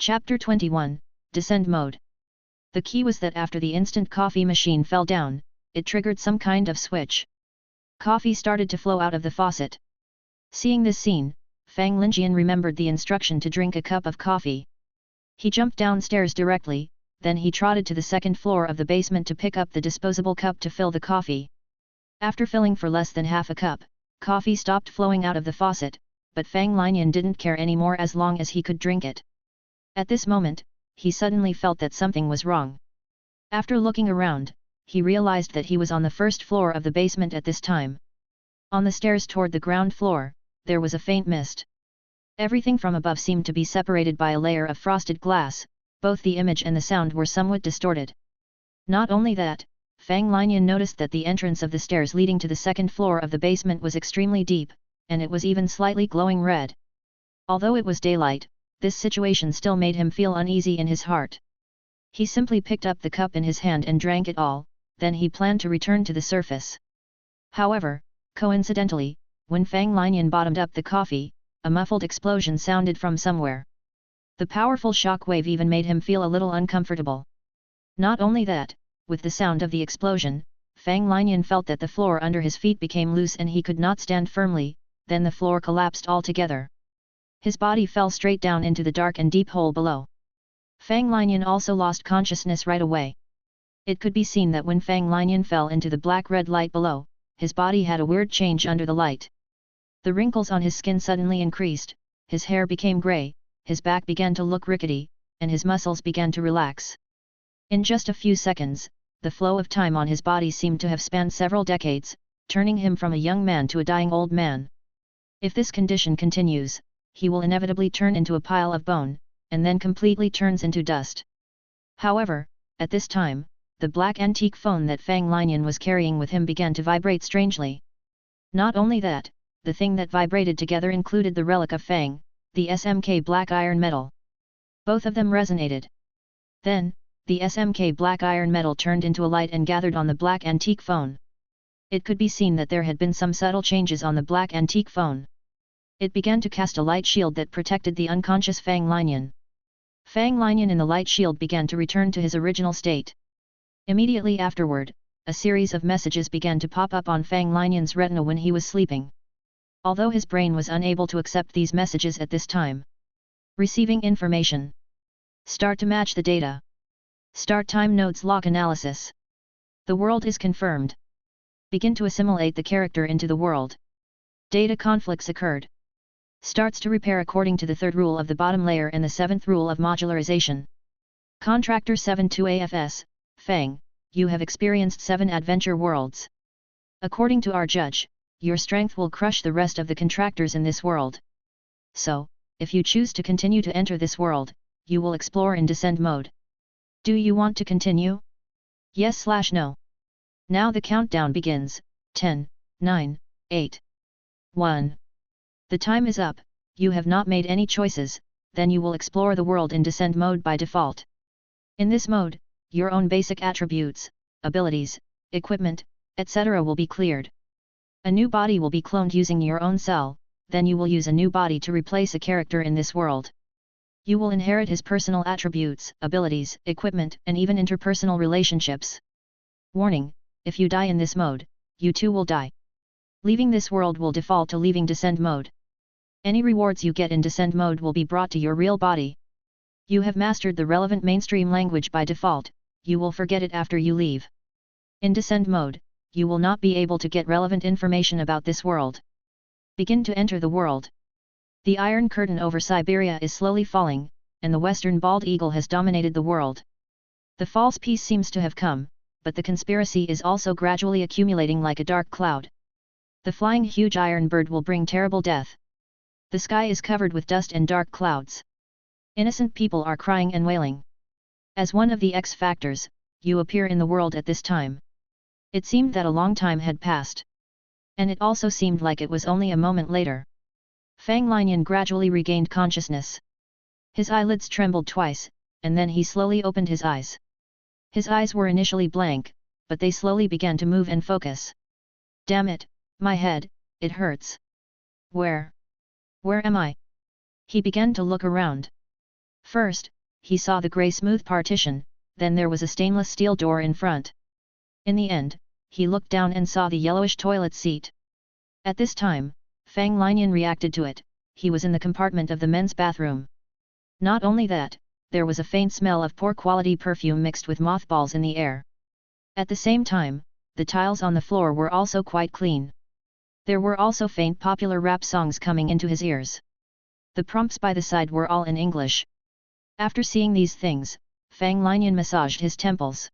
Chapter 21, Descend Mode. The key was that after the instant coffee machine fell down, it triggered some kind of switch. Coffee started to flow out of the faucet. Seeing this scene, Fang Linjian remembered the instruction to drink a cup of coffee. He jumped downstairs directly, then he trotted to the second floor of the basement to pick up the disposable cup to fill the coffee. After filling for less than half a cup, coffee stopped flowing out of the faucet, but Fang Linjian didn't care anymore as long as he could drink it. At this moment, he suddenly felt that something was wrong. After looking around, he realized that he was on the first floor of the basement at this time. On the stairs toward the ground floor, there was a faint mist. Everything from above seemed to be separated by a layer of frosted glass, both the image and the sound were somewhat distorted. Not only that, Fang Linjian noticed that the entrance of the stairs leading to the second floor of the basement was extremely deep, and it was even slightly glowing red. Although it was daylight, this situation still made him feel uneasy in his heart. He simply picked up the cup in his hand and drank it all, then he planned to return to the surface. However, coincidentally, when Fang Linjian bottomed up the coffee, a muffled explosion sounded from somewhere. The powerful shock wave even made him feel a little uncomfortable. Not only that, with the sound of the explosion, Fang Linjian felt that the floor under his feet became loose and he could not stand firmly, then the floor collapsed altogether. His body fell straight down into the dark and deep hole below. Fang Linjian also lost consciousness right away. It could be seen that when Fang Linjian fell into the black-red light below, his body had a weird change under the light. The wrinkles on his skin suddenly increased, his hair became grey, his back began to look rickety, and his muscles began to relax. In just a few seconds, the flow of time on his body seemed to have spanned several decades, turning him from a young man to a dying old man. If this condition continues, he will inevitably turn into a pile of bone, and then completely turns into dust. However, at this time, the black antique phone that Fang Linjian was carrying with him began to vibrate strangely. Not only that, the thing that vibrated together included the relic of Fang, the SMK black iron metal. Both of them resonated. Then, the SMK black iron metal turned into a light and gathered on the black antique phone. It could be seen that there had been some subtle changes on the black antique phone. It began to cast a light shield that protected the unconscious Fang Linjian. Fang Linjian in the light shield began to return to his original state. Immediately afterward, a series of messages began to pop up on Fang Linjian's retina when he was sleeping. Although his brain was unable to accept these messages at this time. Receiving information. Start to match the data. Start time nodes lock analysis. The world is confirmed. Begin to assimilate the character into the world. Data conflicts occurred. Starts to repair according to the third rule of the bottom layer and the seventh rule of modularization. Contractor 72 AFS, Fang, you have experienced 7 adventure worlds. According to our judge, your strength will crush the rest of the contractors in this world. So, if you choose to continue to enter this world, you will explore in descend mode. Do you want to continue? Yes/no. Now the countdown begins, 10, 9, 8, 1. The time is up, you have not made any choices, then you will explore the world in descend mode by default. In this mode, your own basic attributes, abilities, equipment, etc. will be cleared. A new body will be cloned using your own cell, then you will use a new body to replace a character in this world. You will inherit his personal attributes, abilities, equipment, and even interpersonal relationships. Warning: if you die in this mode, you too will die. Leaving this world will default to leaving descend mode. Any rewards you get in descend mode will be brought to your real body. You have mastered the relevant mainstream language by default, you will forget it after you leave. In descend mode, you will not be able to get relevant information about this world. Begin to enter the world. The Iron Curtain over Siberia is slowly falling, and the Western Bald Eagle has dominated the world. The false peace seems to have come, but the conspiracy is also gradually accumulating like a dark cloud. The flying huge iron bird will bring terrible death. The sky is covered with dust and dark clouds. Innocent people are crying and wailing. As one of the X factors, you appear in the world at this time. It seemed that a long time had passed. And it also seemed like it was only a moment later. Fang Linjian gradually regained consciousness. His eyelids trembled twice, and then he slowly opened his eyes. His eyes were initially blank, but they slowly began to move and focus. Damn it, my head, it hurts. Where am I? He began to look around. First, he saw the grey smooth partition, then there was a stainless steel door in front. In the end, he looked down and saw the yellowish toilet seat. At this time, Fang Linian reacted to it. He was in the compartment of the men's bathroom. Not only that, there was a faint smell of poor quality perfume mixed with mothballs in the air. At the same time, the tiles on the floor were also quite clean. There were also faint popular rap songs coming into his ears. The prompts by the side were all in English. After seeing these things, Fang Linian massaged his temples.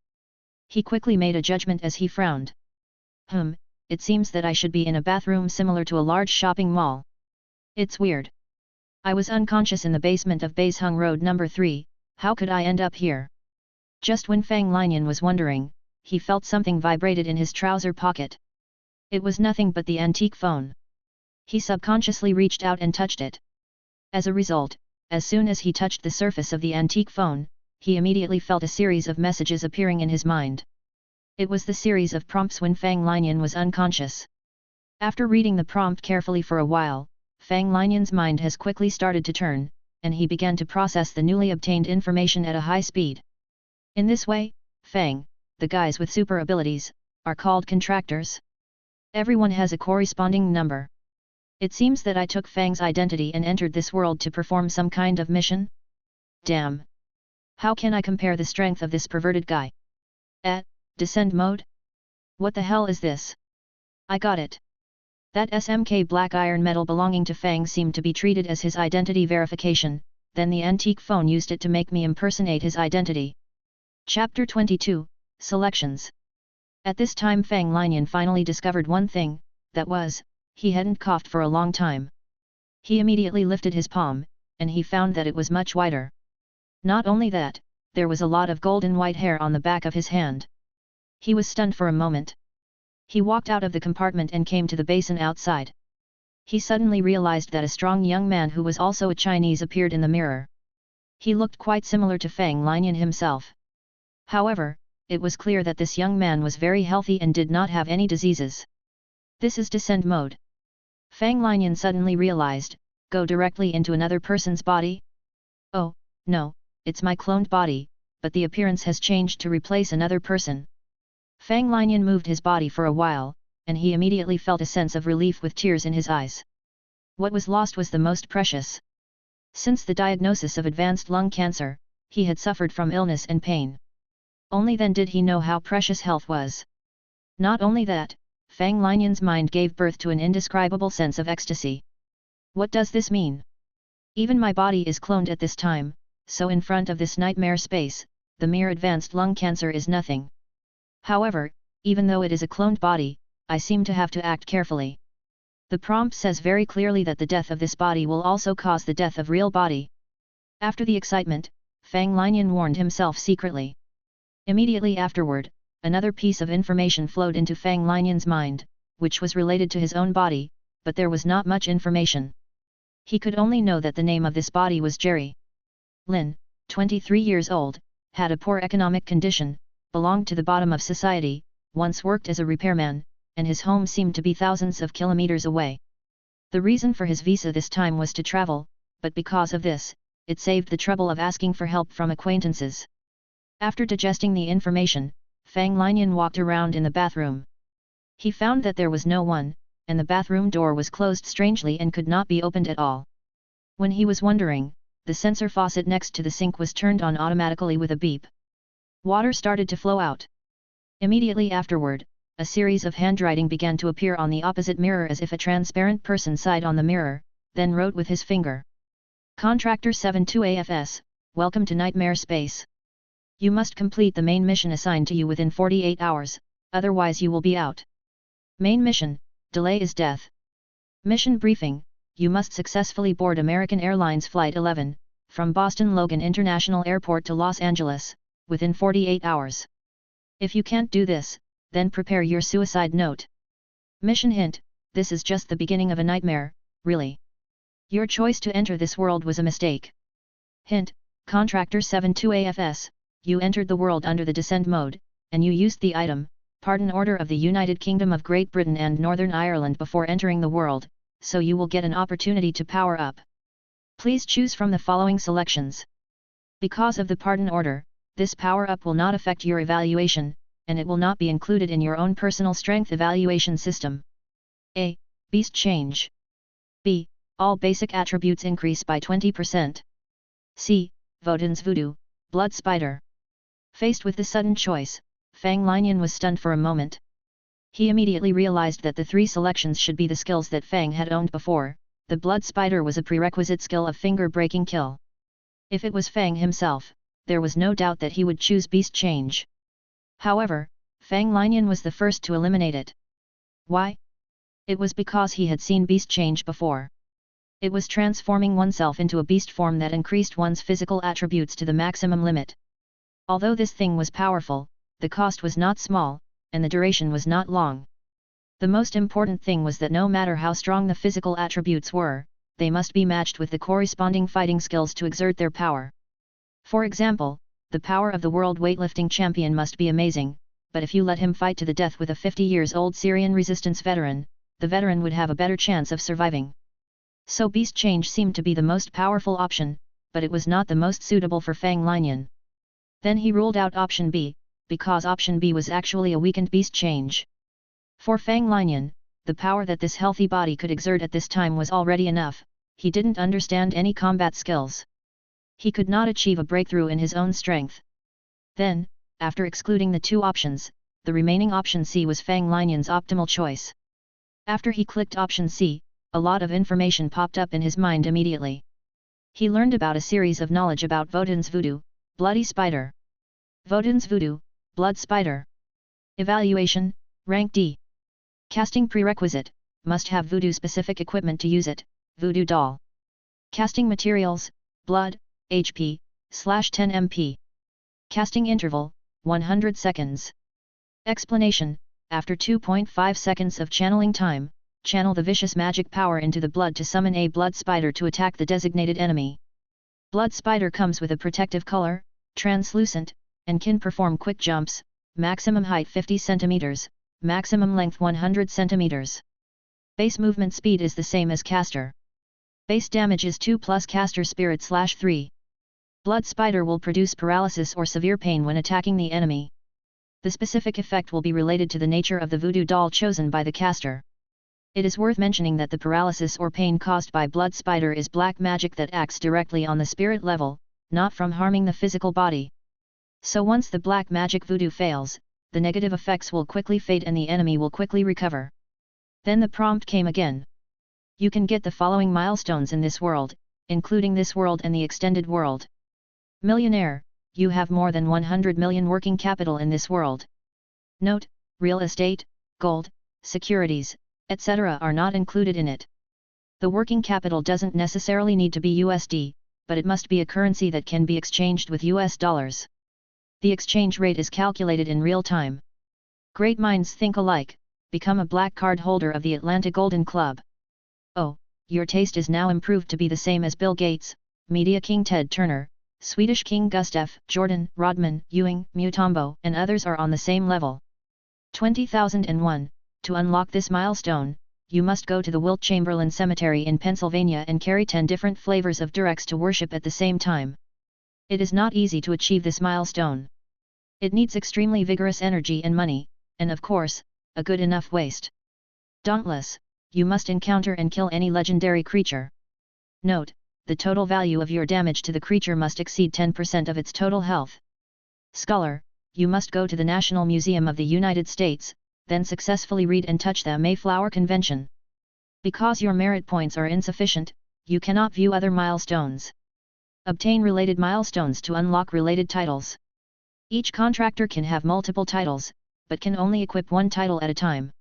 He quickly made a judgment as he frowned. It seems that I should be in a bathroom similar to a large shopping mall. It's weird. I was unconscious in the basement of Baizheng Road number 3, how could I end up here? Just when Fang Linian was wondering, he felt something vibrated in his trouser pocket. It was nothing but the antique phone. He subconsciously reached out and touched it. As a result, as soon as he touched the surface of the antique phone, he immediately felt a series of messages appearing in his mind. It was the series of prompts when Fang Linian was unconscious. After reading the prompt carefully for a while, Fang Linian's mind has quickly started to turn, and he began to process the newly obtained information at a high speed. In this way, Fang, the guys with super abilities, are called contractors. Everyone has a corresponding number. It seems that I took Fang's identity and entered this world to perform some kind of mission? Damn! How can I compare the strength of this perverted guy? Descend mode? What the hell is this? I got it. That SMK black iron metal belonging to Fang seemed to be treated as his identity verification, then the antique phone used it to make me impersonate his identity. Chapter 22, Selections. At this time Fang Linian finally discovered one thing, that was, he hadn't coughed for a long time. He immediately lifted his palm, and he found that it was much whiter. Not only that, there was a lot of golden white hair on the back of his hand. He was stunned for a moment. He walked out of the compartment and came to the basin outside. He suddenly realized that a strong young man who was also a Chinese appeared in the mirror. He looked quite similar to Fang Linian himself. However, it was clear that this young man was very healthy and did not have any diseases. This is descend mode. Fang Linian suddenly realized, go directly into another person's body? Oh, no, it's my cloned body, but the appearance has changed to replace another person. Fang Linian moved his body for a while, and he immediately felt a sense of relief with tears in his eyes. What was lost was the most precious. Since the diagnosis of advanced lung cancer, he had suffered from illness and pain. Only then did he know how precious health was. Not only that, Fang Linian's mind gave birth to an indescribable sense of ecstasy. What does this mean? Even my body is cloned at this time, so in front of this nightmare space, the mere advanced lung cancer is nothing. However, even though it is a cloned body, I seem to have to act carefully. The prompt says very clearly that the death of this body will also cause the death of real body. After the excitement, Fang Linian warned himself secretly. Immediately afterward, another piece of information flowed into Fang Linian's mind, which was related to his own body, but there was not much information. He could only know that the name of this body was Jerry Lin, 23 years old, had a poor economic condition, belonged to the bottom of society, once worked as a repairman, and his home seemed to be thousands of kilometers away. The reason for his visa this time was to travel, but because of this, it saved the trouble of asking for help from acquaintances. After digesting the information, Fang Linian walked around in the bathroom. He found that there was no one, and the bathroom door was closed strangely and could not be opened at all. When he was wondering, the sensor faucet next to the sink was turned on automatically with a beep. Water started to flow out. Immediately afterward, a series of handwriting began to appear on the opposite mirror as if a transparent person sighed on the mirror, then wrote with his finger. Contractor 72AFS, welcome to Nightmare Space. You must complete the main mission assigned to you within 48 hours, otherwise you will be out. Main mission, delay is death. Mission briefing, you must successfully board American Airlines Flight 11, from Boston Logan International Airport to Los Angeles, within 48 hours. If you can't do this, then prepare your suicide note. Mission hint, this is just the beginning of a nightmare, really. Your choice to enter this world was a mistake. Hint, Contractor 72AFS, you entered the world under the descend mode, and you used the item, Pardon Order of the United Kingdom of Great Britain and Northern Ireland before entering the world, so you will get an opportunity to power up. Please choose from the following selections. Because of the pardon order, this power-up will not affect your evaluation, and it will not be included in your own personal strength evaluation system. A. Beast change. B. All basic attributes increase by 20%. C. Votan's Voodoo, Blood Spider. Faced with the sudden choice, Fang Linian was stunned for a moment. He immediately realized that the three selections should be the skills that Fang had owned before. The Blood Spider was a prerequisite skill of finger-breaking kill. If it was Fang himself, there was no doubt that he would choose Beast Change. However, Fang Linian was the first to eliminate it. Why? It was because he had seen Beast Change before. It was transforming oneself into a beast form that increased one's physical attributes to the maximum limit. Although this thing was powerful, the cost was not small, and the duration was not long. The most important thing was that no matter how strong the physical attributes were, they must be matched with the corresponding fighting skills to exert their power. For example, the power of the world weightlifting champion must be amazing, but if you let him fight to the death with a 50-years-old Syrian resistance veteran, the veteran would have a better chance of surviving. So Beast Change seemed to be the most powerful option, but it was not the most suitable for Fang Linian. Then he ruled out option B, because option B was actually a weakened Beast Change. For Fang Linian, the power that this healthy body could exert at this time was already enough. He didn't understand any combat skills. He could not achieve a breakthrough in his own strength. Then, after excluding the two options, the remaining option C was Fang Linian's optimal choice. After he clicked option C, a lot of information popped up in his mind immediately. He learned about a series of knowledge about Votan's Voodoo, Bloody Spider. Votan's Voodoo, Blood Spider. Evaluation, Rank D. Casting prerequisite, must have voodoo-specific equipment to use it, voodoo doll. Casting materials, blood, HP, /10 MP. Casting interval, 100 seconds. Explanation, after 2.5 seconds of channeling time, channel the vicious magic power into the blood to summon a blood spider to attack the designated enemy. Blood Spider comes with a protective color, translucent, and can perform quick jumps, maximum height 50 cm, maximum length 100 cm. Base movement speed is the same as caster. Base damage is 2 plus caster spirit /3. Blood Spider will produce paralysis or severe pain when attacking the enemy. The specific effect will be related to the nature of the voodoo doll chosen by the caster. It is worth mentioning that the paralysis or pain caused by Blood Spider is black magic that acts directly on the spirit level, not from harming the physical body. So once the black magic voodoo fails, the negative effects will quickly fade and the enemy will quickly recover. Then the prompt came again. You can get the following milestones in this world, including this world and the extended world. Millionaire, you have more than 100 million working capital in this world. Note, real estate, gold, securities, etc. are not included in it. The working capital doesn't necessarily need to be USD, but it must be a currency that can be exchanged with US dollars. The exchange rate is calculated in real time. Great minds think alike. Become a black card holder of the Atlanta Golden Club. Oh, your taste is now improved to be the same as Bill Gates, Media King Ted Turner, Swedish King Gustaf, Jordan, Rodman, Ewing, Mutombo, and others are on the same level. 20,001. To unlock this milestone, you must go to the Wilt Chamberlain Cemetery in Pennsylvania and carry 10 different flavors of Durex to worship at the same time. It is not easy to achieve this milestone. It needs extremely vigorous energy and money, and of course, a good enough waist. Dauntless, you must encounter and kill any legendary creature. Note, the total value of your damage to the creature must exceed 10% of its total health. Scholar, you must go to the National Museum of the United States, then successfully read and touch the Mayflower Convention. Because your merit points are insufficient, you cannot view other milestones. Obtain related milestones to unlock related titles. Each contractor can have multiple titles, but can only equip one title at a time.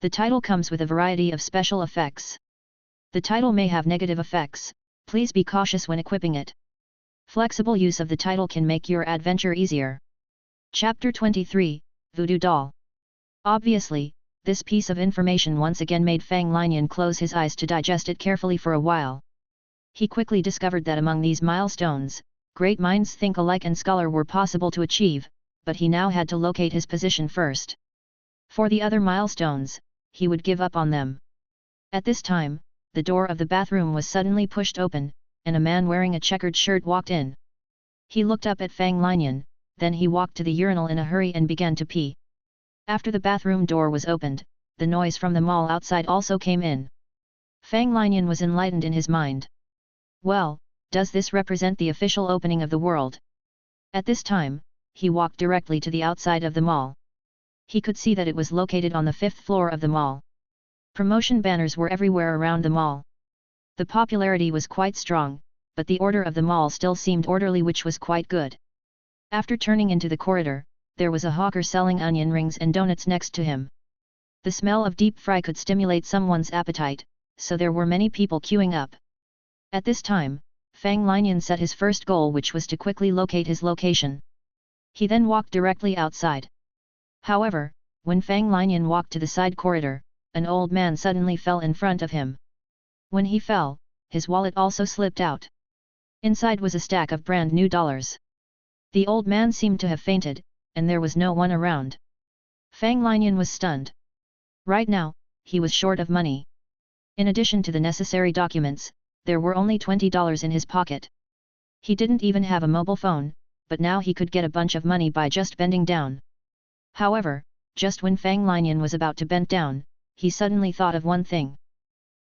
The title comes with a variety of special effects. The title may have negative effects, please be cautious when equipping it. Flexible use of the title can make your adventure easier. Chapter 23, Voodoo Doll. Obviously, this piece of information once again made Fang Linian close his eyes to digest it carefully for a while. He quickly discovered that among these milestones, great minds think alike and scholar were possible to achieve, but he now had to locate his position first. For the other milestones, he would give up on them. At this time, the door of the bathroom was suddenly pushed open, and a man wearing a checkered shirt walked in. He looked up at Fang Linian, then he walked to the urinal in a hurry and began to pee. After the bathroom door was opened, the noise from the mall outside also came in. Fang Linian was enlightened in his mind. Well, does this represent the official opening of the world? At this time, he walked directly to the outside of the mall. He could see that it was located on the 5th floor of the mall. Promotion banners were everywhere around the mall. The popularity was quite strong, but the order of the mall still seemed orderly, which was quite good. After turning into the corridor, there was a hawker selling onion rings and donuts next to him. The smell of deep fry could stimulate someone's appetite, so there were many people queuing up. At this time, Fang Linian set his first goal, which was to quickly locate his location. He then walked directly outside. However, when Fang Linian walked to the side corridor, an old man suddenly fell in front of him. When he fell, his wallet also slipped out. Inside was a stack of brand new dollars. The old man seemed to have fainted, and there was no one around. Fang Linian was stunned. Right now, he was short of money. In addition to the necessary documents, there were only $20 in his pocket. He didn't even have a mobile phone, but now he could get a bunch of money by just bending down. However, just when Fang Linian was about to bend down, he suddenly thought of one thing.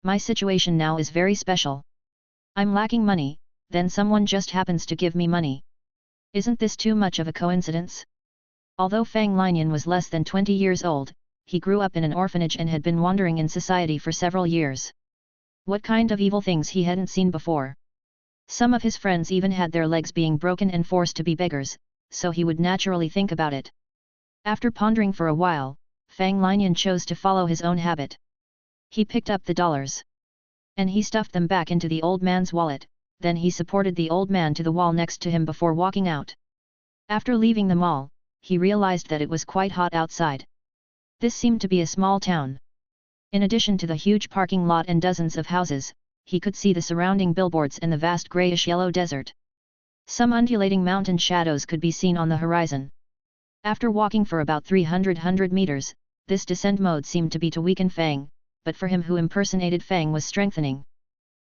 My situation now is very special. I'm lacking money, then someone just happens to give me money. Isn't this too much of a coincidence? Although Fang Linian was less than 20 years old, he grew up in an orphanage and had been wandering in society for several years. What kind of evil things he hadn't seen before. Some of his friends even had their legs being broken and forced to be beggars, so he would naturally think about it. After pondering for a while, Fang Linian chose to follow his own habit. He picked up the dollars. And he stuffed them back into the old man's wallet, then he supported the old man to the wall next to him before walking out. After leaving the mall, he realized that it was quite hot outside. This seemed to be a small town. In addition to the huge parking lot and dozens of houses, he could see the surrounding billboards and the vast grayish-yellow desert. Some undulating mountain shadows could be seen on the horizon. After walking for about 300 meters, this descent mode seemed to be to weaken Fang, but for him who impersonated Fang was strengthening.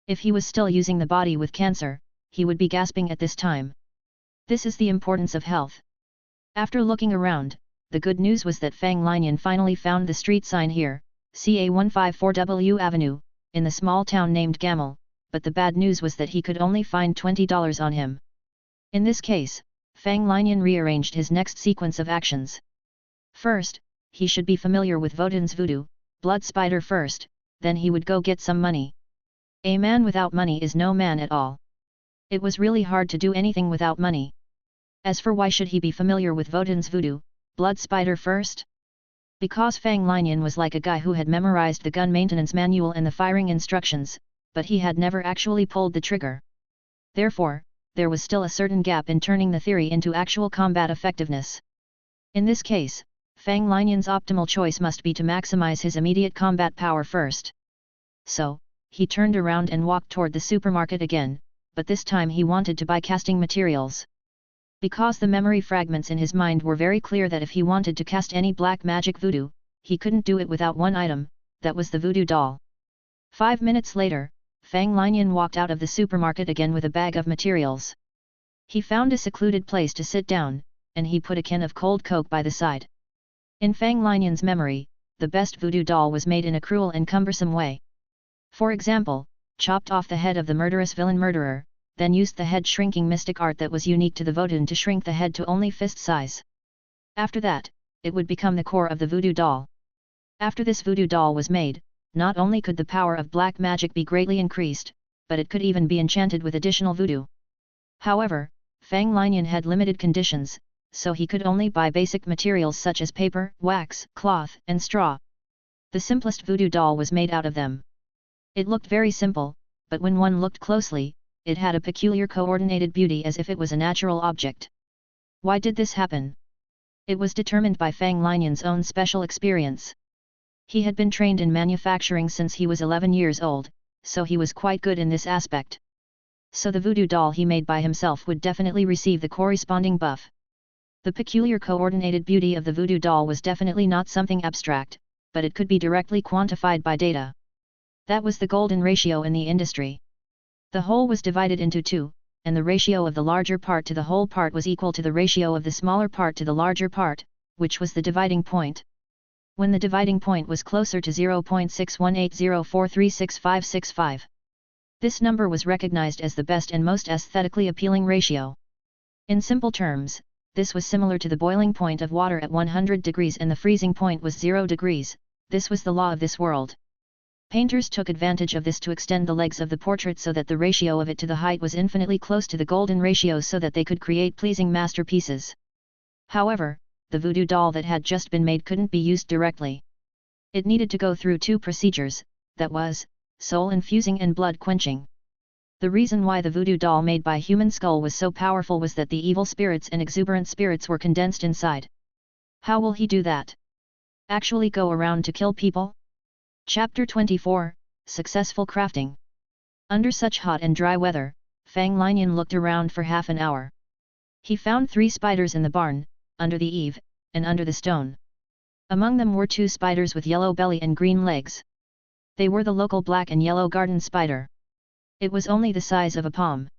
If he was still using the body with cancer, he would be gasping at this time. This is the importance of health. After looking around, the good news was that Fang Linian finally found the street sign here, CA 154W Avenue, in the small town named Gamal, but the bad news was that he could only find $20 on him. In this case, Fang Linian rearranged his next sequence of actions. First, he should be familiar with Woden's voodoo, blood spider first, then he would go get some money. A man without money is no man at all. It was really hard to do anything without money. As for why should he be familiar with Woden's voodoo, blood spider first? Because Fang Linian was like a guy who had memorized the gun maintenance manual and the firing instructions, but he had never actually pulled the trigger. Therefore, there was still a certain gap in turning the theory into actual combat effectiveness. In this case, Fang Linian's optimal choice must be to maximize his immediate combat power first. So, he turned around and walked toward the supermarket again, but this time he wanted to buy casting materials. Because the memory fragments in his mind were very clear that if he wanted to cast any black magic voodoo, he couldn't do it without one item, that was the voodoo doll. 5 minutes later, Fang Linian walked out of the supermarket again with a bag of materials. He found a secluded place to sit down, and he put a can of cold Coke by the side. In Fang Linian's memory, the best voodoo doll was made in a cruel and cumbersome way. For example, chopped off the head of the murderous villain murderer, then used the head shrinking mystic art that was unique to the Woden to shrink the head to only fist size. After that, it would become the core of the voodoo doll. After this voodoo doll was made, not only could the power of black magic be greatly increased, but it could even be enchanted with additional voodoo. However, Fang Linian had limited conditions, so he could only buy basic materials such as paper, wax, cloth, and straw. The simplest voodoo doll was made out of them. It looked very simple, but when one looked closely, it had a peculiar coordinated beauty as if it was a natural object. Why did this happen? It was determined by Fang Linian's own special experience. He had been trained in manufacturing since he was 11 years old, so he was quite good in this aspect. So the voodoo doll he made by himself would definitely receive the corresponding buff. The peculiar coordinated beauty of the voodoo doll was definitely not something abstract, but it could be directly quantified by data. That was the golden ratio in the industry. The whole was divided into two, and the ratio of the larger part to the whole part was equal to the ratio of the smaller part to the larger part, which was the dividing point. When the dividing point was closer to 0.6180436565, this number was recognized as the best and most aesthetically appealing ratio. In simple terms, this was similar to the boiling point of water at 100 degrees and the freezing point was 0 degrees, this was the law of this world. Painters took advantage of this to extend the legs of the portrait so that the ratio of it to the height was infinitely close to the golden ratio so that they could create pleasing masterpieces. However, the voodoo doll that had just been made couldn't be used directly. It needed to go through two procedures, that was, soul infusing and blood quenching. The reason why the voodoo doll made by human skull was so powerful was that the evil spirits and exuberant spirits were condensed inside. How will he do that? Actually go around to kill people? Chapter 24, Successful Crafting. Under such hot and dry weather, Fang Linian looked around for half an hour. He found 3 spiders in the barn, under the eave, and under the stone. Among them were 2 spiders with yellow belly and green legs. They were the local black and yellow garden spider. It was only the size of a palm.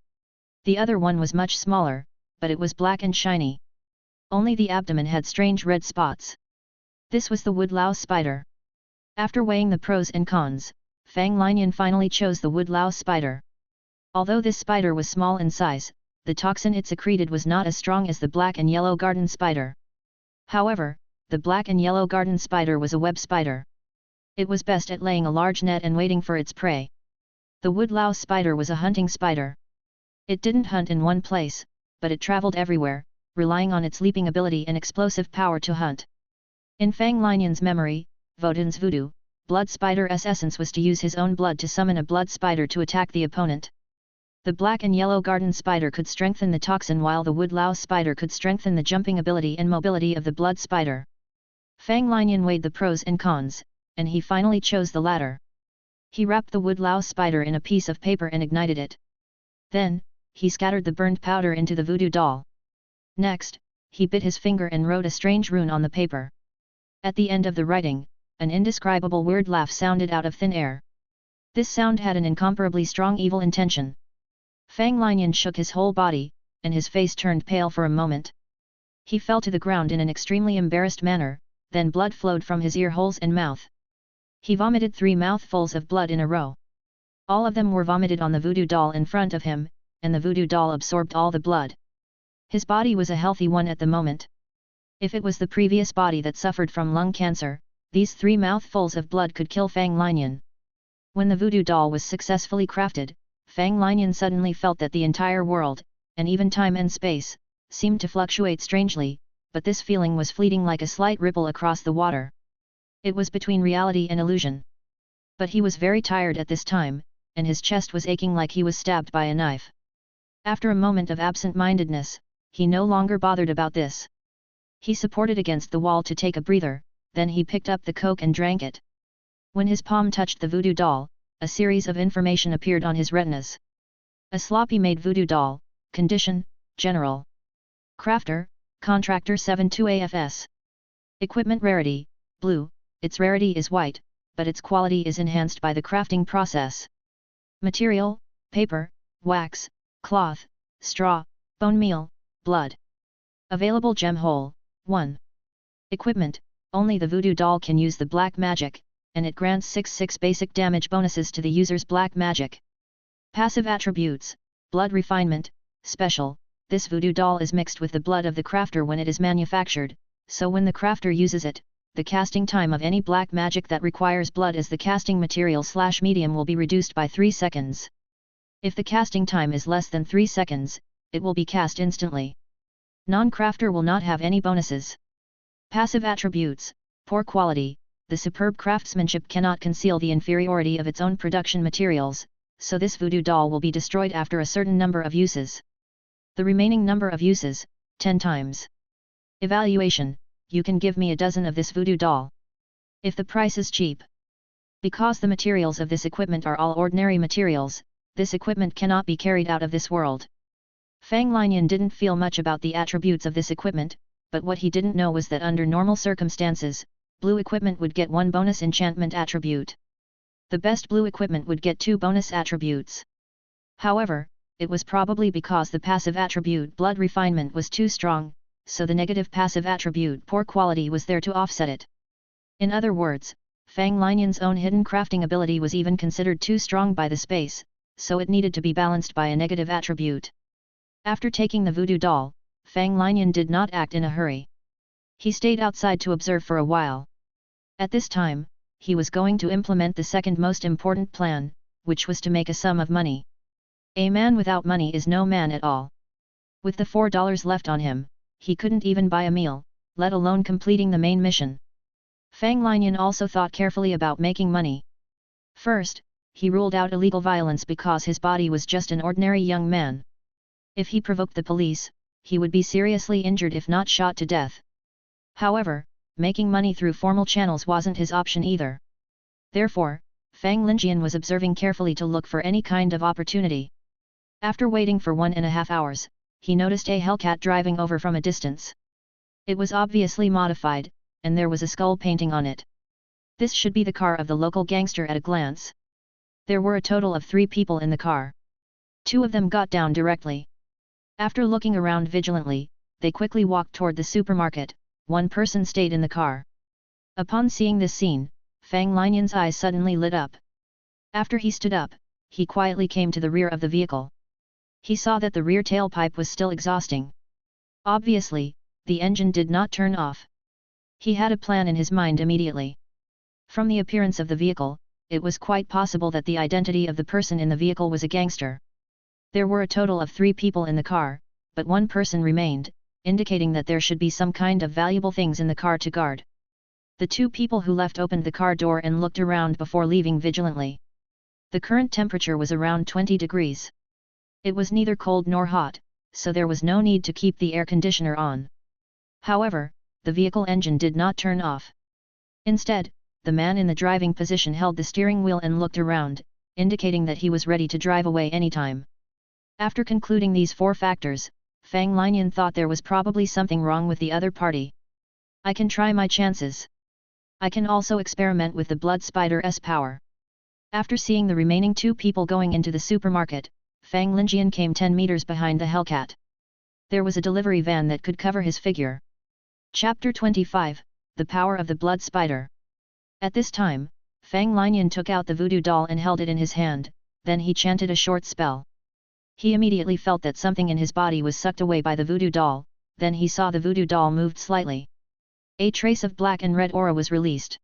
The other one was much smaller, but it was black and shiny. Only the abdomen had strange red spots. This was the woodlouse spider. After weighing the pros and cons, Fang Linian finally chose the woodlouse spider. Although this spider was small in size, the toxin it secreted was not as strong as the black and yellow garden spider. However, the black and yellow garden spider was a web spider. It was best at laying a large net and waiting for its prey. The woodlouse spider was a hunting spider. It didn't hunt in one place, but it traveled everywhere, relying on its leaping ability and explosive power to hunt. In Fang Linian's memory, Woden's voodoo, blood spider's essence was to use his own blood to summon a blood spider to attack the opponent. The black and yellow garden spider could strengthen the toxin while the woodlouse spider could strengthen the jumping ability and mobility of the blood spider. Fang Linian weighed the pros and cons, and he finally chose the latter. He wrapped the woodlouse spider in a piece of paper and ignited it. Then, he scattered the burned powder into the voodoo doll. Next, he bit his finger and wrote a strange rune on the paper. At the end of the writing, an indescribable weird laugh sounded out of thin air. This sound had an incomparably strong evil intention. Fang Linian shook his whole body, and his face turned pale for a moment. He fell to the ground in an extremely embarrassed manner, then blood flowed from his ear holes and mouth. He vomited 3 mouthfuls of blood in a row. All of them were vomited on the voodoo doll in front of him, and the voodoo doll absorbed all the blood. His body was a healthy one at the moment. If it was the previous body that suffered from lung cancer, these 3 mouthfuls of blood could kill Fang Linian. When the voodoo doll was successfully crafted, Fang Linian suddenly felt that the entire world, and even time and space, seemed to fluctuate strangely, but this feeling was fleeting like a slight ripple across the water. It was between reality and illusion. But he was very tired at this time, and his chest was aching like he was stabbed by a knife. After a moment of absent-mindedness, he no longer bothered about this. He supported against the wall to take a breather, then he picked up the Coke and drank it. When his palm touched the voodoo doll, a series of information appeared on his retinas. A sloppy-made voodoo doll, condition, general. Crafter, contractor 72AFS. Equipment rarity, blue, its rarity is white, but its quality is enhanced by the crafting process. Material, paper, wax, cloth, straw, bone meal, blood. Available gem hole, 1. Equipment, only the voodoo doll can use the black magic, and it grants 6 basic damage bonuses to the user's black magic. Passive attributes, blood refinement, special, this voodoo doll is mixed with the blood of the crafter when it is manufactured, so when the crafter uses it, the casting time of any black magic that requires blood as the casting material/medium will be reduced by 3 seconds. If the casting time is less than 3 seconds, it will be cast instantly. Non-crafter will not have any bonuses. Passive attributes, poor quality, the superb craftsmanship cannot conceal the inferiority of its own production materials, so this voodoo doll will be destroyed after a certain number of uses. The remaining number of uses, 10 times. Evaluation, you can give me a dozen of this voodoo doll. If the price is cheap. Because the materials of this equipment are all ordinary materials, this equipment cannot be carried out of this world. Fang Linian didn't feel much about the attributes of this equipment, but what he didn't know was that under normal circumstances, blue equipment would get 1 bonus enchantment attribute. The best blue equipment would get 2 bonus attributes. However, it was probably because the passive attribute blood refinement was too strong, so the negative passive attribute poor quality was there to offset it. In other words, Fang Linian's own hidden crafting ability was even considered too strong by the space, so it needed to be balanced by a negative attribute. After taking the voodoo doll, Fang Linian did not act in a hurry. He stayed outside to observe for a while. At this time, he was going to implement the second most important plan, which was to make a sum of money. A man without money is no man at all. With the $4 left on him, he couldn't even buy a meal, let alone completing the main mission. Fang Linian also thought carefully about making money. First, he ruled out illegal violence because his body was just an ordinary young man. If he provoked the police, he would be seriously injured if not shot to death. However, making money through formal channels wasn't his option either. Therefore, Fang Linian was observing carefully to look for any kind of opportunity. After waiting for 1.5 hours, he noticed a Hellcat driving over from a distance. It was obviously modified, and there was a skull painting on it. This should be the car of the local gangster at a glance. There were a total of 3 people in the car. 2 of them got down directly. After looking around vigilantly, they quickly walked toward the supermarket. 1 person stayed in the car. Upon seeing this scene, Fang Linian's eyes suddenly lit up. After he stood up, he quietly came to the rear of the vehicle. He saw that the rear tailpipe was still exhausting. Obviously, the engine did not turn off. He had a plan in his mind immediately. From the appearance of the vehicle, it was quite possible that the identity of the person in the vehicle was a gangster. There were a total of 3 people in the car, but 1 person remained, indicating that there should be some kind of valuable things in the car to guard. The 2 people who left opened the car door and looked around before leaving vigilantly. The current temperature was around 20 degrees. It was neither cold nor hot, so there was no need to keep the air conditioner on. However, the vehicle engine did not turn off. Instead, the man in the driving position held the steering wheel and looked around, indicating that he was ready to drive away anytime. After concluding these 4 factors, Fang Linian thought there was probably something wrong with the other party. I can try my chances. I can also experiment with the blood spider's power. After seeing the remaining 2 people going into the supermarket, Fang Linian came 10 meters behind the Hellcat. There was a delivery van that could cover his figure. Chapter 25, The Power of the Blood Spider. At this time, Fang Linian took out the voodoo doll and held it in his hand, then he chanted a short spell. He immediately felt that something in his body was sucked away by the voodoo doll, then he saw the voodoo doll moved slightly. A trace of black and red aura was released.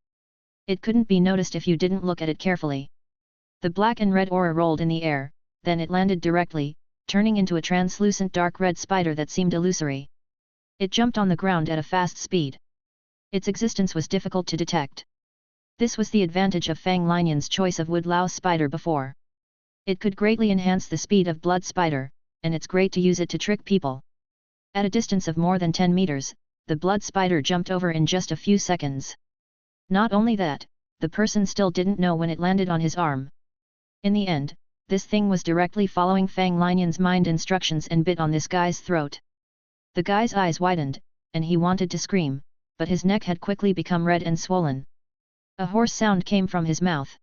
It couldn't be noticed if you didn't look at it carefully. The black and red aura rolled in the air, then it landed directly, turning into a translucent dark red spider that seemed illusory. It jumped on the ground at a fast speed. Its existence was difficult to detect. This was the advantage of Fang Linian's choice of woodlouse spider before. It could greatly enhance the speed of blood spider, and it's great to use it to trick people. At a distance of more than 10 meters, the blood spider jumped over in just a few seconds. Not only that, the person still didn't know when it landed on his arm. In the end, this thing was directly following Fang Linian's mind instructions and bit on this guy's throat. The guy's eyes widened, and he wanted to scream, but his neck had quickly become red and swollen. A hoarse sound came from his mouth.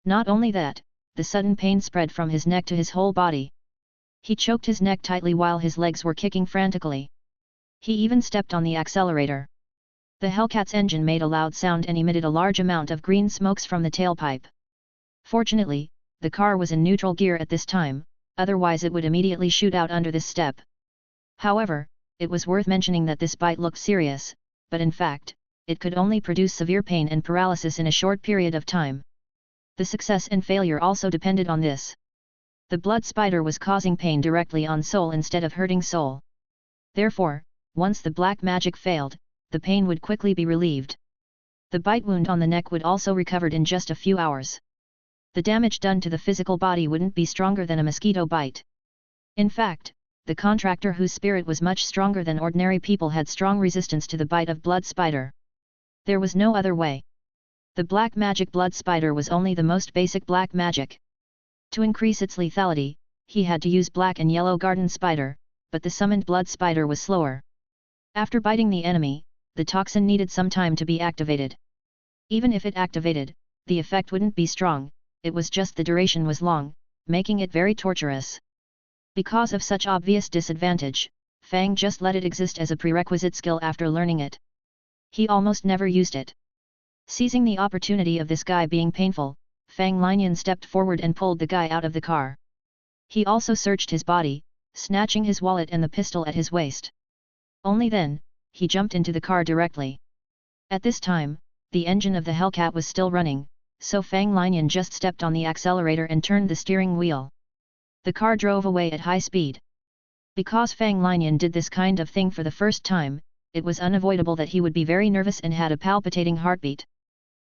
Not only that, the sudden pain spread from his neck to his whole body. He choked his neck tightly while his legs were kicking frantically. He even stepped on the accelerator. The Hellcat's engine made a loud sound and emitted a large amount of green smokes from the tailpipe. Fortunately, the car was in neutral gear at this time, otherwise it would immediately shoot out under this step. However, it was worth mentioning that this bite looked serious, but in fact, it could only produce severe pain and paralysis in a short period of time. The success and failure also depended on this. The blood spider was causing pain directly on soul instead of hurting soul. Therefore, once the black magic failed, the pain would quickly be relieved. The bite wound on the neck would also recovered in just a few hours. The damage done to the physical body wouldn't be stronger than a mosquito bite. In fact, the contractor whose spirit was much stronger than ordinary people had strong resistance to the bite of blood spider. There was no other way. The black magic blood spider was only the most basic black magic. To increase its lethality, he had to use black and yellow garden spider, but the summoned blood spider was slower. After biting the enemy, the toxin needed some time to be activated. Even if it activated, the effect wouldn't be strong, it was just the duration was long, making it very torturous. Because of such obvious disadvantage, Fang just let it exist as a prerequisite skill after learning it. He almost never used it. Seizing the opportunity of this guy being painful, Fang Linian stepped forward and pulled the guy out of the car. He also searched his body, snatching his wallet and the pistol at his waist. Only then, he jumped into the car directly. At this time, the engine of the Hellcat was still running, so Fang Linian just stepped on the accelerator and turned the steering wheel. The car drove away at high speed. Because Fang Linian did this kind of thing for the first time, it was unavoidable that he would be very nervous and had a palpitating heartbeat.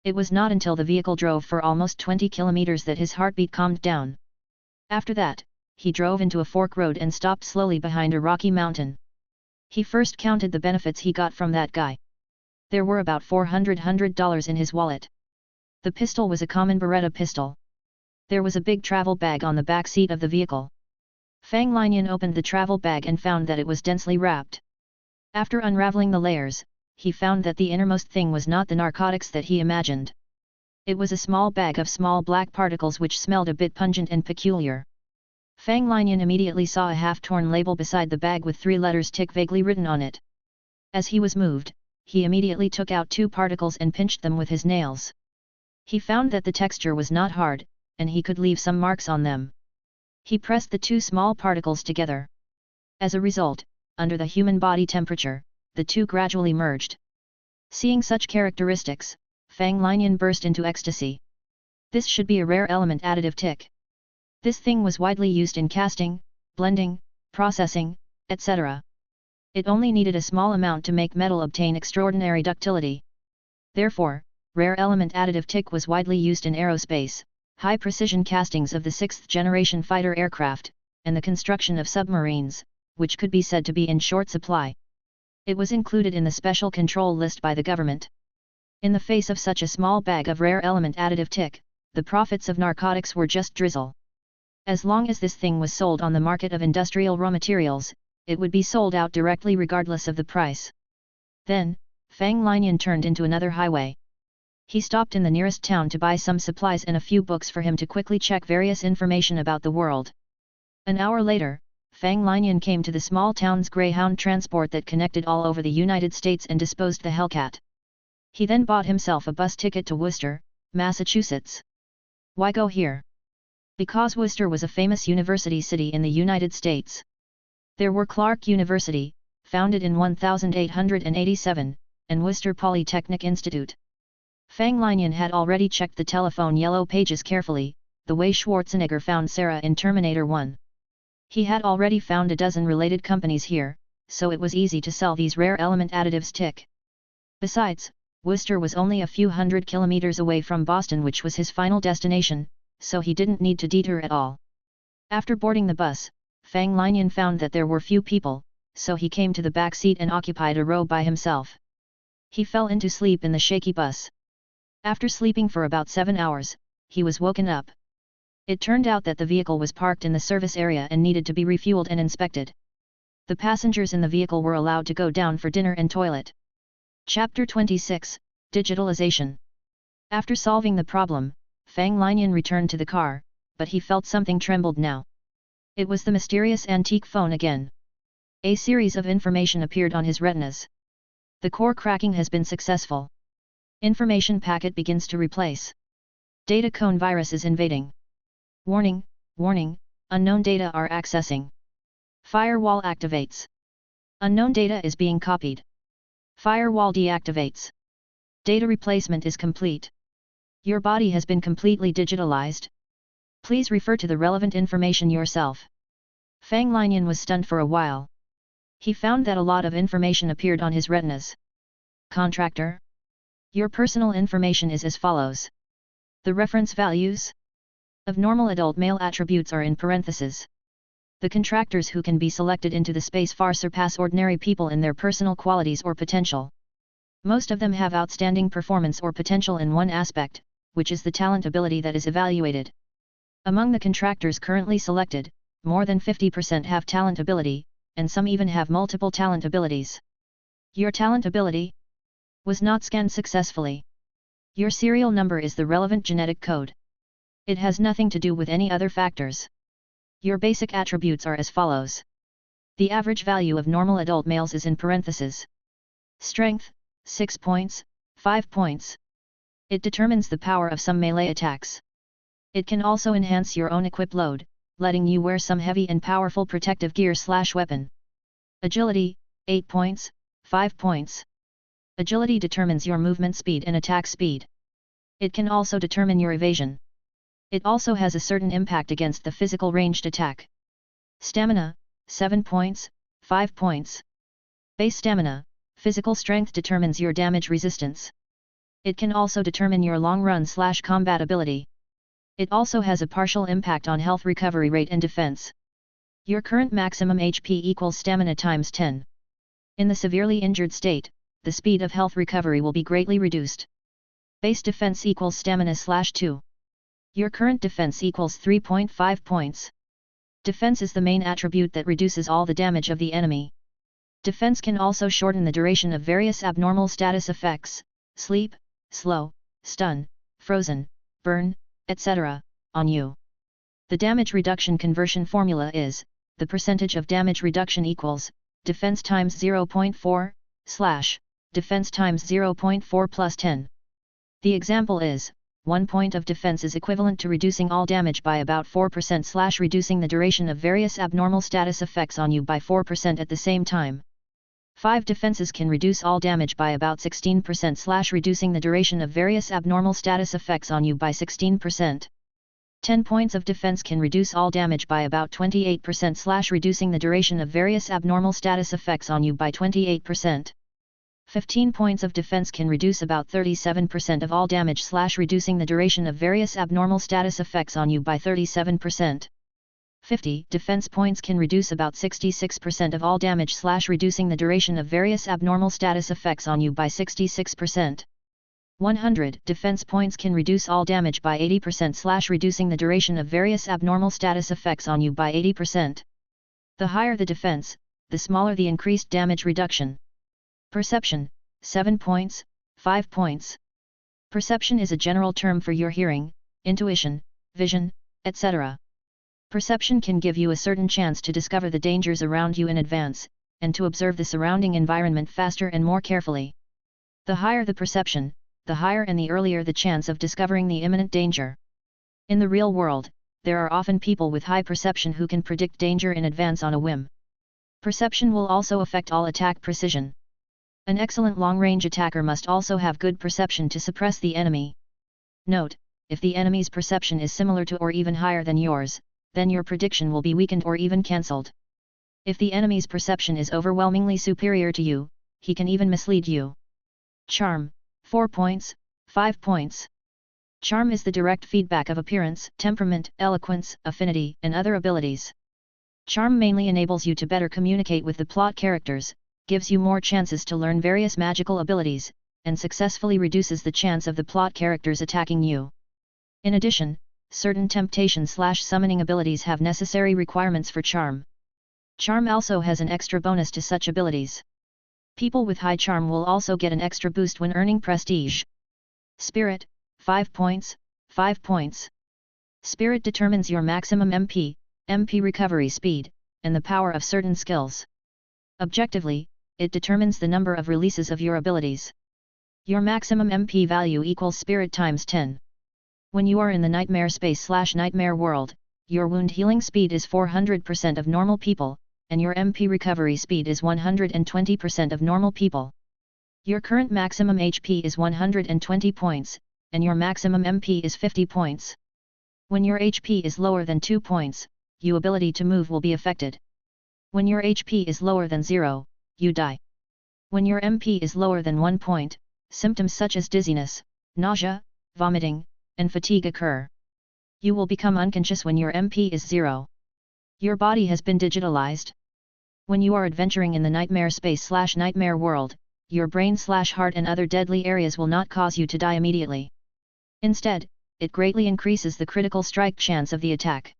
It was not until the vehicle drove for almost 20 kilometers that his heartbeat calmed down. After that, he drove into a fork road and stopped slowly behind a rocky mountain. He first counted the benefits he got from that guy. There were about $400 in his wallet. The pistol was a common Beretta pistol. There was a big travel bag on the back seat of the vehicle. Fang Linian opened the travel bag and found that it was densely wrapped. After unraveling the layers, he found that the innermost thing was not the narcotics that he imagined. It was a small bag of small black particles which smelled a bit pungent and peculiar. Fang Linian immediately saw a half-torn label beside the bag with 3 letters "TIC" vaguely written on it. As he was moved, he immediately took out 2 particles and pinched them with his nails. He found that the texture was not hard, and he could leave some marks on them. He pressed the 2 small particles together. As a result, under the human body temperature, the 2 gradually merged. Seeing such characteristics, Fang Linian burst into ecstasy. This should be a rare element additive TIC. This thing was widely used in casting, blending, processing, etc. It only needed a small amount to make metal obtain extraordinary ductility. Therefore, rare element additive TIC was widely used in aerospace, high-precision castings of the 6th-generation fighter aircraft, and the construction of submarines, which could be said to be in short supply. It was included in the special control list by the government. In the face of such a small bag of rare element additive TIC, the profits of narcotics were just drizzle. As long as this thing was sold on the market of industrial raw materials, it would be sold out directly regardless of the price. Then, Fang Linian turned into another highway. He stopped in the nearest town to buy some supplies and a few books for him to quickly check various information about the world. An hour later, Fang Linian came to the small town's Greyhound transport that connected all over the United States and disposed the Hellcat. He then bought himself a bus ticket to Worcester, Massachusetts. Why go here? Because Worcester was a famous university city in the United States. There were Clark University, founded in 1887, and Worcester Polytechnic Institute. Fang Linian had already checked the telephone yellow pages carefully, the way Schwarzenegger found Sarah in Terminator 1. He had already found a dozen related companies here, so it was easy to sell these rare element additives TIC. Besides, Worcester was only a few hundred kilometers away from Boston, which was his final destination, so he didn't need to detour at all. After boarding the bus, Fang Linian found that there were few people, so he came to the back seat and occupied a row by himself. He fell into sleep in the shaky bus. After sleeping for about 7 hours, he was woken up. It turned out that the vehicle was parked in the service area and needed to be refueled and inspected. The passengers in the vehicle were allowed to go down for dinner and toilet. Chapter 26, Digitalization. After solving the problem, Fang Linian returned to the car, but he felt something trembled now. It was the mysterious antique phone again. A series of information appeared on his retinas. The core cracking has been successful. Information packet begins to replace. Data cone virus is invading. Warning, warning, unknown data are accessing. Firewall activates. Unknown data is being copied. Firewall deactivates. Data replacement is complete. Your body has been completely digitalized. Please refer to the relevant information yourself. Fang Linian was stunned for a while. He found that a lot of information appeared on his retinas. Contractor. Your personal information is as follows. The reference values of normal adult male attributes are in parentheses. The contractors who can be selected into the space far surpass ordinary people in their personal qualities or potential. Most of them have outstanding performance or potential in one aspect, which is the talent ability that is evaluated. Among the contractors currently selected, more than 50% have talent ability, and some even have multiple talent abilities. Your talent ability was not scanned successfully. Your serial number is the relevant genetic code. It has nothing to do with any other factors. Your basic attributes are as follows. The average value of normal adult males is in parentheses. Strength, 6 points, 5 points. It determines the power of some melee attacks. It can also enhance your own equip load, letting you wear some heavy and powerful protective gear/weapon. Agility, 8 points, 5 points. Agility determines your movement speed and attack speed. It can also determine your evasion. It also has a certain impact against the physical ranged attack. Stamina, 7 points, 5 points. Base stamina, physical strength determines your damage resistance. It can also determine your long run/combat ability. It also has a partial impact on health recovery rate and defense. Your current maximum HP equals stamina times 10. In the severely injured state, the speed of health recovery will be greatly reduced. Base defense equals stamina/2. Your current defense equals 3.5 points. Defense is the main attribute that reduces all the damage of the enemy. Defense can also shorten the duration of various abnormal status effects, sleep, slow, stun, frozen, burn, etc., on you. The damage reduction conversion formula is, the percentage of damage reduction equals, defense times 0.4, defense times 0.4 plus 10. The example is, 1 point of defense is equivalent to reducing all damage by about 4% reducing the duration of various abnormal status effects on you by 4% at the same time. 5 defenses can reduce all damage by about 16% reducing the duration of various abnormal status effects on you by 16%. 10 points of defense can reduce all damage by about 28% reducing the duration of various abnormal status effects on you by 28%. 15 points of defense can reduce about 37% of all damage reducing the duration of various abnormal status effects on you by 37%. 50 defense points can reduce about 66% of all damage reducing the duration of various abnormal status effects on you by 66%. 100 defense points can reduce all damage by 80% reducing the duration of various abnormal status effects on you by 80%. The higher the defense, the smaller the increased damage reduction. Perception, 7 points, 5 points. Perception is a general term for your hearing, intuition, vision, etc. Perception can give you a certain chance to discover the dangers around you in advance, and to observe the surrounding environment faster and more carefully. The higher the perception, the higher and the earlier the chance of discovering the imminent danger. In the real world, there are often people with high perception who can predict danger in advance on a whim. Perception will also affect all attack precision. An excellent long-range attacker must also have good perception to suppress the enemy. Note, if the enemy's perception is similar to or even higher than yours, then your prediction will be weakened or even cancelled. If the enemy's perception is overwhelmingly superior to you, he can even mislead you. Charm, 4 points, 5 points. Charm is the direct feedback of appearance, temperament, eloquence, affinity, and other abilities. Charm mainly enables you to better communicate with the plot characters, gives you more chances to learn various magical abilities, and successfully reduces the chance of the plot characters attacking you. In addition, certain temptation/summoning abilities have necessary requirements for charm. Charm also has an extra bonus to such abilities. People with high charm will also get an extra boost when earning prestige. Spirit, 5 points, 5 points. Spirit determines your maximum MP recovery speed, and the power of certain skills. Objectively, it determines the number of releases of your abilities. Your maximum MP value equals spirit times 10. When you are in the nightmare space/nightmare world, your wound healing speed is 400% of normal people, and your MP recovery speed is 120% of normal people. Your current maximum HP is 120 points, and your maximum MP is 50 points. When your HP is lower than 2 points, your ability to move will be affected. When your HP is lower than 0, you die. When your MP is lower than 1 point, symptoms such as dizziness, nausea, vomiting, and fatigue occur. You will become unconscious when your MP is 0. Your body has been digitalized. When you are adventuring in the nightmare space/nightmare world, your brain/heart and other deadly areas will not cause you to die immediately. Instead, it greatly increases the critical strike chance of the attack.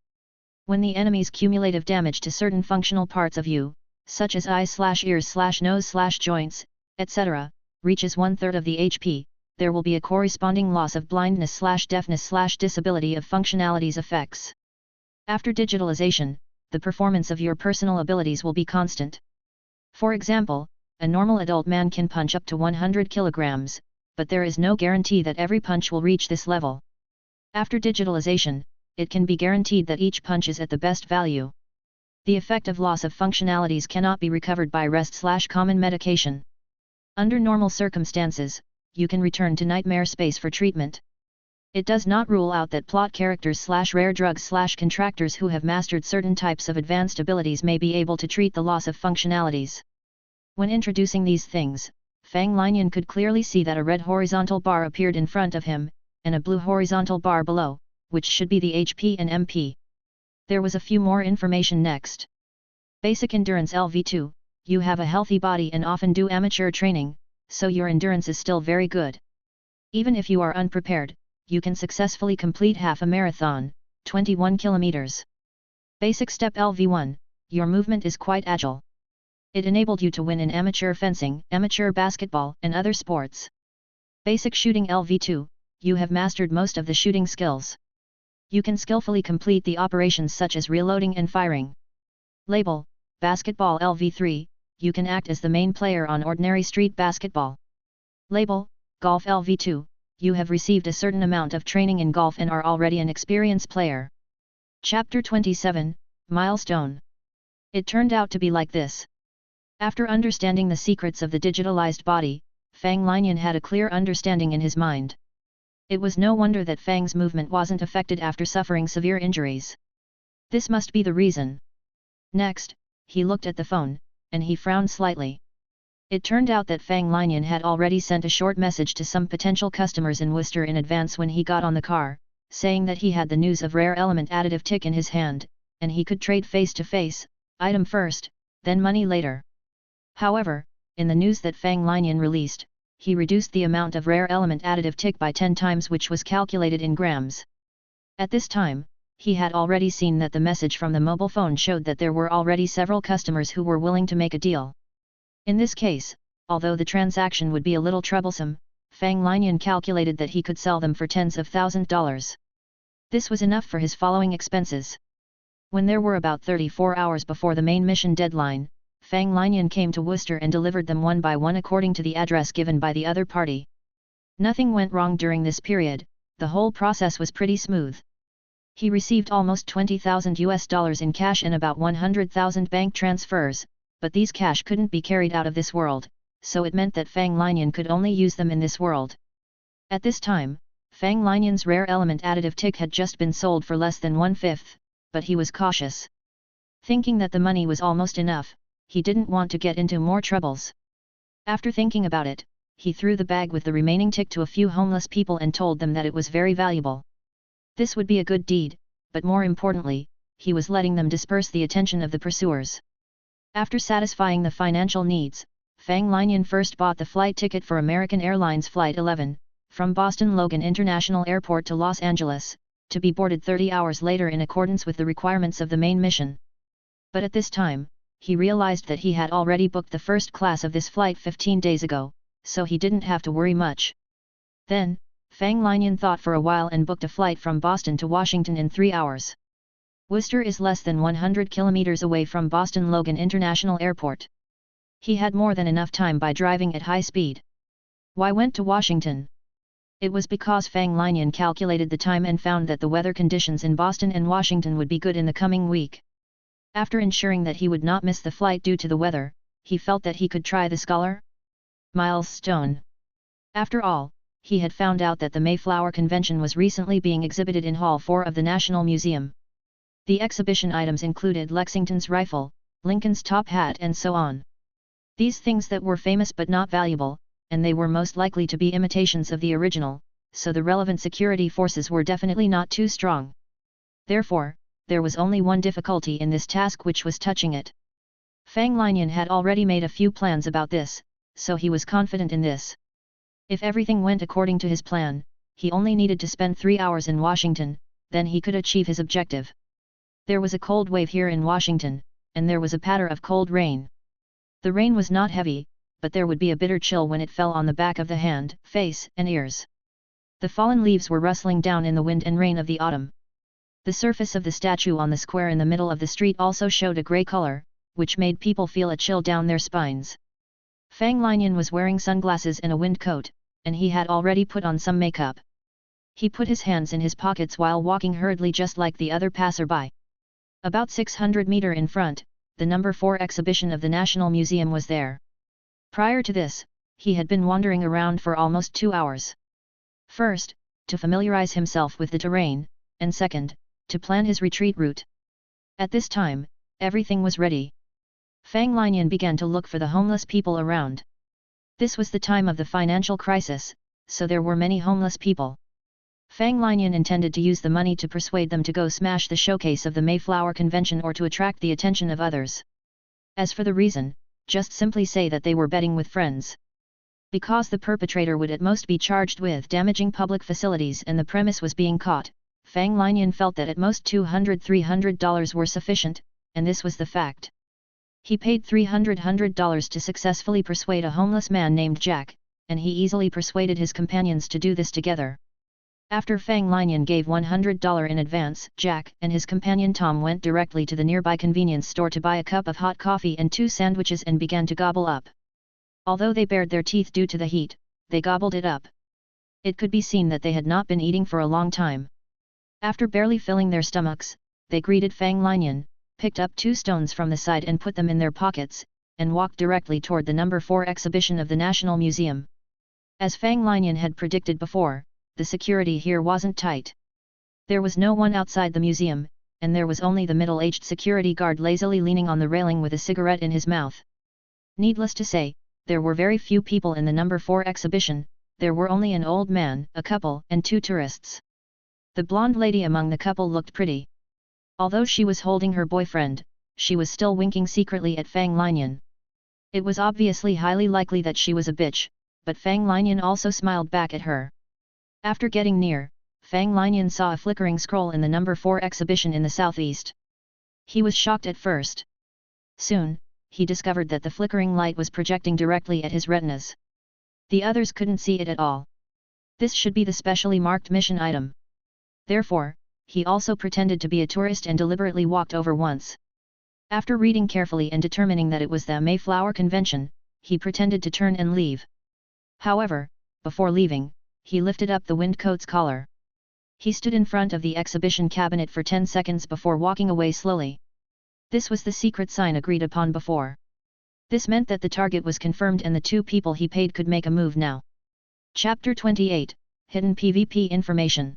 When the enemy's cumulative damage to certain functional parts of you, such as eyes/ears/nose/joints, etc., reaches 1/3 of the HP, there will be a corresponding loss of blindness/deafness/disability of functionalities effects. After digitalization, the performance of your personal abilities will be constant. For example, a normal adult man can punch up to 100 kilograms, but there is no guarantee that every punch will reach this level. After digitalization, it can be guaranteed that each punch is at the best value. The effect of loss of functionalities cannot be recovered by rest/common medication. Under normal circumstances, you can return to nightmare space for treatment. It does not rule out that plot characters/rare drugs/contractors who have mastered certain types of advanced abilities may be able to treat the loss of functionalities. When introducing these things, Fang Linian could clearly see that a red horizontal bar appeared in front of him, and a blue horizontal bar below, which should be the HP and MP. There was a few more information next. Basic Endurance LV2, you have a healthy body and often do amateur training, so your endurance is still very good. Even if you are unprepared, you can successfully complete half a marathon, 21 kilometers. Basic Step LV1, your movement is quite agile. It enabled you to win in amateur fencing, amateur basketball, and other sports. Basic Shooting LV2, you have mastered most of the shooting skills. You can skillfully complete the operations such as reloading and firing. Label, Basketball LV3, you can act as the main player on ordinary street basketball. Label, Golf LV2, you have received a certain amount of training in golf and are already an experienced player. Chapter 27, Milestone. It turned out to be like this. After understanding the secrets of the digitalized body, Fang Linian had a clear understanding in his mind. It was no wonder that Fang's movement wasn't affected after suffering severe injuries. This must be the reason. Next, he looked at the phone, and he frowned slightly. It turned out that Fang Linian had already sent a short message to some potential customers in Worcester in advance when he got on the car, saying that he had the news of rare element additive tick in his hand, and he could trade face-to-face, item first, then money later. However, in the news that Fang Linian released, he reduced the amount of rare element additive tick by 10 times, which was calculated in grams. At this time, he had already seen that the message from the mobile phone showed that there were already several customers who were willing to make a deal. In this case, although the transaction would be a little troublesome, Fang Linian calculated that he could sell them for tens of $1,000s. This was enough for his following expenses. When there were about 34 hours before the main mission deadline, Fang Linian came to Worcester and delivered them one by one according to the address given by the other party. Nothing went wrong during this period, the whole process was pretty smooth. He received almost $20,000 in cash and about 100,000 bank transfers, but these cash couldn't be carried out of this world, so it meant that Fang Linian could only use them in this world. At this time, Fang Linian's rare element additive tick had just been sold for less than 1/5, but he was cautious. Thinking that the money was almost enough, he didn't want to get into more troubles. After thinking about it, he threw the bag with the remaining tick to a few homeless people and told them that it was very valuable. This would be a good deed, but more importantly, he was letting them disperse the attention of the pursuers. After satisfying the financial needs, Fang Linian first bought the flight ticket for American Airlines Flight 11, from Boston Logan International Airport to Los Angeles, to be boarded 30 hours later in accordance with the requirements of the main mission. But at this time, he realized that he had already booked the first class of this flight 15 days ago, so he didn't have to worry much. Then, Fang Linian thought for a while and booked a flight from Boston to Washington in 3 hours. Worcester is less than 100 kilometers away from Boston Logan International Airport. He had more than enough time by driving at high speed. Why went to Washington? It was because Fang Linian calculated the time and found that the weather conditions in Boston and Washington would be good in the coming week. After ensuring that he would not miss the flight due to the weather, he felt that he could try the scholar milestone. After all, he had found out that the Mayflower Convention was recently being exhibited in Hall 4 of the National Museum. The exhibition items included Lexington's rifle, Lincoln's top hat and so on. These things that were famous but not valuable, and they were most likely to be imitations of the original, so the relevant security forces were definitely not too strong. Therefore, there was only one difficulty in this task, which was touching it. Fang Linian had already made a few plans about this, so he was confident in this. If everything went according to his plan, he only needed to spend 3 hours in Washington, then he could achieve his objective. There was a cold wave here in Washington, and there was a patter of cold rain. The rain was not heavy, but there would be a bitter chill when it fell on the back of the hand, face, and ears. The fallen leaves were rustling down in the wind and rain of the autumn. The surface of the statue on the square in the middle of the street also showed a grey color, which made people feel a chill down their spines. Fang Linian was wearing sunglasses and a wind coat, and he had already put on some makeup. He put his hands in his pockets while walking hurriedly just like the other passerby. About 600 meters in front, the number 4 exhibition of the National Museum was there. Prior to this, he had been wandering around for almost 2 hours. First, to familiarize himself with the terrain, and second, to plan his retreat route. At this time, everything was ready. Fang Linian began to look for the homeless people around. This was the time of the financial crisis, so there were many homeless people. Fang Linian intended to use the money to persuade them to go smash the showcase of the Mayflower Convention or to attract the attention of others. As for the reason, just simply say that they were betting with friends. Because the perpetrator would at most be charged with damaging public facilities and the premise was being caught, Fang Linian felt that at most $200–300 were sufficient, and this was the fact. He paid $300 to successfully persuade a homeless man named Jack, and he easily persuaded his companions to do this together. After Fang Linian gave $100 in advance, Jack and his companion Tom went directly to the nearby convenience store to buy a cup of hot coffee and 2 sandwiches and began to gobble up. Although they bared their teeth due to the heat, they gobbled it up. It could be seen that they had not been eating for a long time. After barely filling their stomachs, they greeted Fang Linian, picked up 2 stones from the side and put them in their pockets, and walked directly toward the number 4 exhibition of the National Museum. As Fang Linian had predicted before, the security here wasn't tight. There was no one outside the museum, and there was only the middle-aged security guard lazily leaning on the railing with a cigarette in his mouth. Needless to say, there were very few people in the number 4 exhibition. There were only an old man, a couple, and 2 tourists. The blonde lady among the couple looked pretty. Although she was holding her boyfriend, she was still winking secretly at Fang Linian. It was obviously highly likely that she was a bitch, but Fang Linian also smiled back at her. After getting near, Fang Linian saw a flickering scroll in the number 4 exhibition in the southeast. He was shocked at first. Soon, he discovered that the flickering light was projecting directly at his retinas. The others couldn't see it at all. This should be the specially marked mission item. Therefore, he also pretended to be a tourist and deliberately walked over once. After reading carefully and determining that it was the Mayflower Convention, he pretended to turn and leave. However, before leaving, he lifted up the windcoat's collar. He stood in front of the exhibition cabinet for 10 seconds before walking away slowly. This was the secret sign agreed upon before. This meant that the target was confirmed and the 2 people he paid could make a move now. Chapter 28, Hidden PvP Information.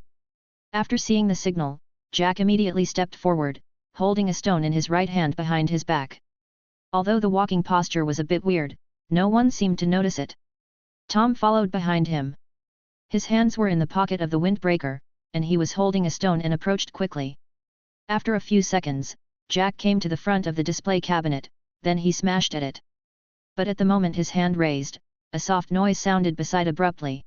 After seeing the signal, Jack immediately stepped forward, holding a stone in his right hand behind his back. Although the walking posture was a bit weird, no one seemed to notice it. Tom followed behind him. His hands were in the pocket of the windbreaker, and he was holding a stone and approached quickly. After a few seconds, Jack came to the front of the display cabinet, then he smashed at it. But at the moment his hand raised, a soft noise sounded beside abruptly.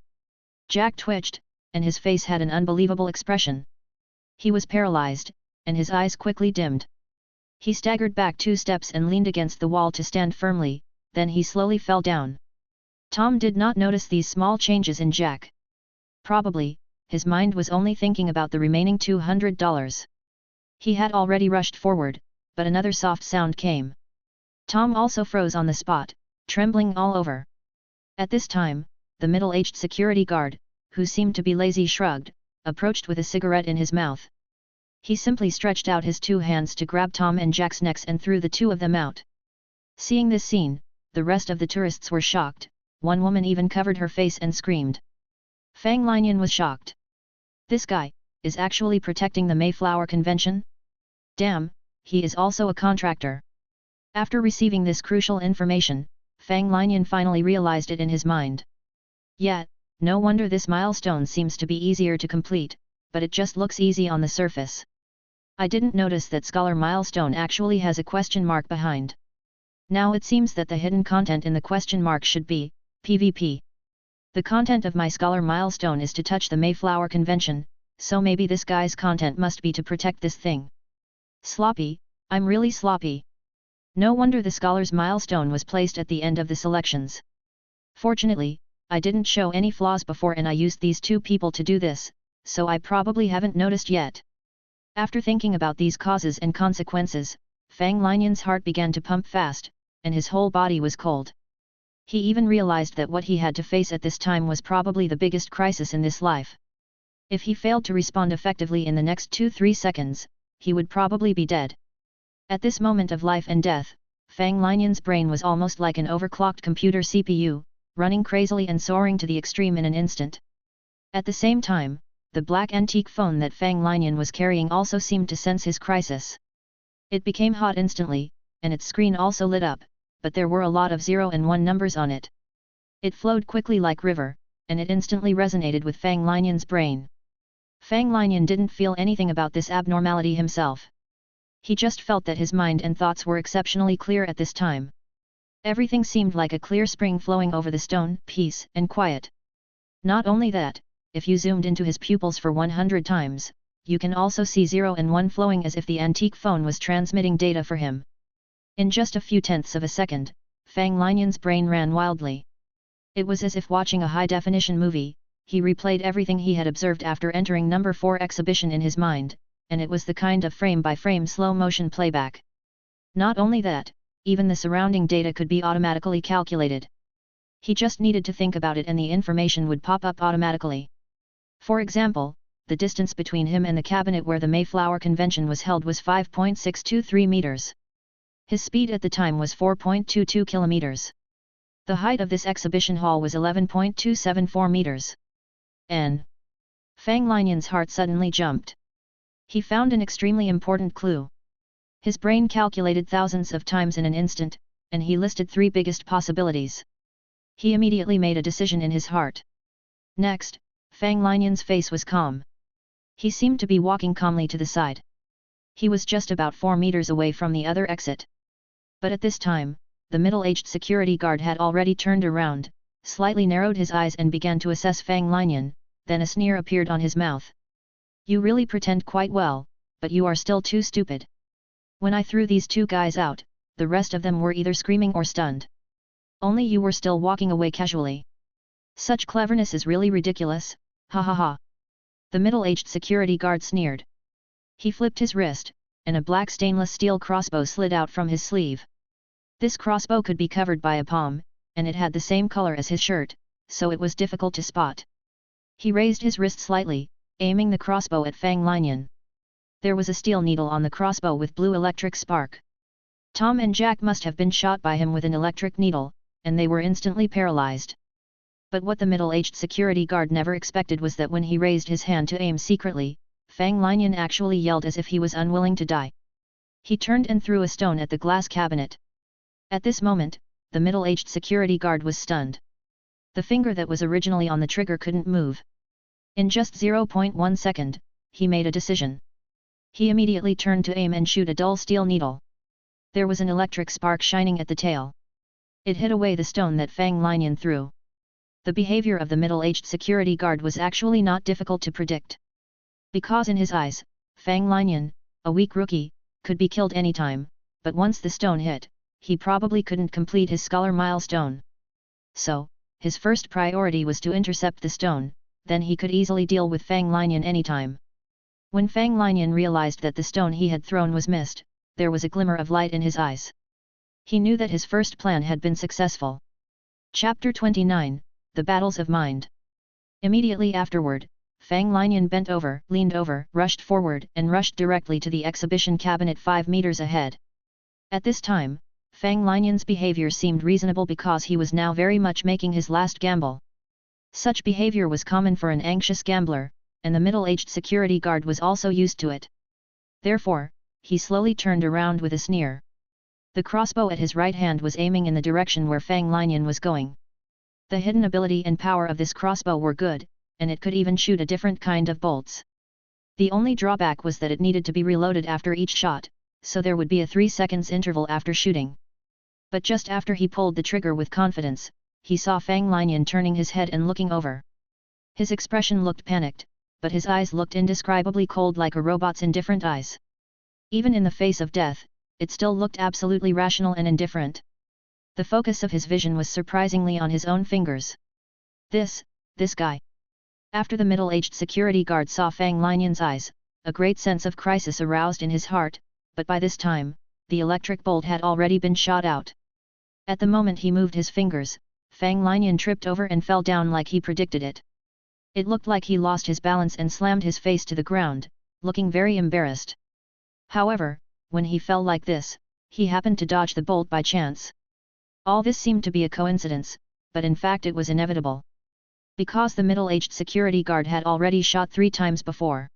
Jack twitched, and his face had an unbelievable expression. He was paralyzed, and his eyes quickly dimmed. He staggered back 2 steps and leaned against the wall to stand firmly, then he slowly fell down. Tom did not notice these small changes in Jack. Probably, his mind was only thinking about the remaining $200. He had already rushed forward, but another soft sound came. Tom also froze on the spot, trembling all over. At this time, the middle-aged security guard, who seemed to be lazy, shrugged, approached with a cigarette in his mouth. He simply stretched out his 2 hands to grab Tom and Jack's necks and threw the 2 of them out. Seeing this scene, the rest of the tourists were shocked. One woman even covered her face and screamed. Fang Linian was shocked. This guy is actually protecting the Mayflower Convention? Damn, he is also a contractor. After receiving this crucial information, Fang Linian finally realized it in his mind. Yet, no wonder this milestone seems to be easier to complete, but it just looks easy on the surface. I didn't notice that Scholar milestone actually has a question mark behind. Now it seems that the hidden content in the question mark should be PvP. The content of my Scholar milestone is to touch the Mayflower Convention, so maybe this guy's content must be to protect this thing. Sloppy, I'm really sloppy. No wonder the Scholar's milestone was placed at the end of the selections. Fortunately, I didn't show any flaws before and I used these 2 people to do this, so I probably haven't noticed yet. After thinking about these causes and consequences, Fang Linian's heart began to pump fast, and his whole body was cold. He even realized that what he had to face at this time was probably the biggest crisis in this life. If he failed to respond effectively in the next 2-3 seconds, he would probably be dead. At this moment of life and death, Fang Linian's brain was almost like an overclocked computer CPU, running crazily and soaring to the extreme in an instant. At the same time, the black antique phone that Fang Linian was carrying also seemed to sense his crisis. It became hot instantly, and its screen also lit up, but there were a lot of 0 and 1 numbers on it. It flowed quickly like river, and it instantly resonated with Fang Linian's brain. Fang Linian didn't feel anything about this abnormality himself. He just felt that his mind and thoughts were exceptionally clear at this time. Everything seemed like a clear spring flowing over the stone, peace and quiet. Not only that, if you zoomed into his pupils for 100 times, you can also see 0 and 1 flowing as if the antique phone was transmitting data for him. In just a few tenths of a second, Fang Linian's brain ran wildly. It was as if watching a high-definition movie. He replayed everything he had observed after entering number 4 exhibition in his mind, and it was the kind of frame-by-frame slow-motion playback. Not only that, even the surrounding data could be automatically calculated. He just needed to think about it and the information would pop up automatically. For example, the distance between him and the cabinet where the Mayflower Convention was held was 5.623 meters. His speed at the time was 4.22 kilometers. The height of this exhibition hall was 11.274 meters. Fang Linian's heart suddenly jumped. He found an extremely important clue. His brain calculated thousands of times in an instant, and he listed 3 biggest possibilities. He immediately made a decision in his heart. Next, Fang Linian's face was calm. He seemed to be walking calmly to the side. He was just about 4 meters away from the other exit. But at this time, the middle-aged security guard had already turned around, slightly narrowed his eyes and began to assess Fang Linian, then a sneer appeared on his mouth. "You really pretend quite well, but you are still too stupid. When I threw these 2 guys out, the rest of them were either screaming or stunned. Only you were still walking away casually. Such cleverness is really ridiculous, ha ha ha." The middle-aged security guard sneered. He flipped his wrist, and a black stainless steel crossbow slid out from his sleeve. This crossbow could be covered by a palm, and it had the same color as his shirt, so it was difficult to spot. He raised his wrist slightly, aiming the crossbow at Fang Linian. There was a steel needle on the crossbow with blue electric spark. Tom and Jack must have been shot by him with an electric needle, and they were instantly paralyzed. But what the middle-aged security guard never expected was that when he raised his hand to aim secretly, Fang Linian actually yelled as if he was unwilling to die. He turned and threw a stone at the glass cabinet. At this moment, the middle-aged security guard was stunned. The finger that was originally on the trigger couldn't move. In just 0.1 second, he made a decision. He immediately turned to aim and shoot a dull steel needle. There was an electric spark shining at the tail. It hit away the stone that Fang Linian threw. The behavior of the middle-aged security guard was actually not difficult to predict. Because in his eyes, Fang Linian, a weak rookie, could be killed anytime, but once the stone hit, he probably couldn't complete his scholar milestone. So, his first priority was to intercept the stone, then he could easily deal with Fang Linian anytime. When Fang Linian realized that the stone he had thrown was missed, there was a glimmer of light in his eyes. He knew that his first plan had been successful. Chapter 29, The Battles of Mind. Immediately afterward, Fang Linian bent over, leaned over, rushed forward and rushed directly to the exhibition cabinet 5 meters ahead. At this time, Fang Linian's behavior seemed reasonable because he was now very much making his last gamble. Such behavior was common for an anxious gambler, and the middle-aged security guard was also used to it. Therefore, he slowly turned around with a sneer. The crossbow at his right hand was aiming in the direction where Fang Linian was going. The hidden ability and power of this crossbow were good, and it could even shoot a different kind of bolts. The only drawback was that it needed to be reloaded after each shot, so there would be a 3 seconds interval after shooting. But just after he pulled the trigger with confidence, he saw Fang Linian turning his head and looking over. His expression looked panicked, but his eyes looked indescribably cold like a robot's indifferent eyes. Even in the face of death, it still looked absolutely rational and indifferent. The focus of his vision was surprisingly on his own fingers. This guy. After the middle-aged security guard saw Fang Linian's eyes, a great sense of crisis aroused in his heart, but by this time, the electric bolt had already been shot out. At the moment he moved his fingers, Fang Linian tripped over and fell down like he predicted it. It looked like he lost his balance and slammed his face to the ground, looking very embarrassed. However, when he fell like this, he happened to dodge the bolt by chance. All this seemed to be a coincidence, but in fact it was inevitable. Because the middle-aged security guard had already shot 3 times before.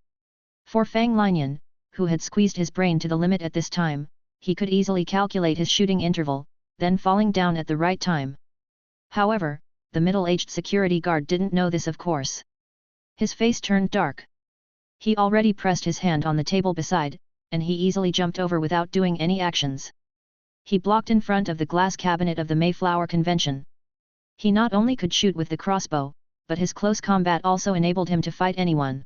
For Fang Linian, who had squeezed his brain to the limit at this time, he could easily calculate his shooting interval, then falling down at the right time. However, the middle-aged security guard didn't know this, of course. His face turned dark. He already pressed his hand on the table beside, and he easily jumped over without doing any actions. He blocked in front of the glass cabinet of the Mayflower Convention. He not only could shoot with the crossbow, but his close combat also enabled him to fight anyone.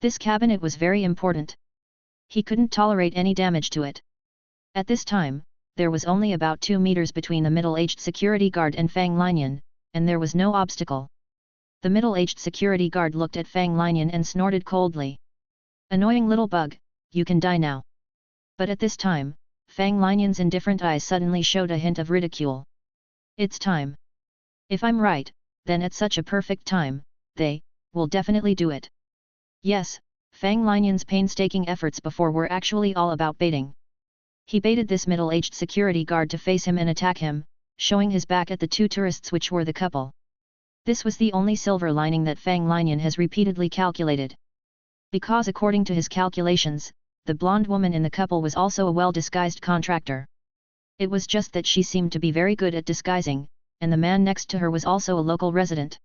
This cabinet was very important. He couldn't tolerate any damage to it. At this time, there was only about 2 meters between the middle-aged security guard and Fang Linian, and there was no obstacle. The middle-aged security guard looked at Fang Linian and snorted coldly. "Annoying little bug, you can die now." But at this time, Fang Linian's indifferent eyes suddenly showed a hint of ridicule. "It's time. If I'm right, then at such a perfect time, they will definitely do it." Yes, Fang Linian's painstaking efforts before were actually all about baiting. He baited this middle-aged security guard to face him and attack him, showing his back at the 2 tourists which were the couple. This was the only silver lining that Fang Linian has repeatedly calculated. Because according to his calculations, the blonde woman in the couple was also a well-disguised contractor. It was just that she seemed to be very good at disguising, and the man next to her was also a local resident.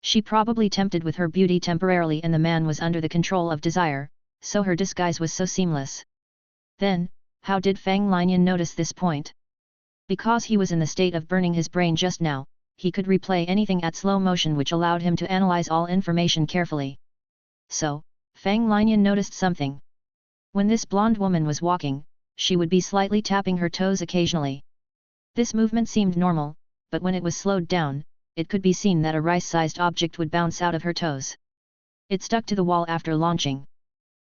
She probably tempted with her beauty temporarily, and the man was under the control of desire, so her disguise was so seamless. Then, how did Fang Linian notice this point? Because he was in the state of burning his brain just now, he could replay anything at slow motion, which allowed him to analyze all information carefully. So, Fang Linian noticed something. When this blonde woman was walking, she would be slightly tapping her toes occasionally. This movement seemed normal, but when it was slowed down, it could be seen that a rice-sized object would bounce out of her toes. It stuck to the wall after launching.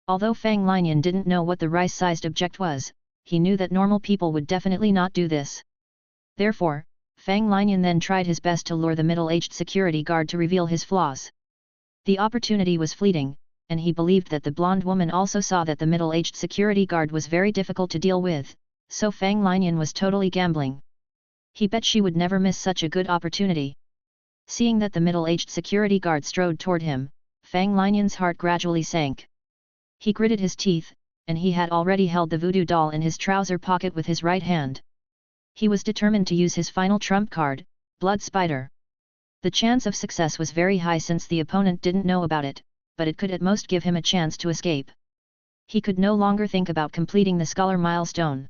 Although Fang Linian didn't know what the rice-sized object was, he knew that normal people would definitely not do this. Therefore, Fang Linian then tried his best to lure the middle-aged security guard to reveal his flaws. The opportunity was fleeting, and he believed that the blonde woman also saw that the middle-aged security guard was very difficult to deal with, so Fang Linian was totally gambling. He bet she would never miss such a good opportunity. Seeing that the middle-aged security guard strode toward him, Fang Linian's heart gradually sank. He gritted his teeth, and he had already held the voodoo doll in his trouser pocket with his right hand. He was determined to use his final trump card, Blood Spider. The chance of success was very high since the opponent didn't know about it, but it could at most give him a chance to escape. He could no longer think about completing the scholar milestone.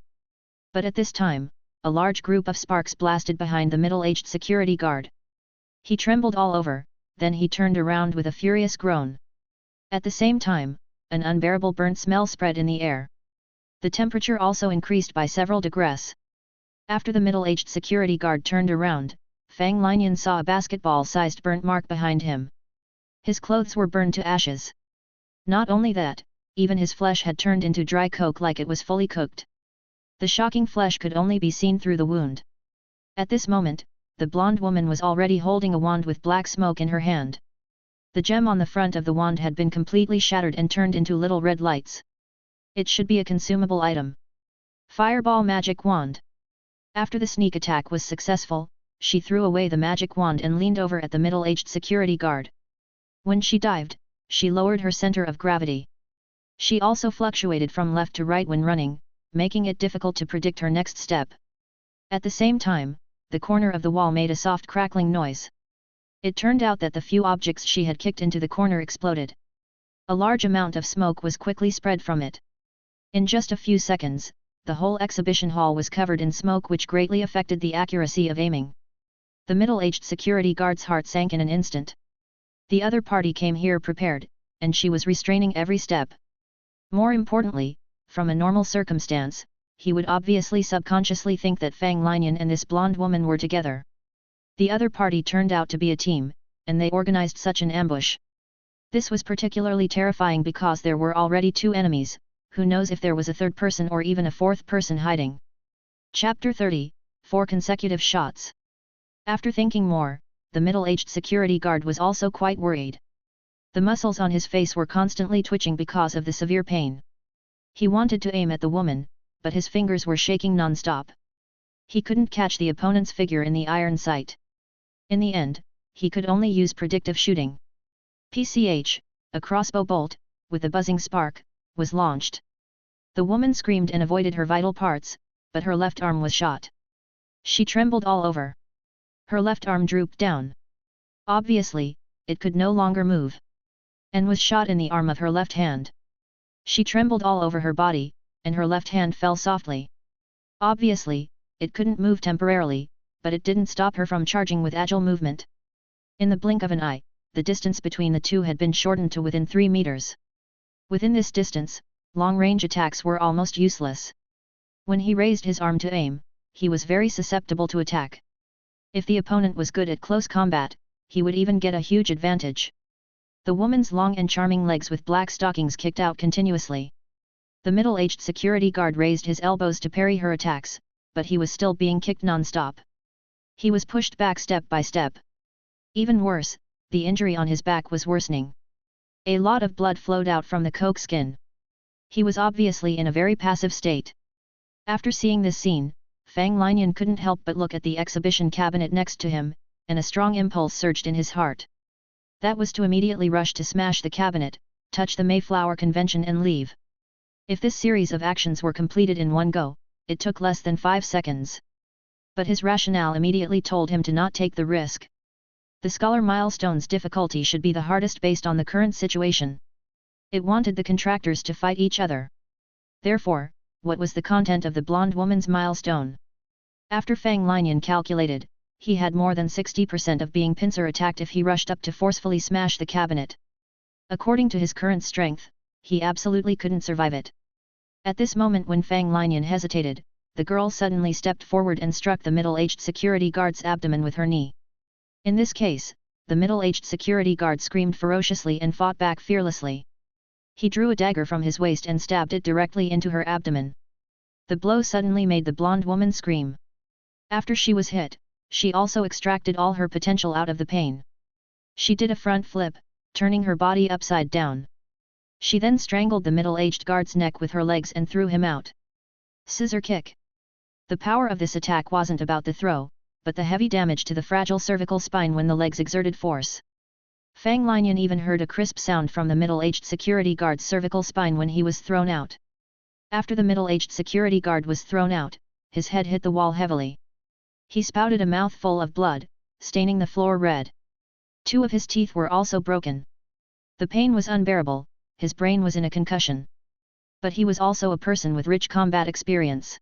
But at this time, a large group of sparks blasted behind the middle-aged security guard. He trembled all over, then he turned around with a furious groan. At the same time, an unbearable burnt smell spread in the air. The temperature also increased by several degrees. After the middle-aged security guard turned around, Fang Linian saw a basketball-sized burnt mark behind him. His clothes were burned to ashes. Not only that, even his flesh had turned into dry coke like it was fully cooked. The shocking flesh could only be seen through the wound. At this moment, the blonde woman was already holding a wand with black smoke in her hand. The gem on the front of the wand had been completely shattered and turned into little red lights. It should be a consumable item. Fireball magic wand. After the sneak attack was successful, she threw away the magic wand and leaned over at the middle-aged security guard. When she dived, she lowered her center of gravity. She also fluctuated from left to right when running, making it difficult to predict her next step. At the same time, the corner of the wall made a soft crackling noise. It turned out that the few objects she had kicked into the corner exploded. A large amount of smoke was quickly spread from it. In just a few seconds, the whole exhibition hall was covered in smoke, which greatly affected the accuracy of aiming. The middle-aged security guard's heart sank in an instant. The other party came here prepared, and she was restraining every step. More importantly, from a normal circumstance, he would obviously subconsciously think that Fang Linian and this blonde woman were together. The other party turned out to be a team, and they organized such an ambush. This was particularly terrifying because there were already 2 enemies, who knows if there was a third person or even a fourth person hiding. Chapter 30, 4 consecutive shots. After thinking more, the middle-aged security guard was also quite worried. The muscles on his face were constantly twitching because of the severe pain. He wanted to aim at the woman, but his fingers were shaking non-stop. He couldn't catch the opponent's figure in the iron sight. In the end, he could only use predictive shooting. PCH, a crossbow bolt, with a buzzing spark, was launched. The woman screamed and avoided her vital parts, but her left arm was shot. She trembled all over. Her left arm drooped down. Obviously, it could no longer move. And was shot in the arm of her left hand. She trembled all over her body, and her left hand fell softly. Obviously, it couldn't move temporarily, but it didn't stop her from charging with agile movement. In the blink of an eye, the distance between the two had been shortened to within 3 meters. Within this distance, long-range attacks were almost useless. When he raised his arm to aim, he was very susceptible to attack. If the opponent was good at close combat, he would even get a huge advantage. The woman's long and charming legs with black stockings kicked out continuously. The middle-aged security guard raised his elbows to parry her attacks, but he was still being kicked non-stop. He was pushed back step by step. Even worse, the injury on his back was worsening. A lot of blood flowed out from the coke skin. He was obviously in a very passive state. After seeing this scene, Fang Linian couldn't help but look at the exhibition cabinet next to him, and a strong impulse surged in his heart. That was to immediately rush to smash the cabinet, touch the Mayflower Convention and leave. If this series of actions were completed in one go, it took less than 5 seconds. But his rationale immediately told him to not take the risk. The Scholar Milestone's difficulty should be the hardest based on the current situation. It wanted the contractors to fight each other. Therefore, what was the content of the blonde woman's milestone? After Fang Linian calculated, he had more than 60% of being pincer attacked if he rushed up to forcefully smash the cabinet. According to his current strength, he absolutely couldn't survive it. At this moment when Fang Linian hesitated, the girl suddenly stepped forward and struck the middle-aged security guard's abdomen with her knee. In this case, the middle-aged security guard screamed ferociously and fought back fearlessly. He drew a dagger from his waist and stabbed it directly into her abdomen. The blow suddenly made the blonde woman scream. After she was hit, she also extracted all her potential out of the pain. She did a front flip, turning her body upside down. She then strangled the middle-aged guard's neck with her legs and threw him out. Scissor kick. The power of this attack wasn't about the throw, but the heavy damage to the fragile cervical spine when the legs exerted force. Fang Linian even heard a crisp sound from the middle-aged security guard's cervical spine when he was thrown out. After the middle-aged security guard was thrown out, his head hit the wall heavily. He spouted a mouthful of blood, staining the floor red. 2 of his teeth were also broken. The pain was unbearable, his brain was in a concussion. But he was also a person with rich combat experience.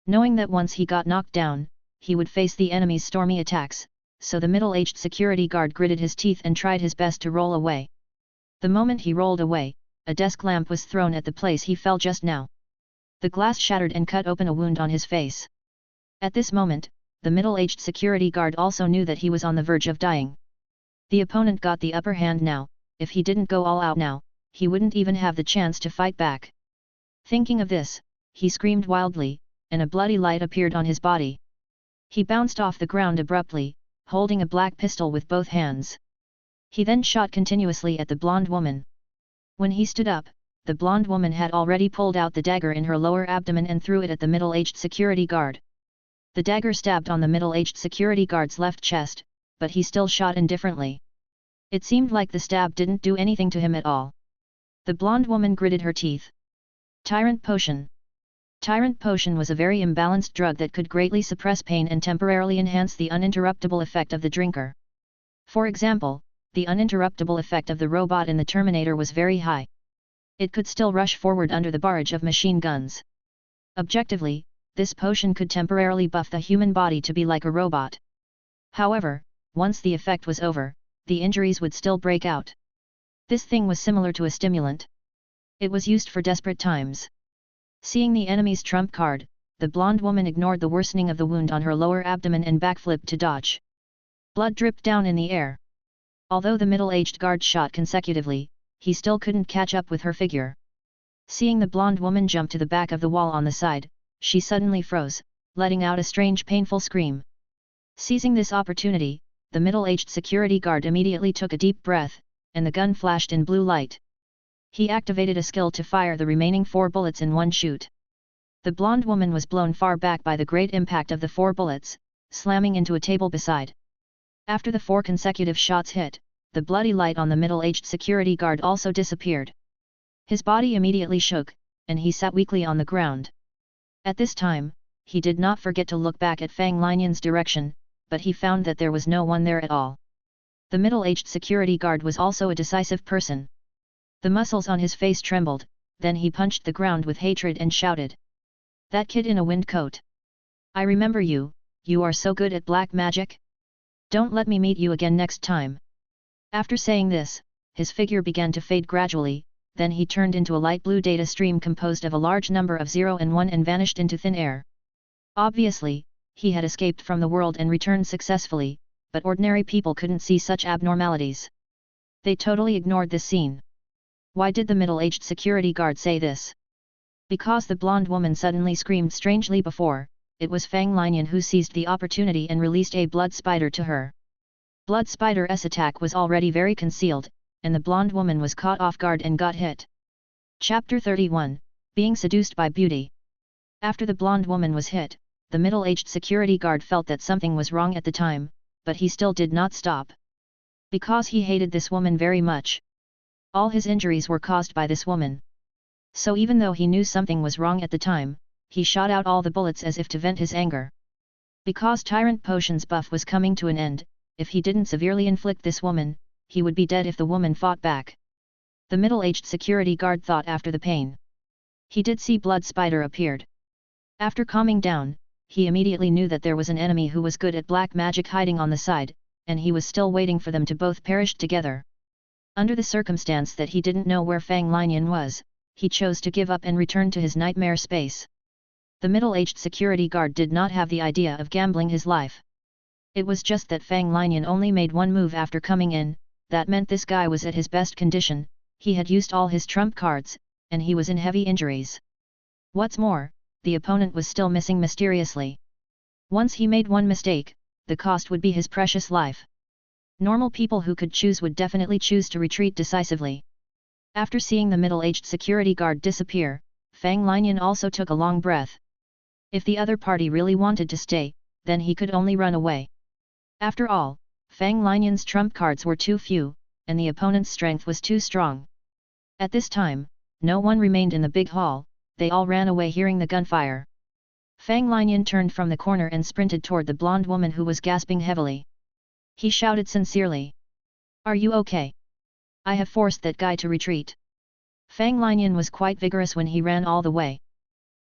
Knowing that once he got knocked down, he would face the enemy's stormy attacks, so the middle-aged security guard gritted his teeth and tried his best to roll away. The moment he rolled away, a desk lamp was thrown at the place he fell just now. The glass shattered and cut open a wound on his face. At this moment, the middle-aged security guard also knew that he was on the verge of dying. The opponent got the upper hand now. If he didn't go all out now, he wouldn't even have the chance to fight back. Thinking of this, he screamed wildly, and a bloody light appeared on his body. He bounced off the ground abruptly, holding a black pistol with both hands. He then shot continuously at the blonde woman. When he stood up, the blonde woman had already pulled out the dagger in her lower abdomen and threw it at the middle-aged security guard. The dagger stabbed on the middle-aged security guard's left chest, but he still shot indifferently. It seemed like the stab didn't do anything to him at all. The blonde woman gritted her teeth. Tyrant Potion. Tyrant Potion was a very imbalanced drug that could greatly suppress pain and temporarily enhance the uninterruptible effect of the drinker. For example, the uninterruptible effect of the robot in the Terminator was very high. It could still rush forward under the barrage of machine guns. Objectively, this potion could temporarily buff the human body to be like a robot. However, once the effect was over, the injuries would still break out. This thing was similar to a stimulant. It was used for desperate times. Seeing the enemy's trump card, the blonde woman ignored the worsening of the wound on her lower abdomen and backflipped to dodge. Blood dripped down in the air. Although the middle-aged guard shot consecutively, he still couldn't catch up with her figure. Seeing the blonde woman jump to the back of the wall on the side, she suddenly froze, letting out a strange painful scream. Seizing this opportunity, the middle-aged security guard immediately took a deep breath, and the gun flashed in blue light. He activated a skill to fire the remaining 4 bullets in one shoot. The blonde woman was blown far back by the great impact of the 4 bullets, slamming into a table beside. After the 4 consecutive shots hit, the bloody light on the middle-aged security guard also disappeared. His body immediately shook, and he sat weakly on the ground. At this time, he did not forget to look back at Fang Linian's direction, but he found that there was no one there at all. The middle-aged security guard was also a decisive person. The muscles on his face trembled, then he punched the ground with hatred and shouted. "That kid in a wind coat! I remember you, you are so good at black magic? Don't let me meet you again next time." After saying this, his figure began to fade gradually, then he turned into a light blue data stream composed of a large number of 0 and 1 and vanished into thin air. Obviously, he had escaped from the world and returned successfully, but ordinary people couldn't see such abnormalities. They totally ignored this scene. Why did the middle-aged security guard say this? Because the blonde woman suddenly screamed strangely before, it was Fang Linian who seized the opportunity and released a blood spider to her. Blood Spider's attack was already very concealed, and the blonde woman was caught off guard and got hit. Chapter 31, Being Seduced by Beauty. After the blonde woman was hit, the middle-aged security guard felt that something was wrong at the time, but he still did not stop. Because he hated this woman very much. All his injuries were caused by this woman. So even though he knew something was wrong at the time, he shot out all the bullets as if to vent his anger. Because Tyrant Potion's buff was coming to an end, if he didn't severely inflict this woman, he would be dead if the woman fought back. The middle-aged security guard thought after the pain. He did see Blood Spider appeared. After calming down, he immediately knew that there was an enemy who was good at black magic hiding on the side, and he was still waiting for them to both perish together. Under the circumstance that he didn't know where Fang Linian was, he chose to give up and return to his nightmare space. The middle-aged security guard did not have the idea of gambling his life. It was just that Fang Linian only made one move after coming in, that meant this guy was at his best condition, he had used all his trump cards, and he was in heavy injuries. What's more, the opponent was still missing mysteriously. Once he made one mistake, the cost would be his precious life. Normal people who could choose would definitely choose to retreat decisively. After seeing the middle-aged security guard disappear, Fang Linian also took a long breath. If the other party really wanted to stay, then he could only run away. After all, Fang Linian's trump cards were too few, and the opponent's strength was too strong. At this time, no one remained in the big hall, they all ran away hearing the gunfire. Fang Linian turned from the corner and sprinted toward the blonde woman who was gasping heavily. He shouted sincerely. "Are you okay? I have forced that guy to retreat." Fang Linian was quite vigorous when he ran all the way.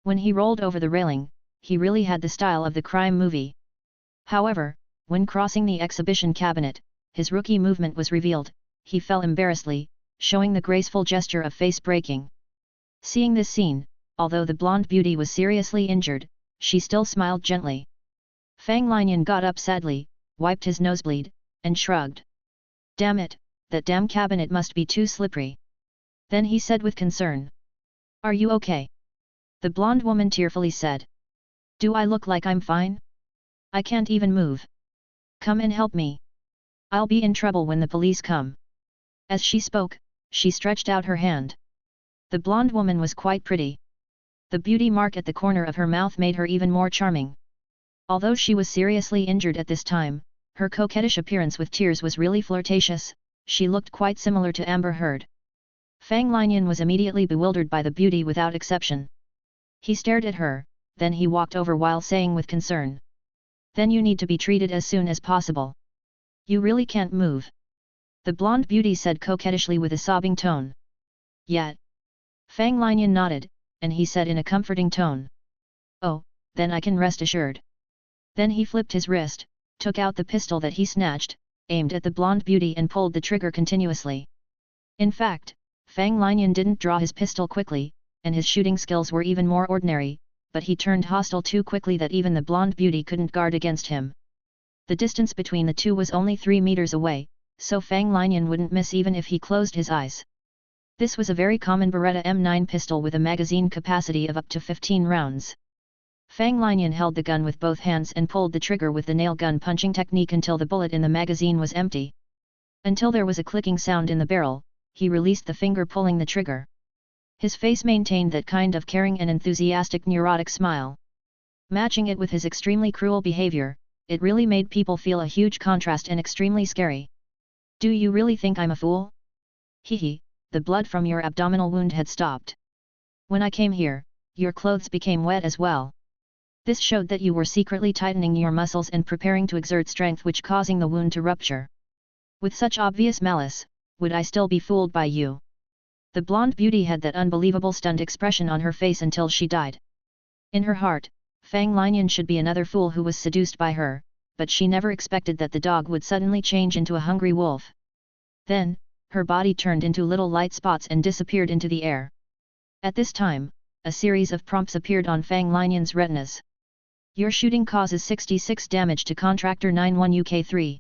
When he rolled over the railing, he really had the style of the crime movie. However, when crossing the exhibition cabinet, his rookie movement was revealed, he fell embarrassedly, showing the graceful gesture of face breaking. Seeing this scene, although the blonde beauty was seriously injured, she still smiled gently. Fang Linian got up sadly, wiped his nosebleed, and shrugged. "Damn it, that damn cabinet must be too slippery." Then he said with concern. "Are you okay?" The blonde woman tearfully said. "Do I look like I'm fine? I can't even move. Come and help me. I'll be in trouble when the police come." As she spoke, she stretched out her hand. The blonde woman was quite pretty. The beauty mark at the corner of her mouth made her even more charming. Although she was seriously injured at this time, her coquettish appearance with tears was really flirtatious, she looked quite similar to Amber Heard. Fang Linian was immediately bewildered by the beauty without exception. He stared at her, then he walked over while saying with concern. "Then you need to be treated as soon as possible. You really can't move." The blonde beauty said coquettishly with a sobbing tone. "Yet." Fang Linian nodded, and he said in a comforting tone. "Oh, then I can rest assured." Then he flipped his wrist, took out the pistol that he snatched, aimed at the blonde beauty and pulled the trigger continuously. In fact, Fang Linian didn't draw his pistol quickly, and his shooting skills were even more ordinary, but he turned hostile too quickly that even the blonde beauty couldn't guard against him. The distance between the two was only 3 meters away, so Fang Linian wouldn't miss even if he closed his eyes. This was a very common Beretta M9 pistol with a magazine capacity of up to 15 rounds. Fang Linian held the gun with both hands and pulled the trigger with the nail gun punching technique until the bullet in the magazine was empty. Until there was a clicking sound in the barrel, he released the finger pulling the trigger. His face maintained that kind of caring and enthusiastic neurotic smile. Matching it with his extremely cruel behavior, it really made people feel a huge contrast and extremely scary. Do you really think I'm a fool? Hehe, the blood from your abdominal wound had stopped. When I came here, your clothes became wet as well. This showed that you were secretly tightening your muscles and preparing to exert strength, which causing the wound to rupture. With such obvious malice, would I still be fooled by you? The blonde beauty had that unbelievable stunned expression on her face until she died. In her heart, Fang Linian should be another fool who was seduced by her, but she never expected that the dog would suddenly change into a hungry wolf. Then, her body turned into little light spots and disappeared into the air. At this time, a series of prompts appeared on Fang Linian's retinas. Your shooting causes 66 damage to Contractor 91 UK3.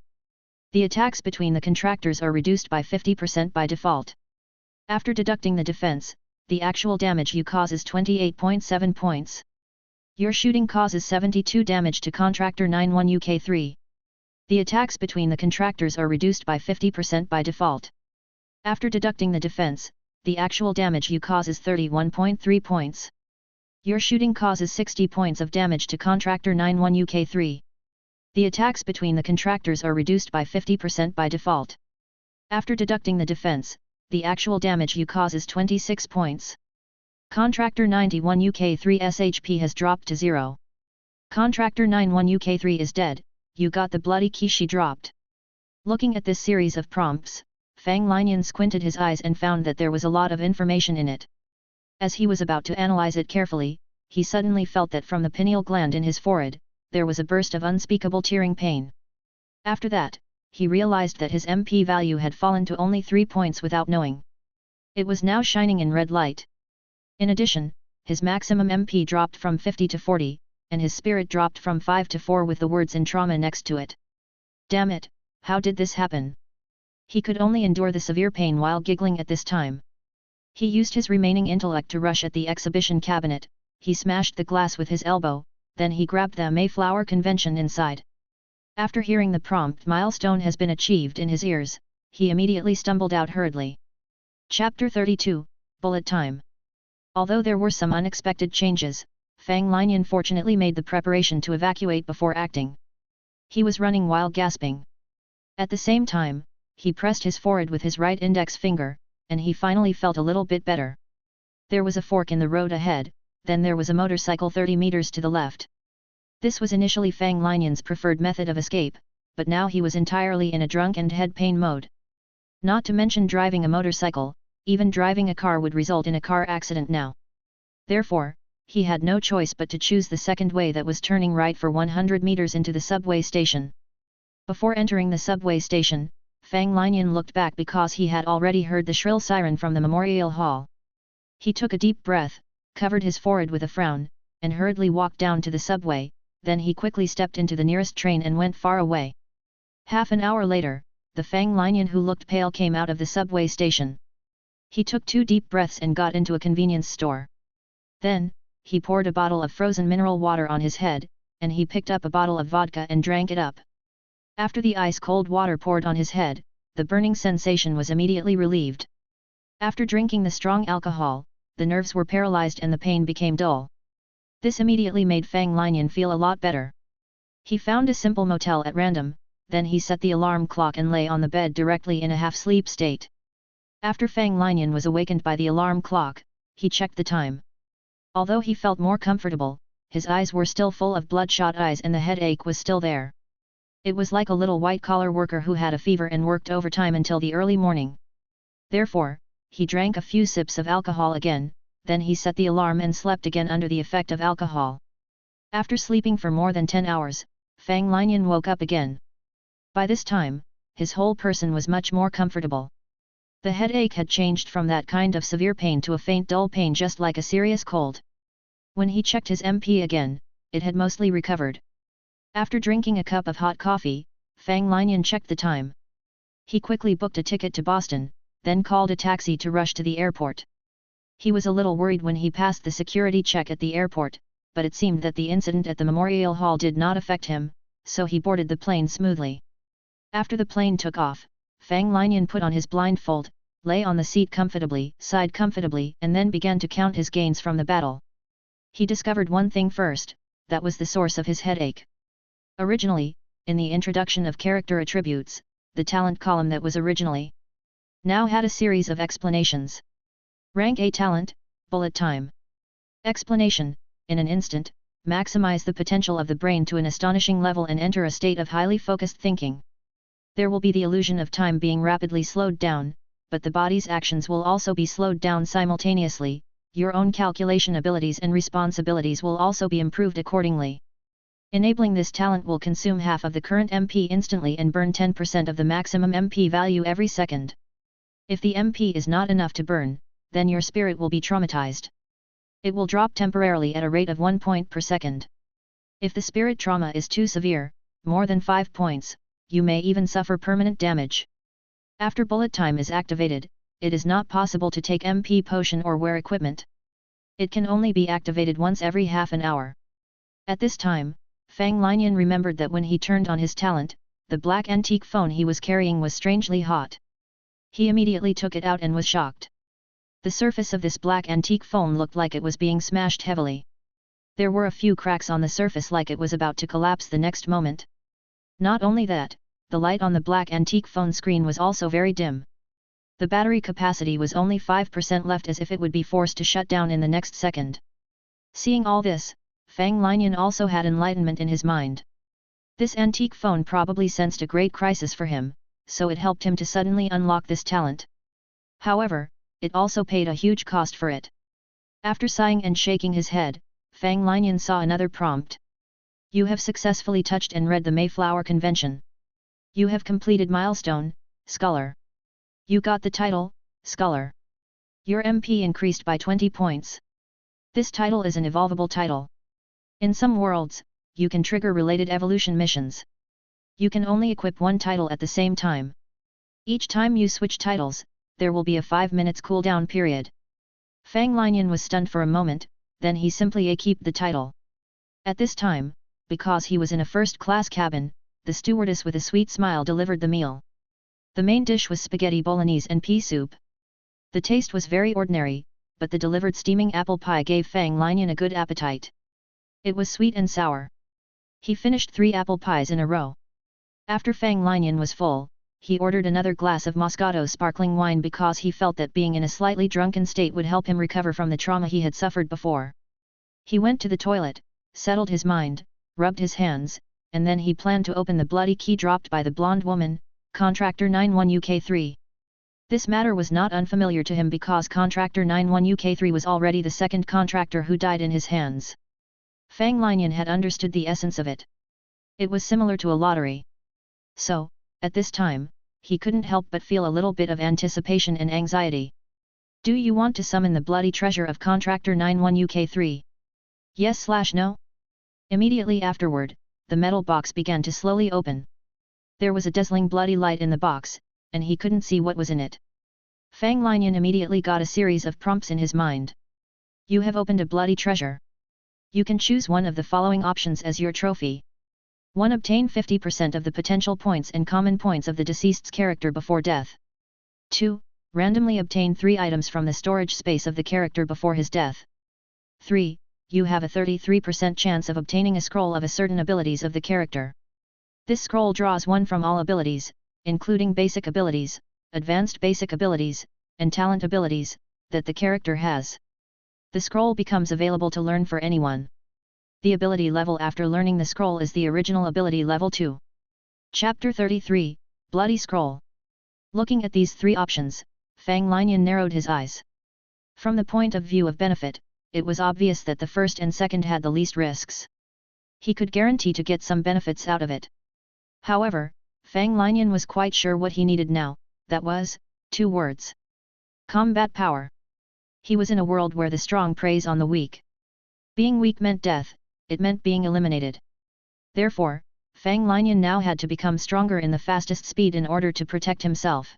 The attacks between the contractors are reduced by 50% by default. After deducting the defense, the actual damage you cause is 28.7 points. Your shooting causes 72 damage to Contractor 91 UK3. The attacks between the contractors are reduced by 50% by default. After deducting the defense, the actual damage you cause is 31.3 points. Your shooting causes 60 points of damage to Contractor 91 UK3. The attacks between the contractors are reduced by 50% by default. After deducting the defense, the actual damage you cause is 26 points. Contractor 91 UK3's HP has dropped to 0. Contractor 91 UK3 is dead, you got the bloody key she dropped. Looking at this series of prompts, Fang Linian squinted his eyes and found that there was a lot of information in it. As he was about to analyze it carefully, he suddenly felt that from the pineal gland in his forehead, there was a burst of unspeakable tearing pain. After that, he realized that his MP value had fallen to only 3 points without knowing. It was now shining in red light. In addition, his maximum MP dropped from 50 to 40, and his spirit dropped from 5 to 4 with the words in trauma next to it. Damn it, how did this happen? He could only endure the severe pain while giggling at this time. He used his remaining intellect to rush at the exhibition cabinet, he smashed the glass with his elbow, then he grabbed the Mayflower Convention inside. After hearing the prompt milestone has been achieved in his ears, he immediately stumbled out hurriedly. Chapter 32, Bullet Time. Although there were some unexpected changes, Fang Linian fortunately made the preparation to evacuate before acting. He was running while gasping. At the same time, he pressed his forehead with his right index finger, and he finally felt a little bit better. There was a fork in the road ahead, then there was a motorcycle 30 meters to the left. This was initially Fang Linian's preferred method of escape, but now he was entirely in a drunk and head pain mode. Not to mention driving a motorcycle, even driving a car would result in a car accident now. Therefore, he had no choice but to choose the second way, that was turning right for 100 meters into the subway station. Before entering the subway station, Fang Linian looked back because he had already heard the shrill siren from the memorial hall. He took a deep breath, covered his forehead with a frown, and hurriedly walked down to the subway, then he quickly stepped into the nearest train and went far away. Half an hour later, the Fang Linian who looked pale came out of the subway station. He took 2 deep breaths and got into a convenience store. Then, he poured a bottle of frozen mineral water on his head, and he picked up a bottle of vodka and drank it up. After the ice-cold water poured on his head, the burning sensation was immediately relieved. After drinking the strong alcohol, the nerves were paralyzed and the pain became dull. This immediately made Fang Linian feel a lot better. He found a simple motel at random, then he set the alarm clock and lay on the bed directly in a half-sleep state. After Fang Linian was awakened by the alarm clock, he checked the time. Although he felt more comfortable, his eyes were still full of bloodshot eyes and the headache was still there. It was like a little white-collar worker who had a fever and worked overtime until the early morning. Therefore, he drank a few sips of alcohol again, then he set the alarm and slept again under the effect of alcohol. After sleeping for more than 10 hours, Fang Linian woke up again. By this time, his whole person was much more comfortable. The headache had changed from that kind of severe pain to a faint dull pain just like a serious cold. When he checked his MP again, it had mostly recovered. After drinking a cup of hot coffee, Fang Linian checked the time. He quickly booked a ticket to Boston, then called a taxi to rush to the airport. He was a little worried when he passed the security check at the airport, but it seemed that the incident at the Memorial Hall did not affect him, so he boarded the plane smoothly. After the plane took off, Fang Linian put on his blindfold, lay on the seat comfortably, sighed comfortably, and then began to count his gains from the battle. He discovered one thing first, that was the source of his headache. Originally, in the introduction of character attributes, the talent column that was originally now had a series of explanations. Rank A talent, bullet time. Explanation: in an instant, maximize the potential of the brain to an astonishing level and enter a state of highly focused thinking. There will be the illusion of time being rapidly slowed down, but the body's actions will also be slowed down simultaneously. Your own calculation abilities and responsibilities will also be improved accordingly. Enabling this talent will consume half of the current MP instantly and burn 10% of the maximum MP value every second. If the MP is not enough to burn, then your spirit will be traumatized. It will drop temporarily at a rate of 1 point per second. If the spirit trauma is too severe, more than 5 points, you may even suffer permanent damage. After bullet time is activated, it is not possible to take MP potion or wear equipment. It can only be activated once every half an hour. At this time, Fang Linian remembered that when he turned on his talent, the black antique phone he was carrying was strangely hot. He immediately took it out and was shocked. The surface of this black antique phone looked like it was being smashed heavily. There were a few cracks on the surface like it was about to collapse the next moment. Not only that, the light on the black antique phone screen was also very dim. The battery capacity was only 5% left, as if it would be forced to shut down in the next second. Seeing all this, Fang Linian also had enlightenment in his mind. This antique phone probably sensed a great crisis for him, so it helped him to suddenly unlock this talent. However, it also paid a huge cost for it. After sighing and shaking his head, Fang Linian saw another prompt. You have successfully touched and read the Mayflower Convention. You have completed milestone, Scholar. You got the title, Scholar. Your MP increased by 20 points. This title is an evolvable title. In some worlds, you can trigger related evolution missions. You can only equip one title at the same time. Each time you switch titles, there will be a 5 minutes cooldown period. Fang Linian was stunned for a moment, then he simply kept the title. At this time, because he was in a first-class cabin, the stewardess with a sweet smile delivered the meal. The main dish was spaghetti bolognese and pea soup. The taste was very ordinary, but the delivered steaming apple pie gave Fang Linian a good appetite. It was sweet and sour. He finished 3 apple pies in a row. After Fang Linian was full, he ordered another glass of Moscato sparkling wine because he felt that being in a slightly drunken state would help him recover from the trauma he had suffered before. He went to the toilet, settled his mind, rubbed his hands, and then he planned to open the bloody key dropped by the blonde woman, Contractor 91 UK3. This matter was not unfamiliar to him because Contractor 91 UK3 was already the second contractor who died in his hands. Fang Linian had understood the essence of it. It was similar to a lottery. So, at this time, he couldn't help but feel a little bit of anticipation and anxiety. Do you want to summon the bloody treasure of Contractor 91 UK3? Yes/no? Immediately afterward, the metal box began to slowly open. There was a dazzling bloody light in the box, and he couldn't see what was in it. Fang Linian immediately got a series of prompts in his mind. You have opened a bloody treasure. You can choose one of the following options as your trophy. 1. Obtain 50% of the potential points and common points of the deceased's character before death. 2. Randomly obtain 3 items from the storage space of the character before his death. 3. You have a 33% chance of obtaining a scroll of a certain abilities of the character. This scroll draws 1 from all abilities, including basic abilities, advanced basic abilities, and talent abilities, that the character has. The scroll becomes available to learn for anyone. The ability level after learning the scroll is the original ability level 2. Chapter 33, Bloody Scroll. Looking at these 3 options, Fang Linian narrowed his eyes. From the point of view of benefit, it was obvious that the first and second had the least risks. He could guarantee to get some benefits out of it. However, Fang Linian was quite sure what he needed now, that was, 2 words. Combat power. He was in a world where the strong preys on the weak. Being weak meant death, it meant being eliminated. Therefore, Fang Linian now had to become stronger in the fastest speed in order to protect himself.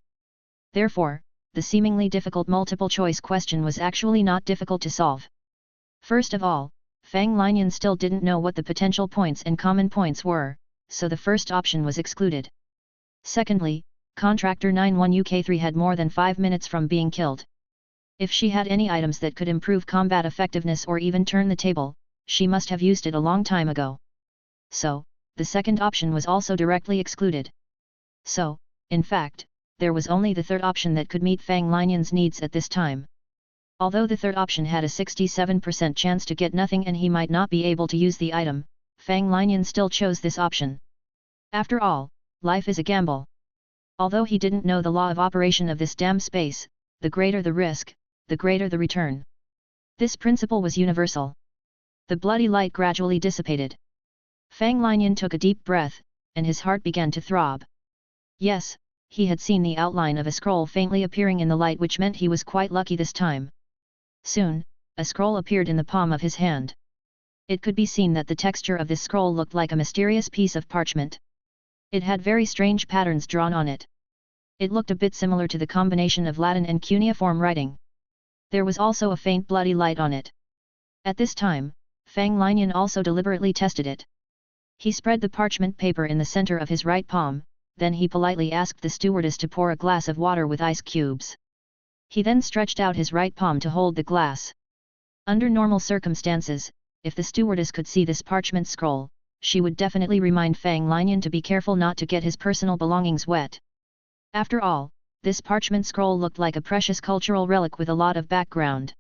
Therefore, the seemingly difficult multiple-choice question was actually not difficult to solve. First of all, Fang Linian still didn't know what the potential points and common points were, so the first option was excluded. Secondly, Contractor 91 UK3 had more than 5 minutes from being killed. If she had any items that could improve combat effectiveness or even turn the table, she must have used it a long time ago. So, the second option was also directly excluded. So, in fact, there was only the third option that could meet Fang Linian's needs at this time. Although the third option had a 67% chance to get nothing and he might not be able to use the item, Fang Linian still chose this option. After all, life is a gamble. Although he didn't know the law of operation of this damn space, the greater the risk, the greater the return. This principle was universal. The bloody light gradually dissipated. Fang Linian took a deep breath, and his heart began to throb. Yes, he had seen the outline of a scroll faintly appearing in the light, which meant he was quite lucky this time. Soon, a scroll appeared in the palm of his hand. It could be seen that the texture of this scroll looked like a mysterious piece of parchment. It had very strange patterns drawn on it. It looked a bit similar to the combination of Latin and cuneiform writing. There was also a faint bloody light on it. At this time, Fang Linian also deliberately tested it. He spread the parchment paper in the center of his right palm, then he politely asked the stewardess to pour a glass of water with ice cubes. He then stretched out his right palm to hold the glass. Under normal circumstances, if the stewardess could see this parchment scroll, she would definitely remind Fang Linian to be careful not to get his personal belongings wet. After all, this parchment scroll looked like a precious cultural relic with a lot of background.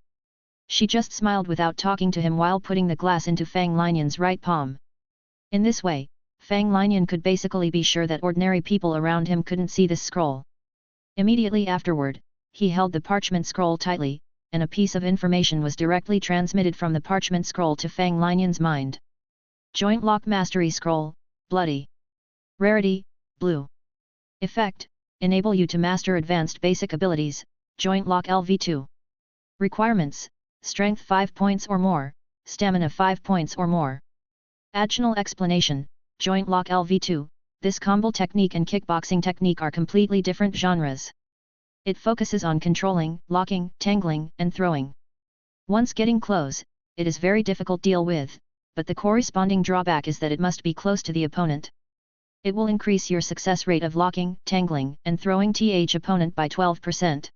She just smiled without talking to him while putting the glass into Fang Linian's right palm. In this way, Fang Linian could basically be sure that ordinary people around him couldn't see this scroll. Immediately afterward, he held the parchment scroll tightly, and a piece of information was directly transmitted from the parchment scroll to Fang Linian's mind. Joint Lock Mastery Scroll, Bloody. Rarity, Blue. Effect, enable you to master advanced basic abilities, Joint Lock LV2. Requirements, Strength 5 points or more, Stamina 5 points or more. Additional explanation, Joint Lock LV2, this combo technique and kickboxing technique are completely different genres. It focuses on controlling, locking, tangling, and throwing. Once getting close, it is very difficult to deal with, but the corresponding drawback is that it must be close to the opponent. It will increase your success rate of locking, tangling, and throwing th opponent by 12%.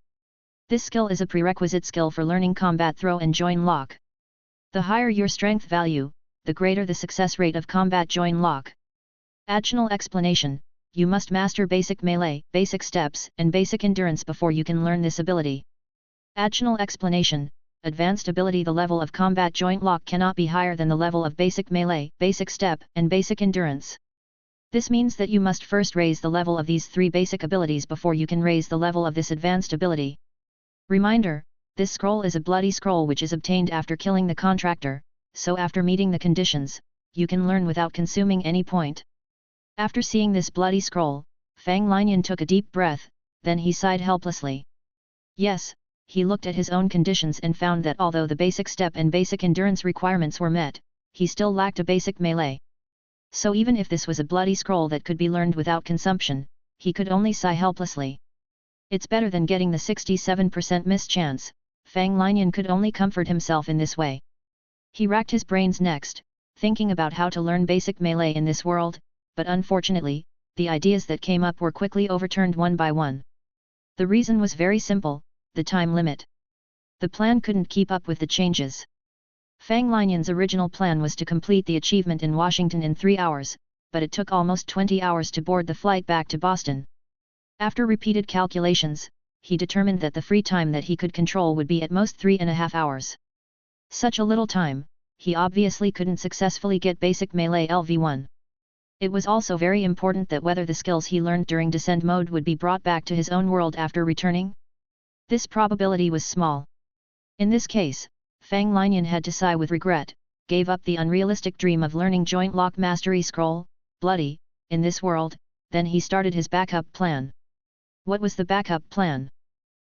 This skill is a prerequisite skill for learning combat throw and join lock. The higher your strength value, the greater the success rate of combat join lock. Additional explanation, you must master basic melee, basic steps, and basic endurance before you can learn this ability. Additional explanation, advanced ability. The level of combat joint lock cannot be higher than the level of basic melee, basic step, and basic endurance. This means that you must first raise the level of these 3 basic abilities before you can raise the level of this advanced ability. Reminder, this scroll is a bloody scroll which is obtained after killing the contractor, so after meeting the conditions, you can learn without consuming any point. After seeing this bloody scroll, Fang Linian took a deep breath, then he sighed helplessly. Yes, he looked at his own conditions and found that although the basic step and basic endurance requirements were met, he still lacked a basic melee. So even if this was a bloody scroll that could be learned without consumption, he could only sigh helplessly. It's better than getting the 67% miss chance, Fang Linian could only comfort himself in this way. He racked his brains next, thinking about how to learn basic melee in this world, but unfortunately, the ideas that came up were quickly overturned one by one. The reason was very simple, the time limit. The plan couldn't keep up with the changes. Fang Linian's original plan was to complete the achievement in Washington in 3 hours, but it took almost 20 hours to board the flight back to Boston. After repeated calculations, he determined that the free time that he could control would be at most 3.5 hours. Such a little time, he obviously couldn't successfully get basic melee LV1. It was also very important that whether the skills he learned during descent mode would be brought back to his own world after returning. This probability was small. In this case, Fang Linian had to sigh with regret, gave up the unrealistic dream of learning Joint Lock Mastery Scroll, Bloody, in this world, then he started his backup plan. What was the backup plan?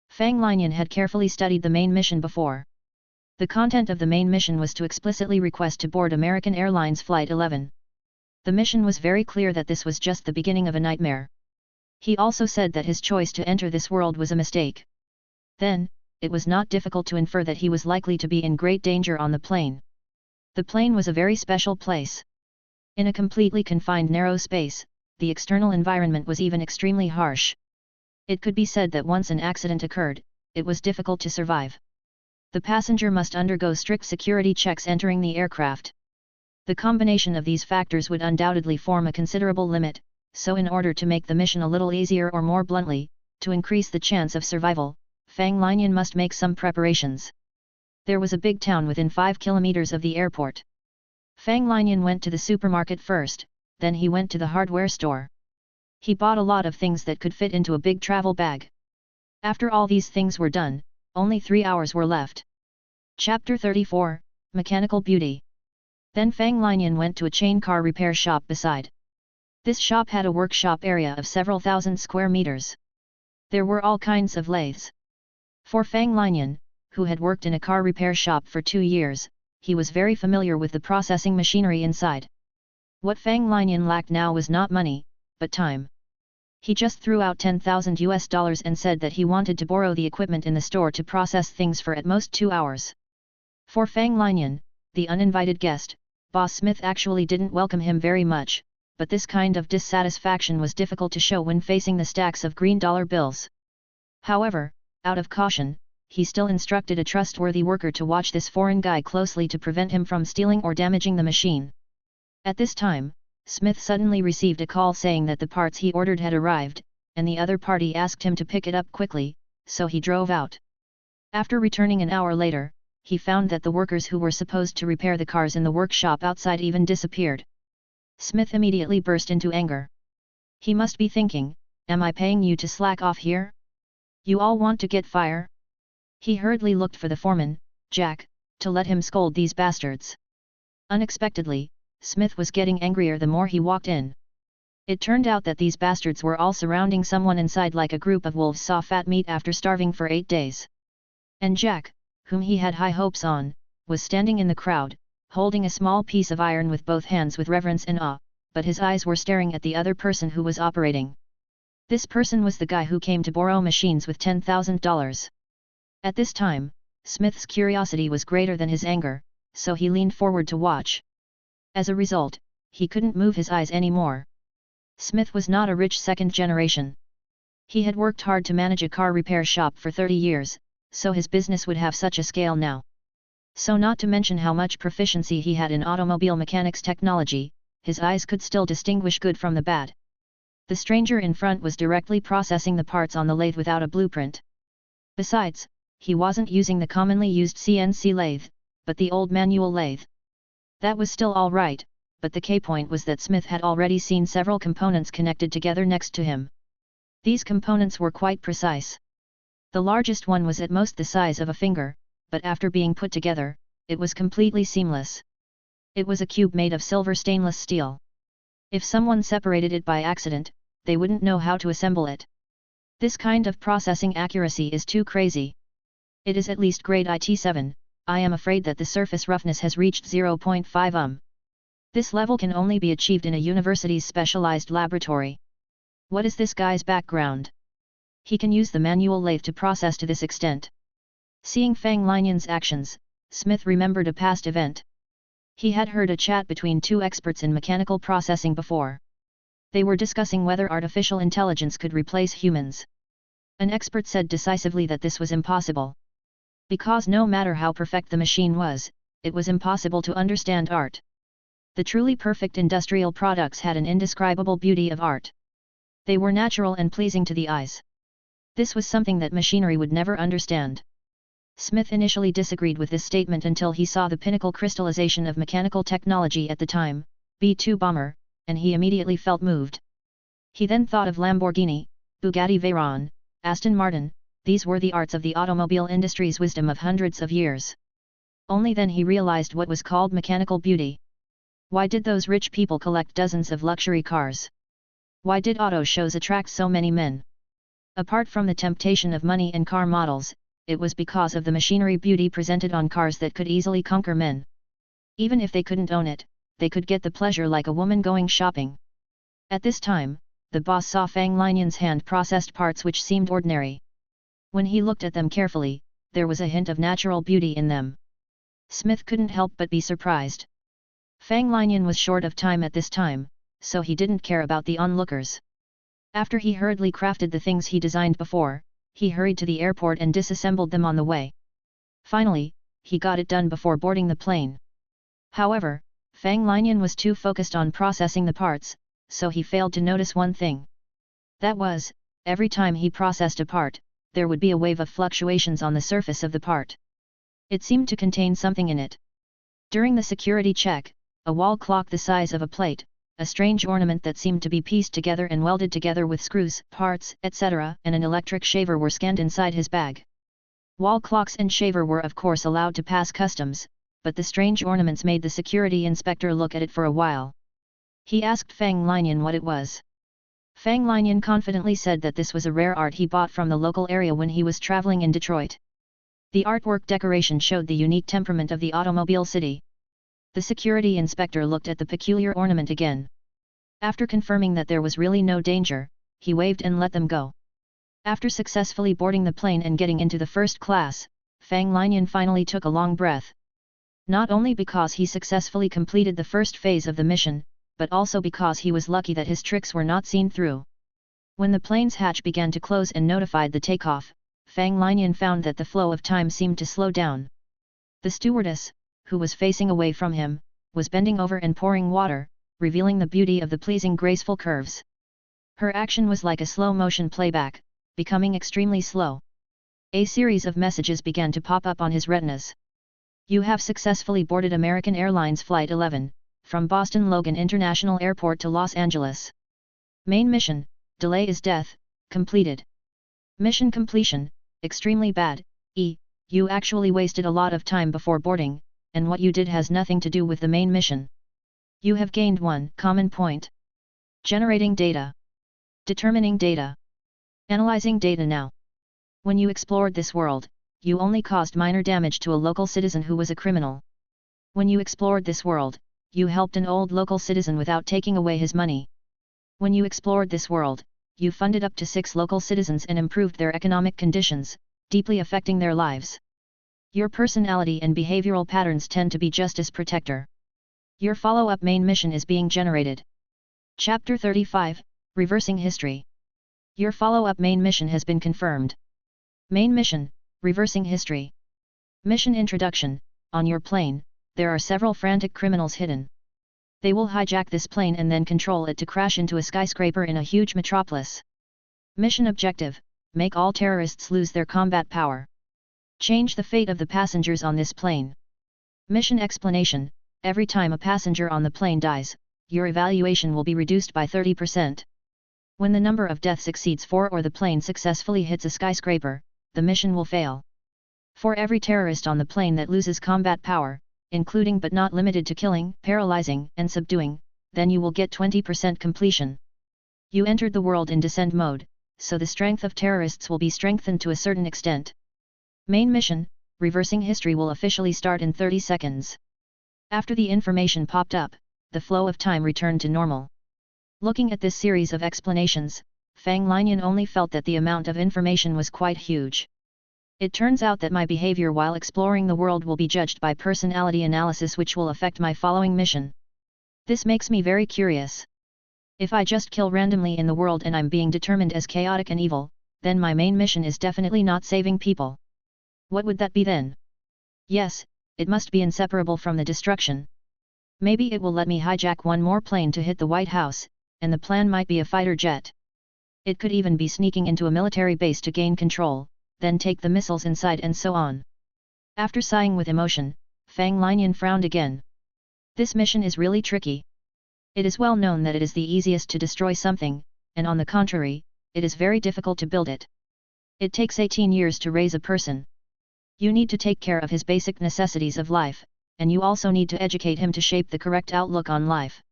Fang Linian had carefully studied the main mission before. The content of the main mission was to explicitly request to board American Airlines Flight 11. The mission was very clear that this was just the beginning of a nightmare. He also said that his choice to enter this world was a mistake. Then, it was not difficult to infer that he was likely to be in great danger on the plane. The plane was a very special place. In a completely confined narrow space, the external environment was even extremely harsh. It could be said that once an accident occurred, it was difficult to survive. The passenger must undergo strict security checks entering the aircraft. The combination of these factors would undoubtedly form a considerable limit, so in order to make the mission a little easier, or more bluntly, to increase the chance of survival, Fang Linian must make some preparations. There was a big town within 5 kilometers of the airport. Fang Linian went to the supermarket first, then he went to the hardware store. He bought a lot of things that could fit into a big travel bag. After all these things were done, only 3 hours were left. Chapter 34, Mechanical Beauty. Then Fang Linian went to a chain car repair shop beside. This shop had a workshop area of several thousand square meters. There were all kinds of lathes. For Fang Linian, who had worked in a car repair shop for 2 years, he was very familiar with the processing machinery inside. What Fang Linian lacked now was not money, but time. He just threw out $10,000 and said that he wanted to borrow the equipment in the store to process things for at most 2 hours. For Fang Linian, the uninvited guest, Boss Smith actually didn't welcome him very much, but this kind of dissatisfaction was difficult to show when facing the stacks of green dollar bills. However, out of caution, he still instructed a trustworthy worker to watch this foreign guy closely to prevent him from stealing or damaging the machine. At this time, Smith suddenly received a call saying that the parts he ordered had arrived, and the other party asked him to pick it up quickly, so he drove out. After returning an hour later, he found that the workers who were supposed to repair the cars in the workshop outside even disappeared. Smith immediately burst into anger. He must be thinking, "Am I paying you to slack off here? You all want to get fire?" He hurriedly looked for the foreman, Jack, to let him scold these bastards. Unexpectedly, Smith was getting angrier the more he walked in. It turned out that these bastards were all surrounding someone inside like a group of wolves saw fat meat after starving for 8 days. And Jack, whom he had high hopes on, was standing in the crowd, holding a small piece of iron with both hands with reverence and awe, but his eyes were staring at the other person who was operating. This person was the guy who came to borrow machines with $10,000. At this time, Smith's curiosity was greater than his anger, so he leaned forward to watch. As a result, he couldn't move his eyes anymore. Smith was not a rich second generation. He had worked hard to manage a car repair shop for 30 years, so his business would have such a scale now. So not to mention how much proficiency he had in automobile mechanics technology, his eyes could still distinguish good from the bad. The stranger in front was directly processing the parts on the lathe without a blueprint. Besides, he wasn't using the commonly used CNC lathe, but the old manual lathe. That was still all right, but the key point was that Smith had already seen several components connected together next to him. These components were quite precise. The largest one was at most the size of a finger, but after being put together, it was completely seamless. It was a cube made of silver stainless steel. If someone separated it by accident, they wouldn't know how to assemble it. This kind of processing accuracy is too crazy. It is at least grade IT7, I am afraid that the surface roughness has reached 0.5 This level can only be achieved in a university's specialized laboratory. What is this guy's background? He can use the manual lathe to process to this extent. Seeing Fang Linian's actions, Smith remembered a past event. He had heard a chat between 2 experts in mechanical processing before. They were discussing whether artificial intelligence could replace humans. An expert said decisively that this was impossible. Because no matter how perfect the machine was, it was impossible to understand art. The truly perfect industrial products had an indescribable beauty of art. They were natural and pleasing to the eyes. This was something that machinery would never understand. Smith initially disagreed with this statement until he saw the pinnacle crystallization of mechanical technology at the time, B-2 bomber, and he immediately felt moved. He then thought of Lamborghini, Bugatti Veyron, Aston Martin. These were the arts of the automobile industry's wisdom of hundreds of years. Only then he realized what was called mechanical beauty. Why did those rich people collect dozens of luxury cars? Why did auto shows attract so many men? Apart from the temptation of money and car models, it was because of the machinery beauty presented on cars that could easily conquer men. Even if they couldn't own it, they could get the pleasure like a woman going shopping. At this time, the boss saw Fang Linian's hand-processed parts which seemed ordinary. When he looked at them carefully, there was a hint of natural beauty in them. Smith couldn't help but be surprised. Fang Linian was short of time at this time, so he didn't care about the onlookers. After he hurriedly crafted the things he designed before, he hurried to the airport and disassembled them on the way. Finally, he got it done before boarding the plane. However, Fang Linian was too focused on processing the parts, so he failed to notice one thing. That was, every time he processed a part, there would be a wave of fluctuations on the surface of the part. It seemed to contain something in it. During the security check, a wall clock the size of a plate, a strange ornament that seemed to be pieced together and welded together with screws, parts, etc., and an electric shaver were scanned inside his bag. Wall clocks and shaver were of course allowed to pass customs, but the strange ornaments made the security inspector look at it for a while. He asked Fang Linian what it was. Fang Linian confidently said that this was a rare art he bought from the local area when he was traveling in Detroit. The artwork decoration showed the unique temperament of the automobile city. The security inspector looked at the peculiar ornament again. After confirming that there was really no danger, he waved and let them go. After successfully boarding the plane and getting into the first class, Fang Linian finally took a long breath. Not only because he successfully completed the first phase of the mission, but also because he was lucky that his tricks were not seen through. When the plane's hatch began to close and notified the takeoff, Fang Linian found that the flow of time seemed to slow down. The stewardess, who was facing away from him, was bending over and pouring water, revealing the beauty of the pleasing graceful curves. Her action was like a slow-motion playback, becoming extremely slow. A series of messages began to pop up on his retinas. You have successfully boarded American Airlines Flight 11, from Boston Logan International Airport to Los Angeles. Main mission, delay is death, completed. Mission completion, extremely bad, you actually wasted a lot of time before boarding, and what you did has nothing to do with the main mission. You have gained one common point. Generating data. Determining data. Analyzing data now. When you explored this world, you only caused minor damage to a local citizen who was a criminal. When you explored this world, you helped an old local citizen without taking away his money. When you explored this world, you funded up to 6 local citizens and improved their economic conditions, deeply affecting their lives. Your personality and behavioral patterns tend to be justice protector. Your follow-up main mission is being generated. Chapter 35, Reversing History. Your follow-up main mission has been confirmed. Main mission, Reversing History. Mission Introduction. On your plane, there are several frantic criminals hidden. They will hijack this plane and then control it to crash into a skyscraper in a huge metropolis. Mission Objective. Make all terrorists lose their combat power. Change the fate of the passengers on this plane. Mission Explanation. Every time a passenger on the plane dies, your evaluation will be reduced by 30%. When the number of deaths exceeds 4 or the plane successfully hits a skyscraper, the mission will fail. For every terrorist on the plane that loses combat power, including but not limited to killing, paralyzing, and subduing, then you will get 20% completion. You entered the world in descend mode, so the strength of terrorists will be strengthened to a certain extent. Main mission, Reversing History will officially start in 30 seconds. After the information popped up, the flow of time returned to normal. Looking at this series of explanations, Fang Linian only felt that the amount of information was quite huge. It turns out that my behavior while exploring the world will be judged by personality analysis, which will affect my following mission. This makes me very curious. If I just kill randomly in the world and I'm being determined as chaotic and evil, then my main mission is definitely not saving people. What would that be then? Yes, it must be inseparable from the destruction. Maybe it will let me hijack one more plane to hit the White House, and the plan might be a fighter jet. It could even be sneaking into a military base to gain control, then take the missiles inside and so on. After sighing with emotion, Fang Linian frowned again. This mission is really tricky. It is well known that it is the easiest to destroy something, and on the contrary, it is very difficult to build it. It takes 18 years to raise a person. You need to take care of his basic necessities of life, and you also need to educate him to shape the correct outlook on life.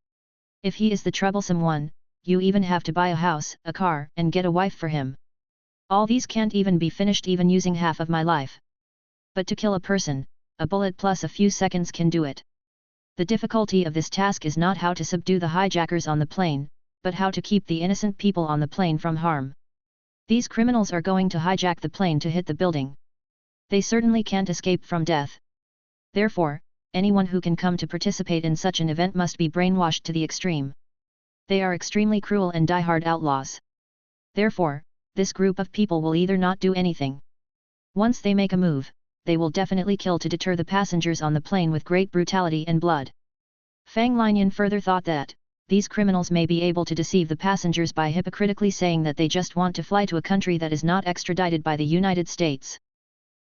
If he is the troublesome one, you even have to buy a house, a car, and get a wife for him. All these can't even be finished even using half of my life. But to kill a person, a bullet plus a few seconds can do it. The difficulty of this task is not how to subdue the hijackers on the plane, but how to keep the innocent people on the plane from harm. These criminals are going to hijack the plane to hit the building. They certainly can't escape from death. Therefore, anyone who can come to participate in such an event must be brainwashed to the extreme. They are extremely cruel and die-hard outlaws. Therefore, this group of people will either not do anything. Once they make a move, they will definitely kill to deter the passengers on the plane with great brutality and blood. Fang Linian further thought that, these criminals may be able to deceive the passengers by hypocritically saying that they just want to fly to a country that is not extradited by the United States.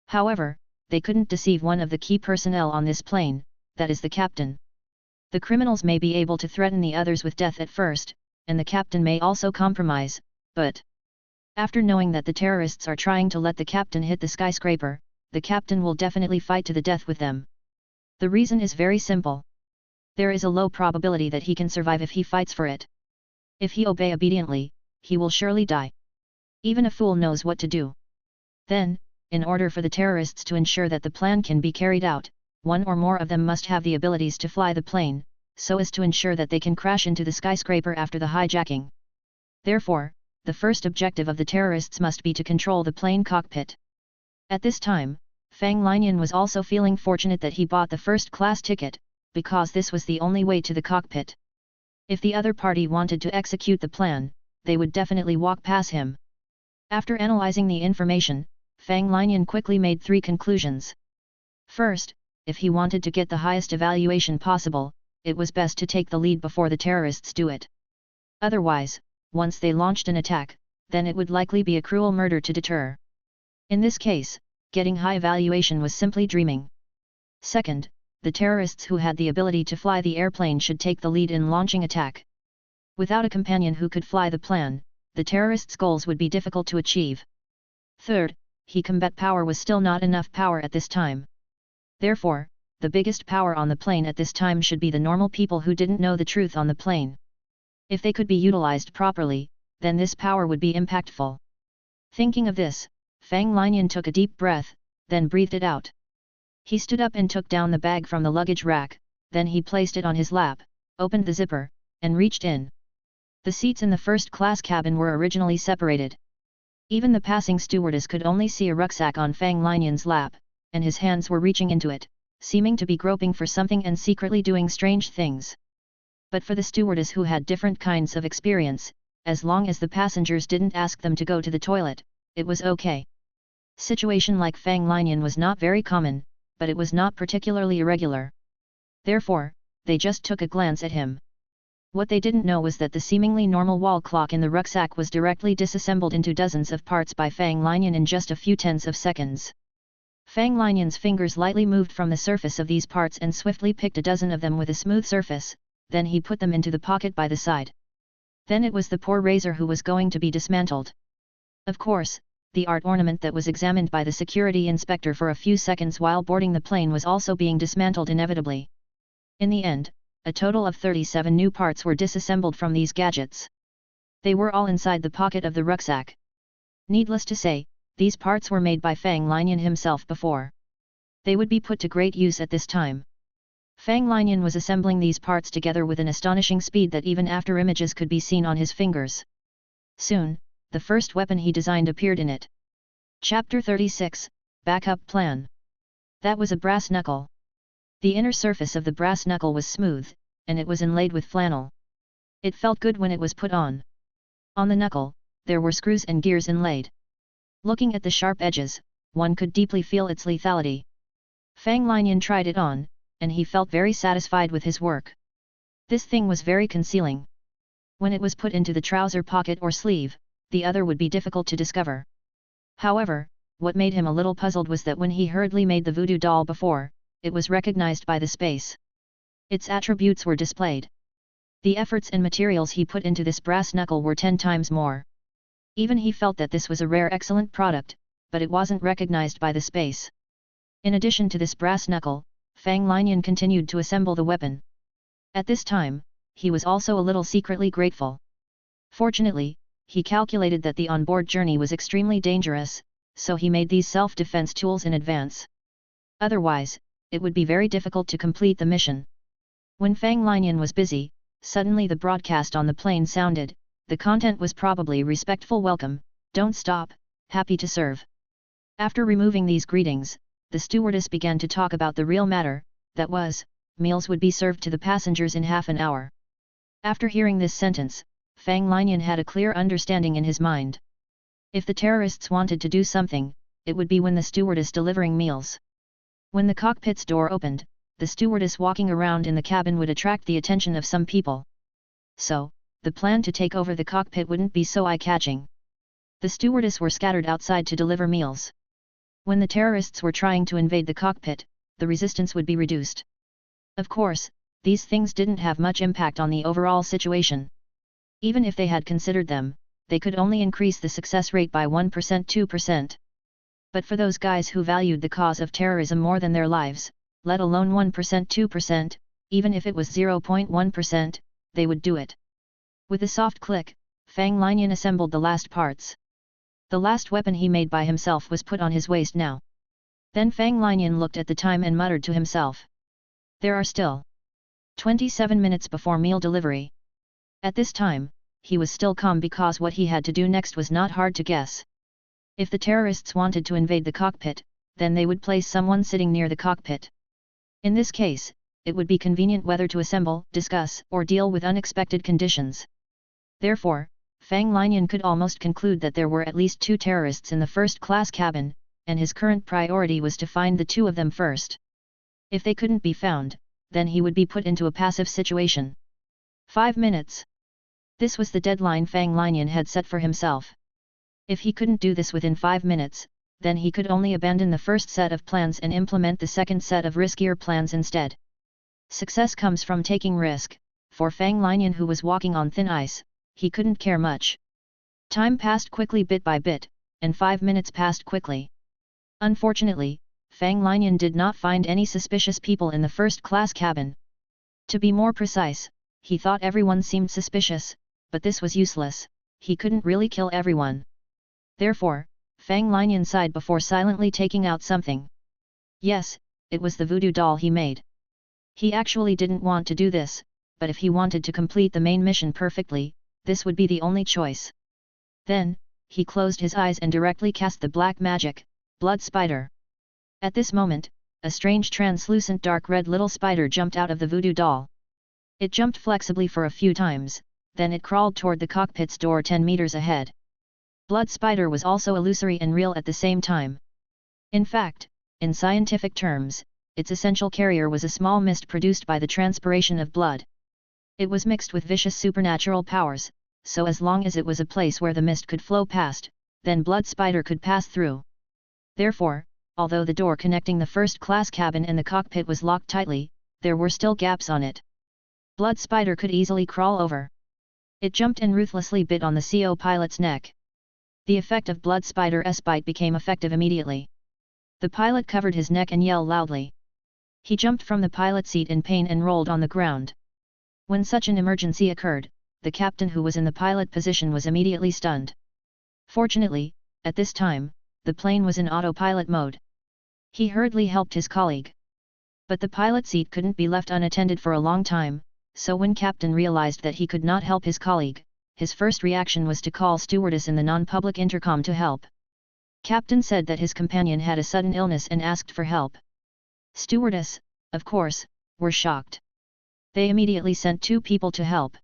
However, they couldn't deceive one of the key personnel on this plane, that is the captain. The criminals may be able to threaten the others with death at first, and the captain may also compromise, but after knowing that the terrorists are trying to let the captain hit the skyscraper, the captain will definitely fight to the death with them. The reason is very simple. There is a low probability that he can survive if he fights for it. If he obey obediently, he will surely die. Even a fool knows what to do. Then, in order for the terrorists to ensure that the plan can be carried out, one or more of them must have the abilities to fly the plane, so as to ensure that they can crash into the skyscraper after the hijacking. Therefore, the first objective of the terrorists must be to control the plane cockpit. At this time, Fang Linian was also feeling fortunate that he bought the first-class ticket, because this was the only way to the cockpit. If the other party wanted to execute the plan, they would definitely walk past him. After analyzing the information, Fang Linian quickly made 3 conclusions. First, if he wanted to get the highest evaluation possible, it was best to take the lead before the terrorists do it. Otherwise, once they launched an attack, then it would likely be a cruel murder to deter. In this case, getting high evaluation was simply dreaming. Second, the terrorists who had the ability to fly the airplane should take the lead in launching attack. Without a companion who could fly the plan, the terrorists' goals would be difficult to achieve. Third, combat power was still not enough power at this time. Therefore, the biggest power on the plane at this time should be the normal people who didn't know the truth on the plane. If they could be utilized properly, then this power would be impactful. Thinking of this, Fang Linian took a deep breath, then breathed it out. He stood up and took down the bag from the luggage rack, then he placed it on his lap, opened the zipper, and reached in. The seats in the first-class cabin were originally separated. Even the passing stewardess could only see a rucksack on Fang Linian's lap, and his hands were reaching into it, seeming to be groping for something and secretly doing strange things. But for the stewardess who had different kinds of experience, as long as the passengers didn't ask them to go to the toilet, it was okay. Situation like Fang Linian was not very common, but it was not particularly irregular. Therefore, they just took a glance at him. What they didn't know was that the seemingly normal wall clock in the rucksack was directly disassembled into dozens of parts by Fang Linian in just a few tenths of seconds. Fang Linian's fingers lightly moved from the surface of these parts and swiftly picked a dozen of them with a smooth surface, then he put them into the pocket by the side. Then it was the poor razor who was going to be dismantled. Of course, the art ornament that was examined by the security inspector for a few seconds while boarding the plane was also being dismantled inevitably. In the end, a total of 37 new parts were disassembled from these gadgets. They were all inside the pocket of the rucksack. Needless to say, these parts were made by Fang Linian himself before. They would be put to great use at this time. Fang Linian was assembling these parts together with an astonishing speed that even after images could be seen on his fingers. Soon, the first weapon he designed appeared in it. Chapter 36, Backup Plan. That was a brass knuckle. The inner surface of the brass knuckle was smooth, and it was inlaid with flannel. It felt good when it was put on. On the knuckle, there were screws and gears inlaid. Looking at the sharp edges, one could deeply feel its lethality. Fang Linian tried it on, and he felt very satisfied with his work. This thing was very concealing. When it was put into the trouser pocket or sleeve, the other would be difficult to discover. However, what made him a little puzzled was that when he hurriedly made the voodoo doll before, it was recognized by the space. Its attributes were displayed. The efforts and materials he put into this brass knuckle were 10 times more. Even he felt that this was a rare excellent product, but it wasn't recognized by the space. In addition to this brass knuckle, Fang Linian continued to assemble the weapon. At this time, he was also a little secretly grateful. Fortunately, he calculated that the on-board journey was extremely dangerous, so he made these self-defense tools in advance. Otherwise, it would be very difficult to complete the mission. When Fang Linian was busy, suddenly the broadcast on the plane sounded. The content was probably respectful welcome, don't stop, happy to serve. After removing these greetings, the stewardess began to talk about the real matter, that was, meals would be served to the passengers in half an hour. After hearing this sentence, Fang Linian had a clear understanding in his mind. If the terrorists wanted to do something, it would be when the stewardess delivering meals. When the cockpit's door opened, the stewardess walking around in the cabin would attract the attention of some people. So, the plan to take over the cockpit wouldn't be so eye-catching. The stewardess were scattered outside to deliver meals. When the terrorists were trying to invade the cockpit, the resistance would be reduced. Of course, these things didn't have much impact on the overall situation. Even if they had considered them, they could only increase the success rate by 1% 2%. But for those guys who valued the cause of terrorism more than their lives, let alone 1% 2%, even if it was 0.1%, they would do it. With a soft click, Fang Linian assembled the last parts. The last weapon he made by himself was put on his waist now. Then Fang Linian looked at the time and muttered to himself. There are still 27 minutes before meal delivery. At this time, he was still calm because what he had to do next was not hard to guess. If the terrorists wanted to invade the cockpit, then they would place someone sitting near the cockpit. In this case, it would be convenient whether to assemble, discuss, or deal with unexpected conditions. Therefore, Fang Linian could almost conclude that there were at least 2 terrorists in the first-class cabin, and his current priority was to find the 2 of them first. If they couldn't be found, then he would be put into a passive situation. 5 minutes. This was the deadline Fang Linian had set for himself. If he couldn't do this within 5 minutes, then he could only abandon the first set of plans and implement the second set of riskier plans instead. Success comes from taking risk. For Fang Linian, who was walking on thin ice, he couldn't care much. Time passed quickly bit by bit, and 5 minutes passed quickly. Unfortunately, Fang Linian did not find any suspicious people in the first-class cabin. To be more precise, he thought everyone seemed suspicious, but this was useless, he couldn't really kill everyone. Therefore, Fang Linian sighed before silently taking out something. Yes, it was the voodoo doll he made. He actually didn't want to do this, but if he wanted to complete the main mission perfectly, this would be the only choice. Then, he closed his eyes and directly cast the black magic, Blood Spider. At this moment, a strange translucent dark red little spider jumped out of the voodoo doll. It jumped flexibly for a few times, then it crawled toward the cockpit's door 10 meters ahead. Blood Spider was also illusory and real at the same time. In fact, in scientific terms, its essential carrier was a small mist produced by the transpiration of blood. It was mixed with vicious supernatural powers, so as long as it was a place where the mist could flow past, then Blood Spider could pass through. Therefore, although the door connecting the first-class cabin and the cockpit was locked tightly, there were still gaps on it. Blood Spider could easily crawl over. It jumped and ruthlessly bit on the CO pilot's neck. The effect of Blood Spider's bite became effective immediately. The pilot covered his neck and yelled loudly. He jumped from the pilot seat in pain and rolled on the ground. When such an emergency occurred, the captain who was in the pilot position was immediately stunned. Fortunately, at this time, the plane was in autopilot mode. He hurriedly helped his colleague. But the pilot seat couldn't be left unattended for a long time, so when Captain realized that he could not help his colleague, his first reaction was to call stewardess in the non-public intercom to help. Captain said that his companion had a sudden illness and asked for help. Stewardess, of course, were shocked. They immediately sent 2 people to help.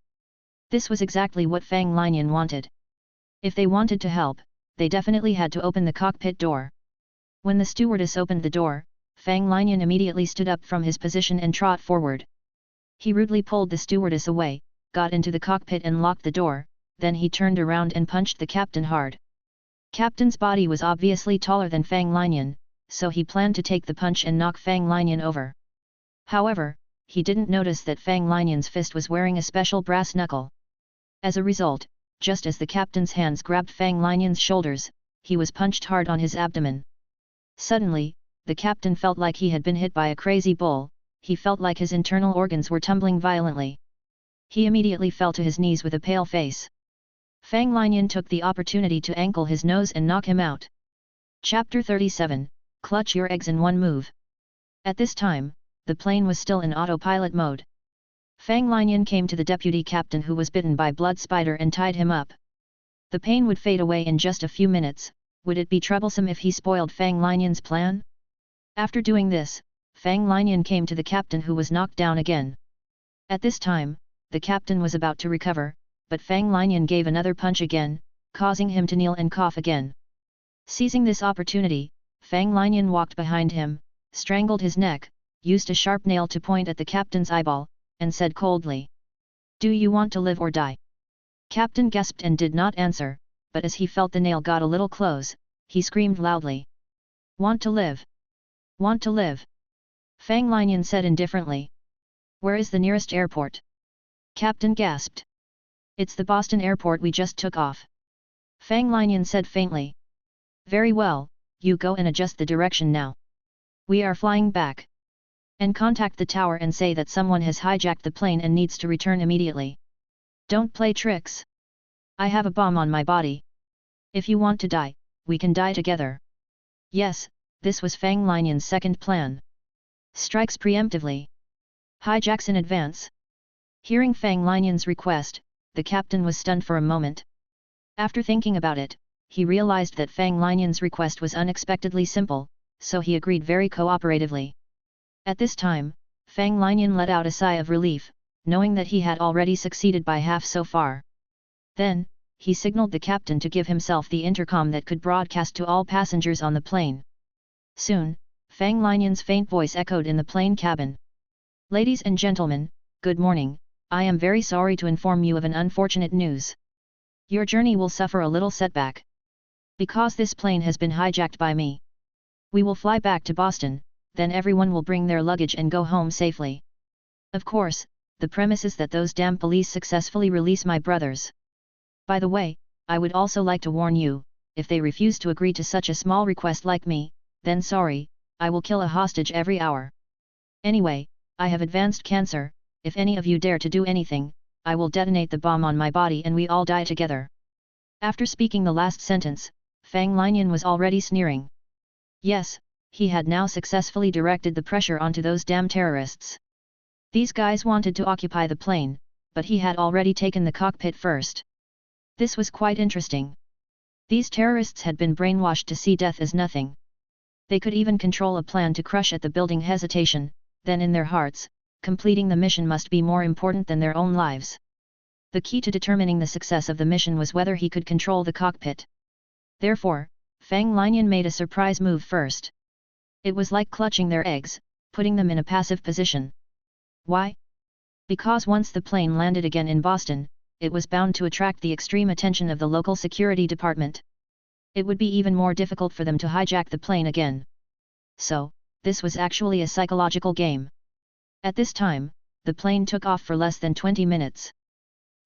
This was exactly what Fang Linian wanted. If they wanted to help, they definitely had to open the cockpit door. When the stewardess opened the door, Fang Linian immediately stood up from his position and trot forward. He rudely pulled the stewardess away, got into the cockpit and locked the door, then he turned around and punched the captain hard. Captain's body was obviously taller than Fang Linian, so he planned to take the punch and knock Fang Linian over. However, he didn't notice that Fang Linian's fist was wearing a special brass knuckle. As a result, just as the captain's hands grabbed Fang Linian's shoulders, he was punched hard on his abdomen. Suddenly, the captain felt like he had been hit by a crazy bull, he felt like his internal organs were tumbling violently. He immediately fell to his knees with a pale face. Fang Linian took the opportunity to ankle his nose and knock him out. Chapter 37, Clutch Your Eggs in One Move. At this time, the plane was still in autopilot mode. Fang Linian came to the deputy captain who was bitten by blood spider and tied him up. The pain would fade away in just a few minutes. Would it be troublesome if he spoiled Fang Linian's plan? After doing this, Fang Linian came to the captain who was knocked down again. At this time, the captain was about to recover, but Fang Linian gave another punch again, causing him to kneel and cough again. Seizing this opportunity, Fang Linian walked behind him, strangled his neck, used a sharp nail to point at the captain's eyeball, and said coldly, "Do you want to live or die?" Captain gasped and did not answer, but as he felt the nail got a little close, he screamed loudly, "Want to live? Want to live?" Fang Linian said indifferently, "Where is the nearest airport?" Captain gasped. "It's the Boston airport we just took off." Fang Linian said faintly. "Very well, you go and adjust the direction now. We are flying back. And contact the tower and say that someone has hijacked the plane and needs to return immediately. Don't play tricks. I have a bomb on my body. If you want to die, we can die together." Yes, this was Fang Linian's second plan. Strikes preemptively. Hijacks in advance. Hearing Fang Linian's request, the captain was stunned for a moment. After thinking about it, he realized that Fang Linian's request was unexpectedly simple, so he agreed very cooperatively. At this time, Fang Linian let out a sigh of relief, knowing that he had already succeeded by half so far. Then, he signaled the captain to give himself the intercom that could broadcast to all passengers on the plane. Soon, Fang Linian's faint voice echoed in the plane cabin. "Ladies and gentlemen, good morning. I am very sorry to inform you of an unfortunate news. Your journey will suffer a little setback. Because this plane has been hijacked by me. We will fly back to Boston, then everyone will bring their luggage and go home safely. Of course, the premise is that those damn police successfully release my brothers. By the way, I would also like to warn you, if they refuse to agree to such a small request like me, then sorry, I will kill a hostage every hour. Anyway, I have advanced cancer, if any of you dare to do anything, I will detonate the bomb on my body and we all die together." After speaking the last sentence, Fang Linian was already sneering. Yes, he had now successfully directed the pressure onto those damn terrorists. These guys wanted to occupy the plane, but he had already taken the cockpit first. This was quite interesting. These terrorists had been brainwashed to see death as nothing. They could even control a plan to crush at the building hesitation, then in their hearts, completing the mission must be more important than their own lives. The key to determining the success of the mission was whether he could control the cockpit. Therefore, Fang Linian made a surprise move first. It was like clutching their eggs, putting them in a passive position. Why? Because once the plane landed again in Boston, it was bound to attract the extreme attention of the local security department. It would be even more difficult for them to hijack the plane again. So, this was actually a psychological game. At this time, the plane took off for less than 20 minutes.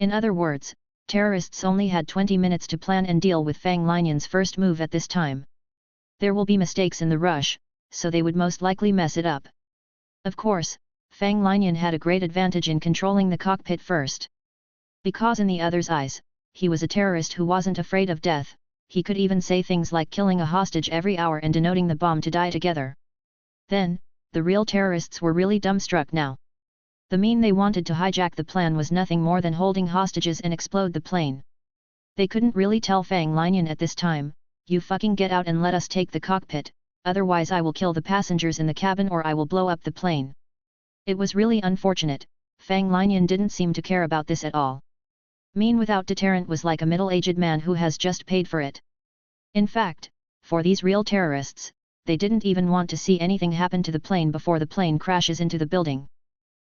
In other words, terrorists only had 20 minutes to plan and deal with Fang Linian's first move at this time. There will be mistakes in the rush, so they would most likely mess it up. Of course, Fang Linian had a great advantage in controlling the cockpit first. Because in the other's eyes, he was a terrorist who wasn't afraid of death, he could even say things like killing a hostage every hour and denoting the bomb to die together. Then, the real terrorists were really dumbstruck now. The mean they wanted to hijack the plan was nothing more than holding hostages and explode the plane. They couldn't really tell Fang Linian at this time, "You fucking get out and let us take the cockpit, otherwise I will kill the passengers in the cabin or I will blow up the plane." It was really unfortunate, Fang Linian didn't seem to care about this at all. Mean without deterrent was like a middle-aged man who has just paid for it. In fact, for these real terrorists, they didn't even want to see anything happen to the plane before the plane crashes into the building.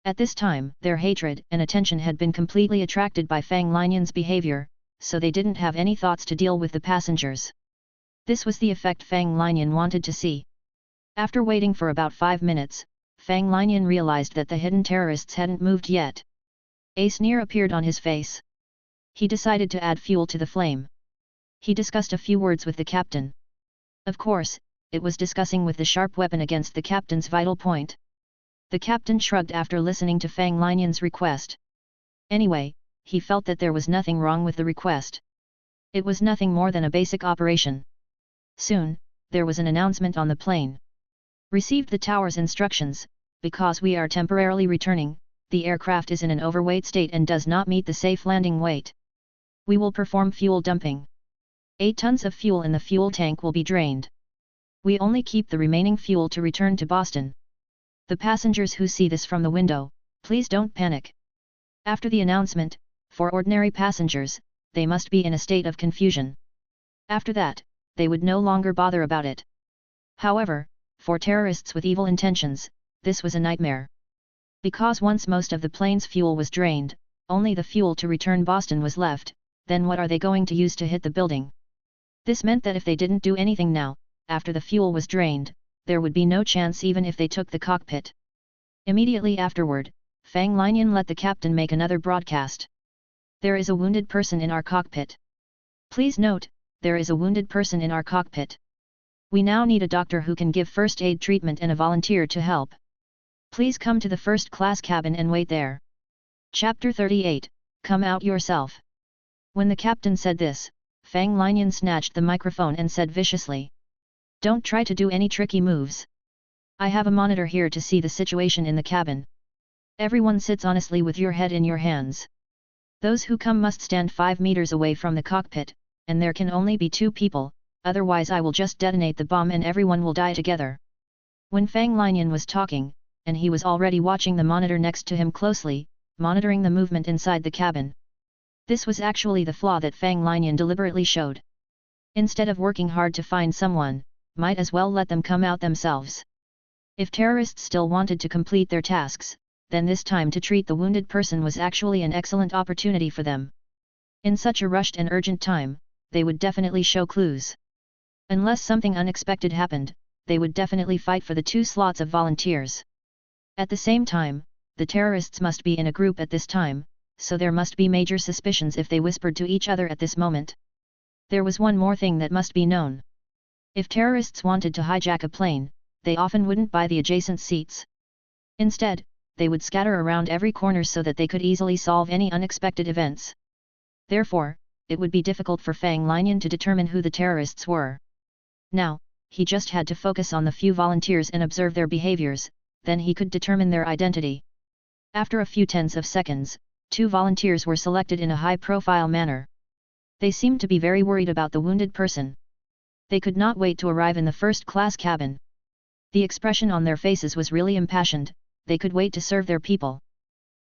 At this time, their hatred and attention had been completely attracted by Fang Linian's behavior, so they didn't have any thoughts to deal with the passengers. This was the effect Fang Linian wanted to see. After waiting for about 5 minutes, Fang Linian realized that the hidden terrorists hadn't moved yet. A sneer appeared on his face. He decided to add fuel to the flame. He discussed a few words with the captain. Of course, it was discussing with the sharp weapon against the captain's vital point. The captain shrugged after listening to Fang Linian's request. Anyway, he felt that there was nothing wrong with the request. It was nothing more than a basic operation. Soon, there was an announcement on the plane. "Received the tower's instructions, because we are temporarily returning, the aircraft is in an overweight state and does not meet the safe landing weight. We will perform fuel dumping. 8 tons of fuel in the fuel tank will be drained. We only keep the remaining fuel to return to Boston. The passengers who see this from the window, please don't panic. After the announcement, for ordinary passengers, they must be in a state of confusion. After that, they would no longer bother about it. However, for terrorists with evil intentions, this was a nightmare. Because once most of the plane's fuel was drained, only the fuel to return Boston was left, then what are they going to use to hit the building? This meant that if they didn't do anything now, after the fuel was drained, there would be no chance even if they took the cockpit. Immediately afterward, Fang Linian let the captain make another broadcast. There is a wounded person in our cockpit. Please note, there is a wounded person in our cockpit. We now need a doctor who can give first aid treatment and a volunteer to help. Please come to the first class cabin and wait there. Chapter 38, Come Out Yourself. When the captain said this, Fang Linian snatched the microphone and said viciously, "Don't try to do any tricky moves. I have a monitor here to see the situation in the cabin. Everyone sits honestly with your head in your hands. Those who come must stand 5 meters away from the cockpit, and there can only be 2 people, otherwise I will just detonate the bomb and everyone will die together." When Fang Linian was talking, and he was already watching the monitor next to him closely, monitoring the movement inside the cabin. This was actually the flaw that Fang Linian deliberately showed. Instead of working hard to find someone, might as well let them come out themselves. If terrorists still wanted to complete their tasks, then this time to treat the wounded person was actually an excellent opportunity for them. In such a rushed and urgent time, they would definitely show clues. Unless something unexpected happened, they would definitely fight for the 2 slots of volunteers. At the same time, the terrorists must be in a group at this time, so there must be major suspicions if they whispered to each other at this moment. There was one more thing that must be known. If terrorists wanted to hijack a plane, they often wouldn't buy the adjacent seats. Instead, they would scatter around every corner so that they could easily solve any unexpected events. Therefore, it would be difficult for Fang Linian to determine who the terrorists were. Now, he just had to focus on the few volunteers and observe their behaviors, then he could determine their identity. After a few tens of seconds, 2 volunteers were selected in a high-profile manner. They seemed to be very worried about the wounded person. They could not wait to arrive in the first-class cabin. The expression on their faces was really impassioned, they could wait to serve their people.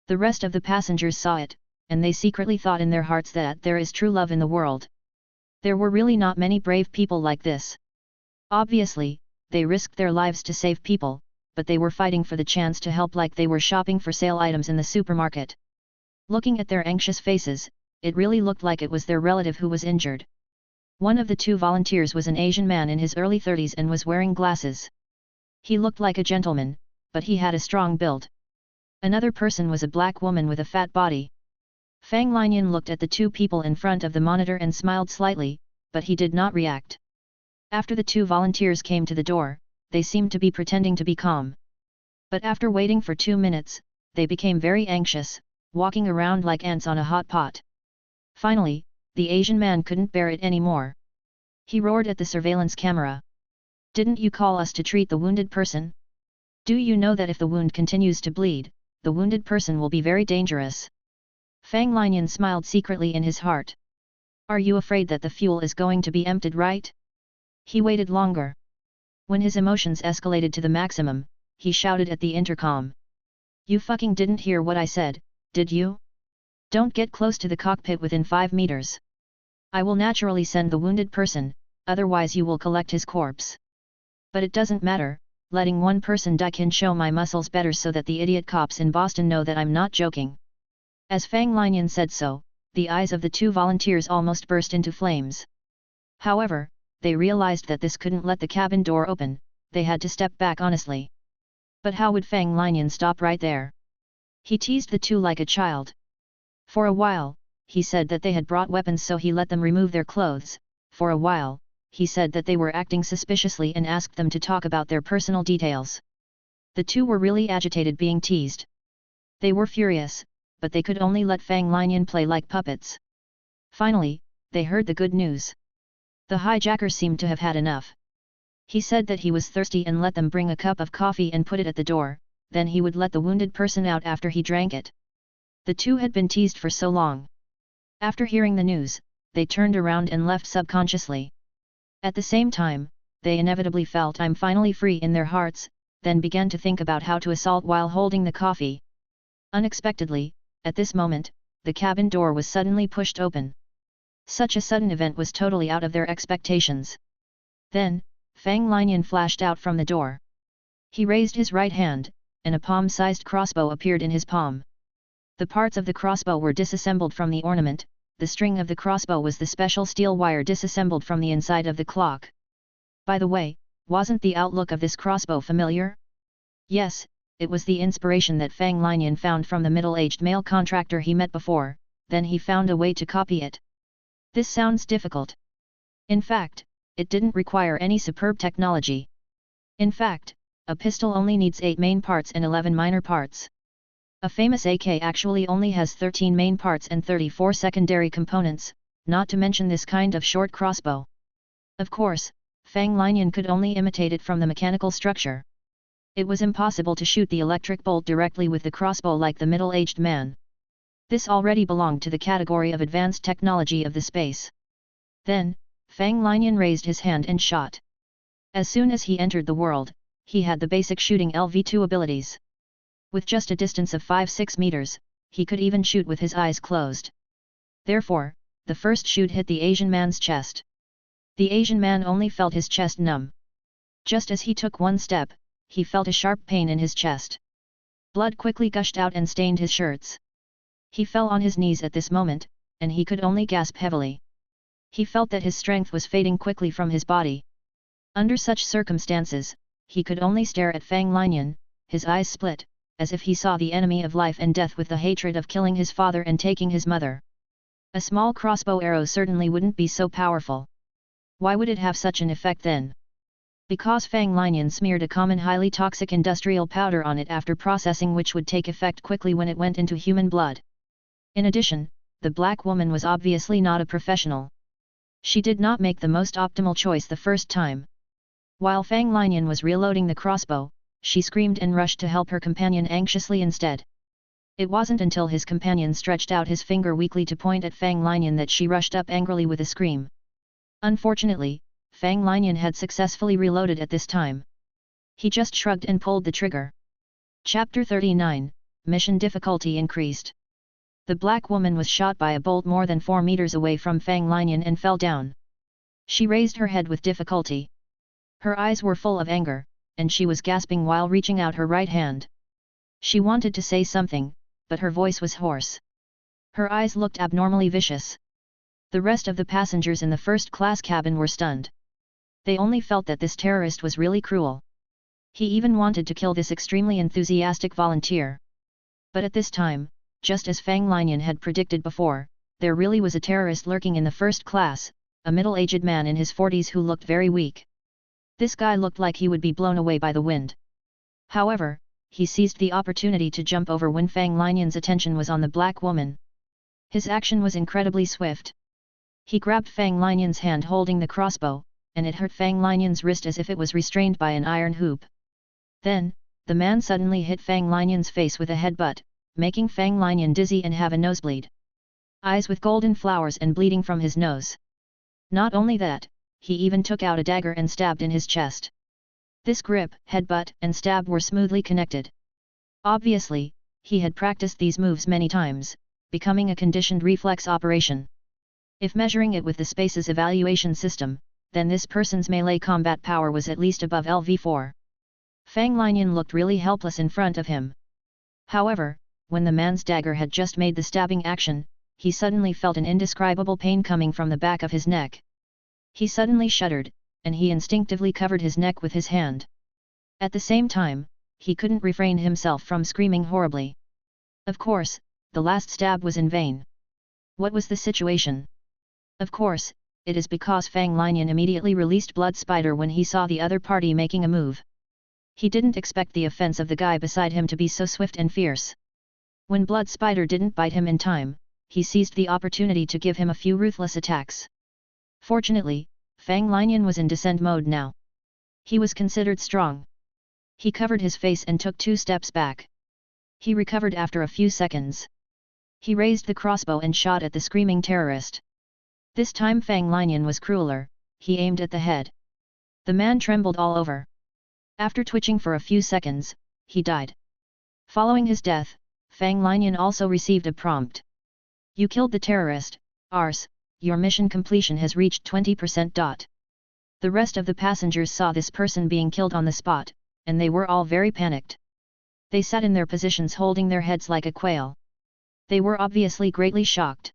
The rest of the passengers saw it, and they secretly thought in their hearts that there is true love in the world. There were really not many brave people like this. Obviously, they risked their lives to save people, but they were fighting for the chance to help like they were shopping for sale items in the supermarket. Looking at their anxious faces, it really looked like it was their relative who was injured. One of the 2 volunteers was an Asian man in his early 30s and was wearing glasses. He looked like a gentleman, but he had a strong build. Another person was a black woman with a fat body. Fang Linian looked at the 2 people in front of the monitor and smiled slightly, but he did not react. After the 2 volunteers came to the door, they seemed to be pretending to be calm. But after waiting for 2 minutes, they became very anxious, walking around like ants on a hot pot. Finally, the Asian man couldn't bear it anymore. He roared at the surveillance camera. "Didn't you call us to treat the wounded person? Do you know that if the wound continues to bleed, the wounded person will be very dangerous?" Fang Linian smiled secretly in his heart. "Are you afraid that the fuel is going to be emptied, right?" He waited longer. When his emotions escalated to the maximum, he shouted at the intercom. "You fucking didn't hear what I said, did you? Don't get close to the cockpit within 5 meters. I will naturally send the wounded person, otherwise you will collect his corpse. But it doesn't matter, letting one person die can show my muscles better so that the idiot cops in Boston know that I'm not joking." As Fang Linian said so, the eyes of the 2 volunteers almost burst into flames. However, they realized that this couldn't let the cabin door open, they had to step back honestly. But how would Fang Linian stop right there? He teased the 2 like a child. For a while, he said that they had brought weapons so he let them remove their clothes. For a while, he said that they were acting suspiciously and asked them to talk about their personal details. The 2 were really agitated being teased. They were furious, but they could only let Fang Linian play like puppets. Finally, they heard the good news. The hijacker seemed to have had enough. He said that he was thirsty and let them bring a cup of coffee and put it at the door, then he would let the wounded person out after he drank it. The two had been teased for so long. After hearing the news, they turned around and left subconsciously. At the same time, they inevitably felt "I'm finally free" in their hearts, then began to think about how to assault while holding the coffee. Unexpectedly, at this moment, the cabin door was suddenly pushed open. Such a sudden event was totally out of their expectations. Then, Fang Linian flashed out from the door. He raised his right hand, and a palm-sized crossbow appeared in his palm. The parts of the crossbow were disassembled from the ornament. The string of the crossbow was the special steel wire disassembled from the inside of the clock. By the way, wasn't the outlook of this crossbow familiar? Yes, it was the inspiration that Fang Linian found from the middle-aged male contractor he met before, then he found a way to copy it. This sounds difficult. In fact, it didn't require any superb technology. In fact, a pistol only needs 8 main parts and 11 minor parts. A famous AK actually only has 13 main parts and 34 secondary components, not to mention this kind of short crossbow. Of course, Fang Linian could only imitate it from the mechanical structure. It was impossible to shoot the electric bolt directly with the crossbow like the middle-aged man. This already belonged to the category of advanced technology of the space. Then, Fang Linian raised his hand and shot. As soon as he entered the world, he had the basic shooting LV2 abilities. With just a distance of 5-6 meters, he could even shoot with his eyes closed. Therefore, the first shoot hit the Asian man's chest. The Asian man only felt his chest numb. Just as he took one step, he felt a sharp pain in his chest. Blood quickly gushed out and stained his shirts. He fell on his knees at this moment, and he could only gasp heavily. He felt that his strength was fading quickly from his body. Under such circumstances, he could only stare at Fang Linian, his eyes split, as if he saw the enemy of life and death with the hatred of killing his father and taking his mother. A small crossbow arrow certainly wouldn't be so powerful. Why would it have such an effect then? Because Fang Linian smeared a common highly toxic industrial powder on it after processing, which would take effect quickly when it went into human blood. In addition, the black woman was obviously not a professional. She did not make the most optimal choice the first time. While Fang Linian was reloading the crossbow, she screamed and rushed to help her companion anxiously instead. It wasn't until his companion stretched out his finger weakly to point at Fang Linian that she rushed up angrily with a scream. Unfortunately, Fang Linian had successfully reloaded at this time. He just shrugged and pulled the trigger. Chapter 39, Mission Difficulty Increased. The black woman was shot by a bolt more than 4 meters away from Fang Linian and fell down. She raised her head with difficulty. Her eyes were full of anger, and she was gasping while reaching out her right hand. She wanted to say something, but her voice was hoarse. Her eyes looked abnormally vicious. The rest of the passengers in the first-class cabin were stunned. They only felt that this terrorist was really cruel. He even wanted to kill this extremely enthusiastic volunteer. But at this time, just as Fang Linian had predicted before, there really was a terrorist lurking in the first class, a middle-aged man in his 40s who looked very weak. This guy looked like he would be blown away by the wind. However, he seized the opportunity to jump over when Fang Linian's attention was on the black woman. His action was incredibly swift. He grabbed Fang Linian's hand holding the crossbow, and it hurt Fang Linian's wrist as if it was restrained by an iron hoop. Then, the man suddenly hit Fang Linian's face with a headbutt, making Fang Linian dizzy and have a nosebleed. Eyes with golden flowers and bleeding from his nose. Not only that, he even took out a dagger and stabbed in his chest. This grip, headbutt, and stab were smoothly connected. Obviously, he had practiced these moves many times, becoming a conditioned reflex operation. If measuring it with the Space's evaluation system, then this person's melee combat power was at least above LV4. Fang Linian looked really helpless in front of him. However, when the man's dagger had just made the stabbing action, he suddenly felt an indescribable pain coming from the back of his neck. He suddenly shuddered, and he instinctively covered his neck with his hand. At the same time, he couldn't refrain himself from screaming horribly. Of course, the last stab was in vain. What was the situation? Of course, it is because Fang Linian immediately released Blood Spider when he saw the other party making a move. He didn't expect the offense of the guy beside him to be so swift and fierce. When Blood Spider didn't bite him in time, he seized the opportunity to give him a few ruthless attacks. Fortunately, Fang Linian was in descend mode now. He was considered strong. He covered his face and took 2 steps back. He recovered after a few seconds. He raised the crossbow and shot at the screaming terrorist. This time Fang Linian was crueler, he aimed at the head. The man trembled all over. After twitching for a few seconds, he died. Following his death, Fang Linian also received a prompt. You killed the terrorist, Ars, your mission completion has reached 20%. The rest of the passengers saw this person being killed on the spot, and they were all very panicked. They sat in their positions holding their heads like a quail. They were obviously greatly shocked.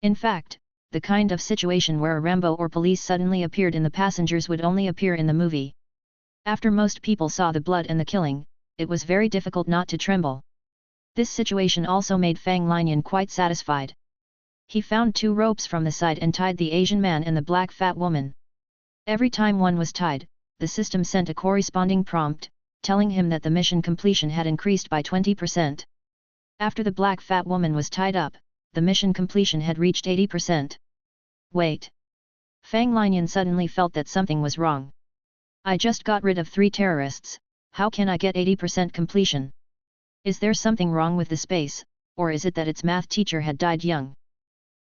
In fact, the kind of situation where a Rambo or police suddenly appeared in the passengers would only appear in the movie. After most people saw the blood and the killing, it was very difficult not to tremble. This situation also made Fang Linian quite satisfied. He found 2 ropes from the side and tied the Asian man and the black fat woman. Every time one was tied, the system sent a corresponding prompt, telling him that the mission completion had increased by 20%. After the black fat woman was tied up, the mission completion had reached 80%. Wait! Fang Linian suddenly felt that something was wrong. I just got rid of 3 terrorists, how can I get 80% completion? Is there something wrong with the space, or is it that its math teacher had died young?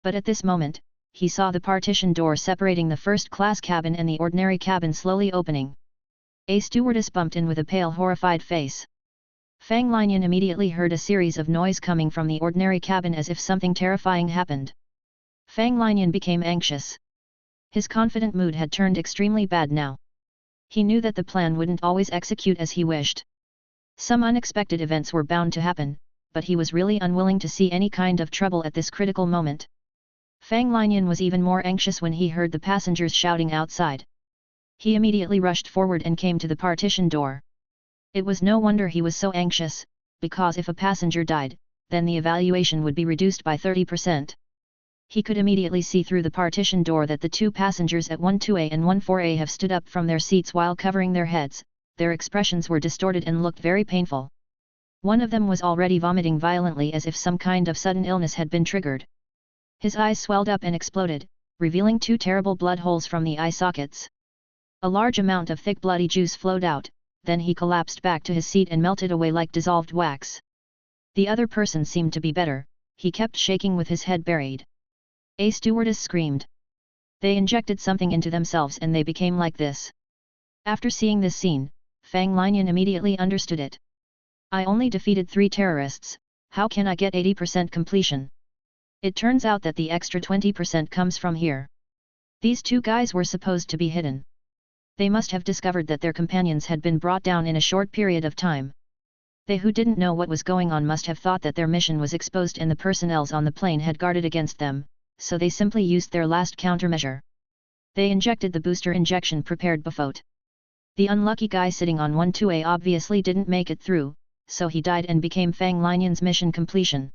But at this moment, he saw the partition door separating the first-class cabin and the ordinary cabin slowly opening. A stewardess bumped in with a pale horrified face. Fang Linian immediately heard a series of noise coming from the ordinary cabin as if something terrifying happened. Fang Linian became anxious. His confident mood had turned extremely bad now. He knew that the plan wouldn't always execute as he wished. Some unexpected events were bound to happen, but he was really unwilling to see any kind of trouble at this critical moment. Fang Linian was even more anxious when he heard the passengers shouting outside. He immediately rushed forward and came to the partition door. It was no wonder he was so anxious, because if a passenger died, then the evaluation would be reduced by 30%. He could immediately see through the partition door that the 2 passengers at 12A and 14A have stood up from their seats while covering their heads. Their expressions were distorted and looked very painful. One of them was already vomiting violently as if some kind of sudden illness had been triggered. His eyes swelled up and exploded, revealing 2 terrible blood holes from the eye sockets. A large amount of thick bloody juice flowed out, then he collapsed back to his seat and melted away like dissolved wax. The other person seemed to be better, he kept shaking with his head buried. A stewardess screamed. They injected something into themselves and they became like this. After seeing this scene, Fang Linian immediately understood it. I only defeated 3 terrorists, how can I get 80% completion? It turns out that the extra 20% comes from here. These 2 guys were supposed to be hidden. They must have discovered that their companions had been brought down in a short period of time. They who didn't know what was going on must have thought that their mission was exposed and the personnels on the plane had guarded against them, so they simply used their last countermeasure. They injected the booster injection prepared before. The unlucky guy sitting on 12A obviously didn't make it through, so he died and became Fang Linian's mission completion.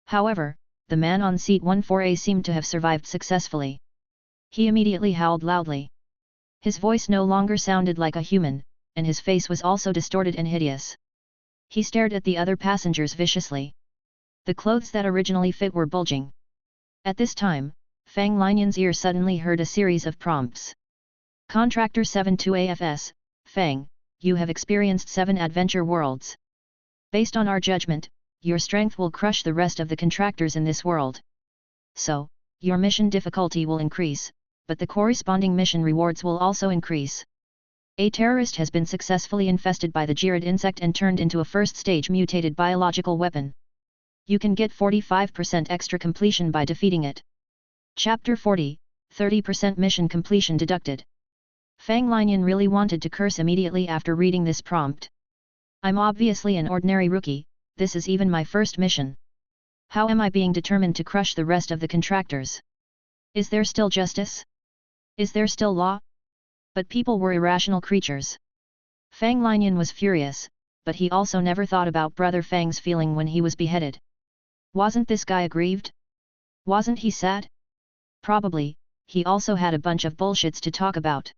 However, the man on seat 14A seemed to have survived successfully. He immediately howled loudly. His voice no longer sounded like a human, and his face was also distorted and hideous. He stared at the other passengers viciously. The clothes that originally fit were bulging. At this time, Fang Linian's ear suddenly heard a series of prompts. Contractor 72AFS, Fang, you have experienced 7 adventure worlds. Based on our judgment, your strength will crush the rest of the contractors in this world. So, your mission difficulty will increase, but the corresponding mission rewards will also increase. A terrorist has been successfully infested by the Girid insect and turned into a first-stage mutated biological weapon. You can get 45% extra completion by defeating it. Chapter 40, 30% mission completion deducted. Fang Linian really wanted to curse immediately after reading this prompt. I'm obviously an ordinary rookie, this is even my first mission. How am I being determined to crush the rest of the contractors? Is there still justice? Is there still law? But people were irrational creatures. Fang Linian was furious, but he also never thought about Brother Fang's feeling when he was beheaded. Wasn't this guy aggrieved? Wasn't he sad? Probably, he also had a bunch of bullshits to talk about.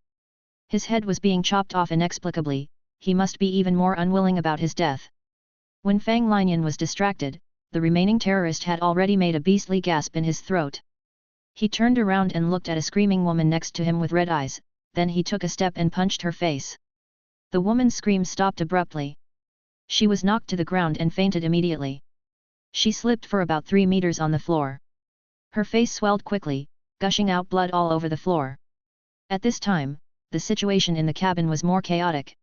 His head was being chopped off inexplicably, he must be even more unwilling about his death. When Fang Linian was distracted, the remaining terrorist had already made a beastly gasp in his throat. He turned around and looked at a screaming woman next to him with red eyes, then he took a step and punched her face. The woman's scream stopped abruptly. She was knocked to the ground and fainted immediately. She slipped for about 3 meters on the floor. Her face swelled quickly, gushing out blood all over the floor. At this time, the situation in the cabin was more chaotic.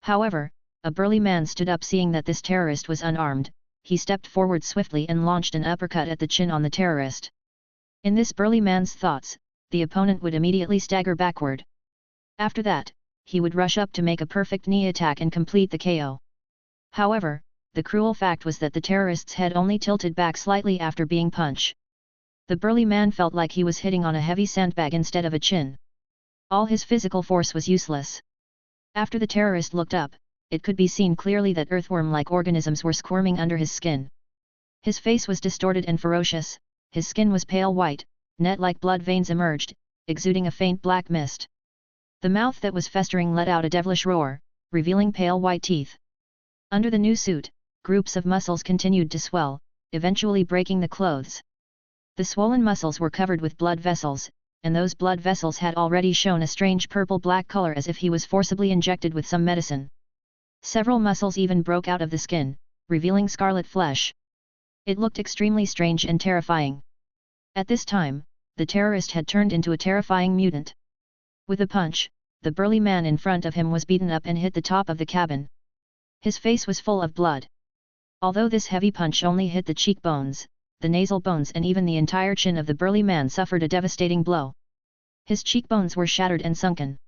However, a burly man stood up. Seeing that this terrorist was unarmed, he stepped forward swiftly and launched an uppercut at the chin on the terrorist. In this burly man's thoughts, the opponent would immediately stagger backward. After that, he would rush up to make a perfect knee attack and complete the KO. However, the cruel fact was that the terrorist's head only tilted back slightly after being punched. The burly man felt like he was hitting on a heavy sandbag instead of a chin. All his physical force was useless. After the terrorist looked up, it could be seen clearly that earthworm-like organisms were squirming under his skin. His face was distorted and ferocious, his skin was pale white, net-like blood veins emerged, exuding a faint black mist. The mouth that was festering let out a devilish roar, revealing pale white teeth. Under the new suit, groups of muscles continued to swell, eventually breaking the clothes. The swollen muscles were covered with blood vessels, and those blood vessels had already shown a strange purple-black color as if he was forcibly injected with some medicine. Several muscles even broke out of the skin, revealing scarlet flesh. It looked extremely strange and terrifying. At this time, the terrorist had turned into a terrifying mutant. With a punch, the burly man in front of him was beaten up and hit the top of the cabin. His face was full of blood. Although this heavy punch only hit the cheekbones, the nasal bones and even the entire chin of the burly man suffered a devastating blow. His cheekbones were shattered and sunken.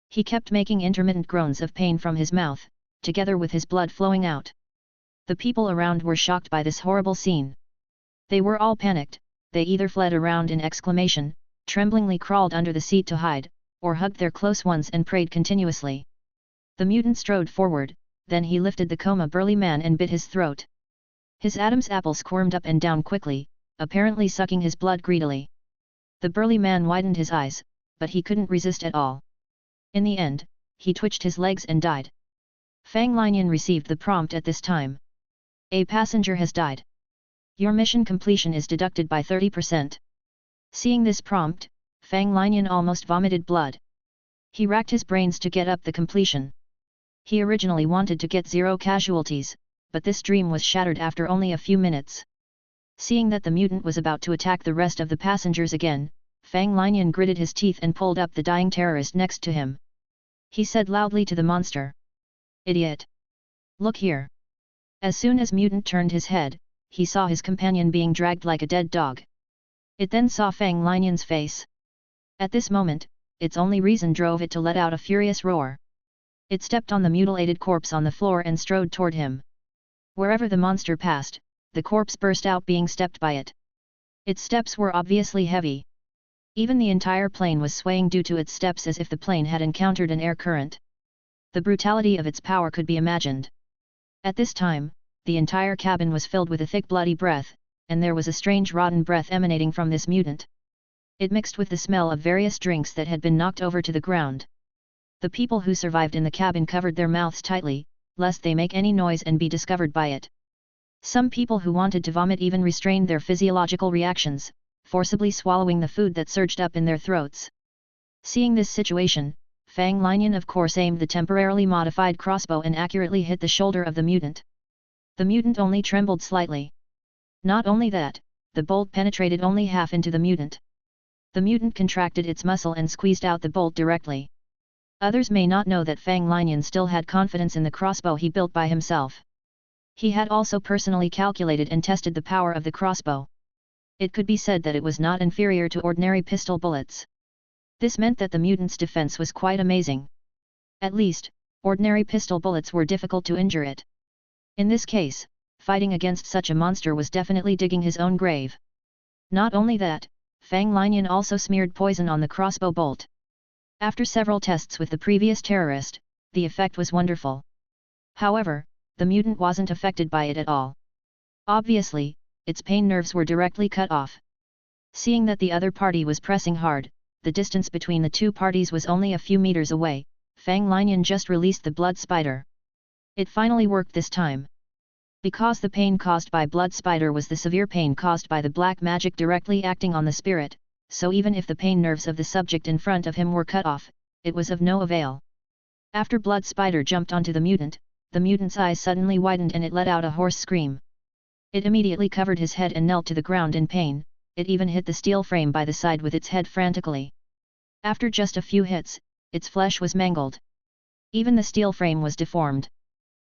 He kept making intermittent groans of pain from his mouth, together with his blood flowing out. The people around were shocked by this horrible scene. They were all panicked, they either fled around in exclamation, tremblingly crawled under the seat to hide, or hugged their close ones and prayed continuously. The mutant strode forward, then he lifted the coma burly man and bit his throat. His Adam's apple squirmed up and down quickly, apparently sucking his blood greedily. The burly man widened his eyes, but he couldn't resist at all. In the end, he twitched his legs and died. Fang Linian received the prompt at this time. A passenger has died. Your mission completion is deducted by 30%. Seeing this prompt, Fang Linian almost vomited blood. He racked his brains to get up the completion. He originally wanted to get 0 casualties, but this dream was shattered after only a few minutes. Seeing that the mutant was about to attack the rest of the passengers again, Fang Linian gritted his teeth and pulled up the dying terrorist next to him. He said loudly to the monster. Idiot! Look here! As soon as mutant turned his head, he saw his companion being dragged like a dead dog. It then saw Fang Linian's face. At this moment, its only reason drove it to let out a furious roar. It stepped on the mutilated corpse on the floor and strode toward him. Wherever the monster passed, the corpse burst out being stepped by it. Its steps were obviously heavy. Even the entire plane was swaying due to its steps as if the plane had encountered an air current. The brutality of its power could be imagined. At this time, the entire cabin was filled with a thick bloody breath, and there was a strange rotten breath emanating from this mutant. It mixed with the smell of various drinks that had been knocked over to the ground. The people who survived in the cabin covered their mouths tightly, lest they make any noise and be discovered by it. Some people who wanted to vomit even restrained their physiological reactions, forcibly swallowing the food that surged up in their throats. Seeing this situation, Fang Linian of course aimed the temporarily modified crossbow and accurately hit the shoulder of the mutant. The mutant only trembled slightly. Not only that, the bolt penetrated only half into the mutant. The mutant contracted its muscle and squeezed out the bolt directly. Others may not know that Fang Linian still had confidence in the crossbow he built by himself. He had also personally calculated and tested the power of the crossbow. It could be said that it was not inferior to ordinary pistol bullets. This meant that the mutant's defense was quite amazing. At least, ordinary pistol bullets were difficult to injure it. In this case, fighting against such a monster was definitely digging his own grave. Not only that, Fang Linian also smeared poison on the crossbow bolt. After several tests with the previous terrorist, the effect was wonderful. However, the mutant wasn't affected by it at all. Obviously, its pain nerves were directly cut off. Seeing that the other party was pressing hard, the distance between the two parties was only a few meters away, Fang Linian just released the blood spider. It finally worked this time. Because the pain caused by blood spider was the severe pain caused by the black magic directly acting on the spirit, so even if the pain nerves of the subject in front of him were cut off, it was of no avail. After Blood Spider jumped onto the mutant's eyes suddenly widened and it let out a hoarse scream. It immediately covered his head and knelt to the ground in pain. It even hit the steel frame by the side with its head frantically. After just a few hits, its flesh was mangled. Even the steel frame was deformed.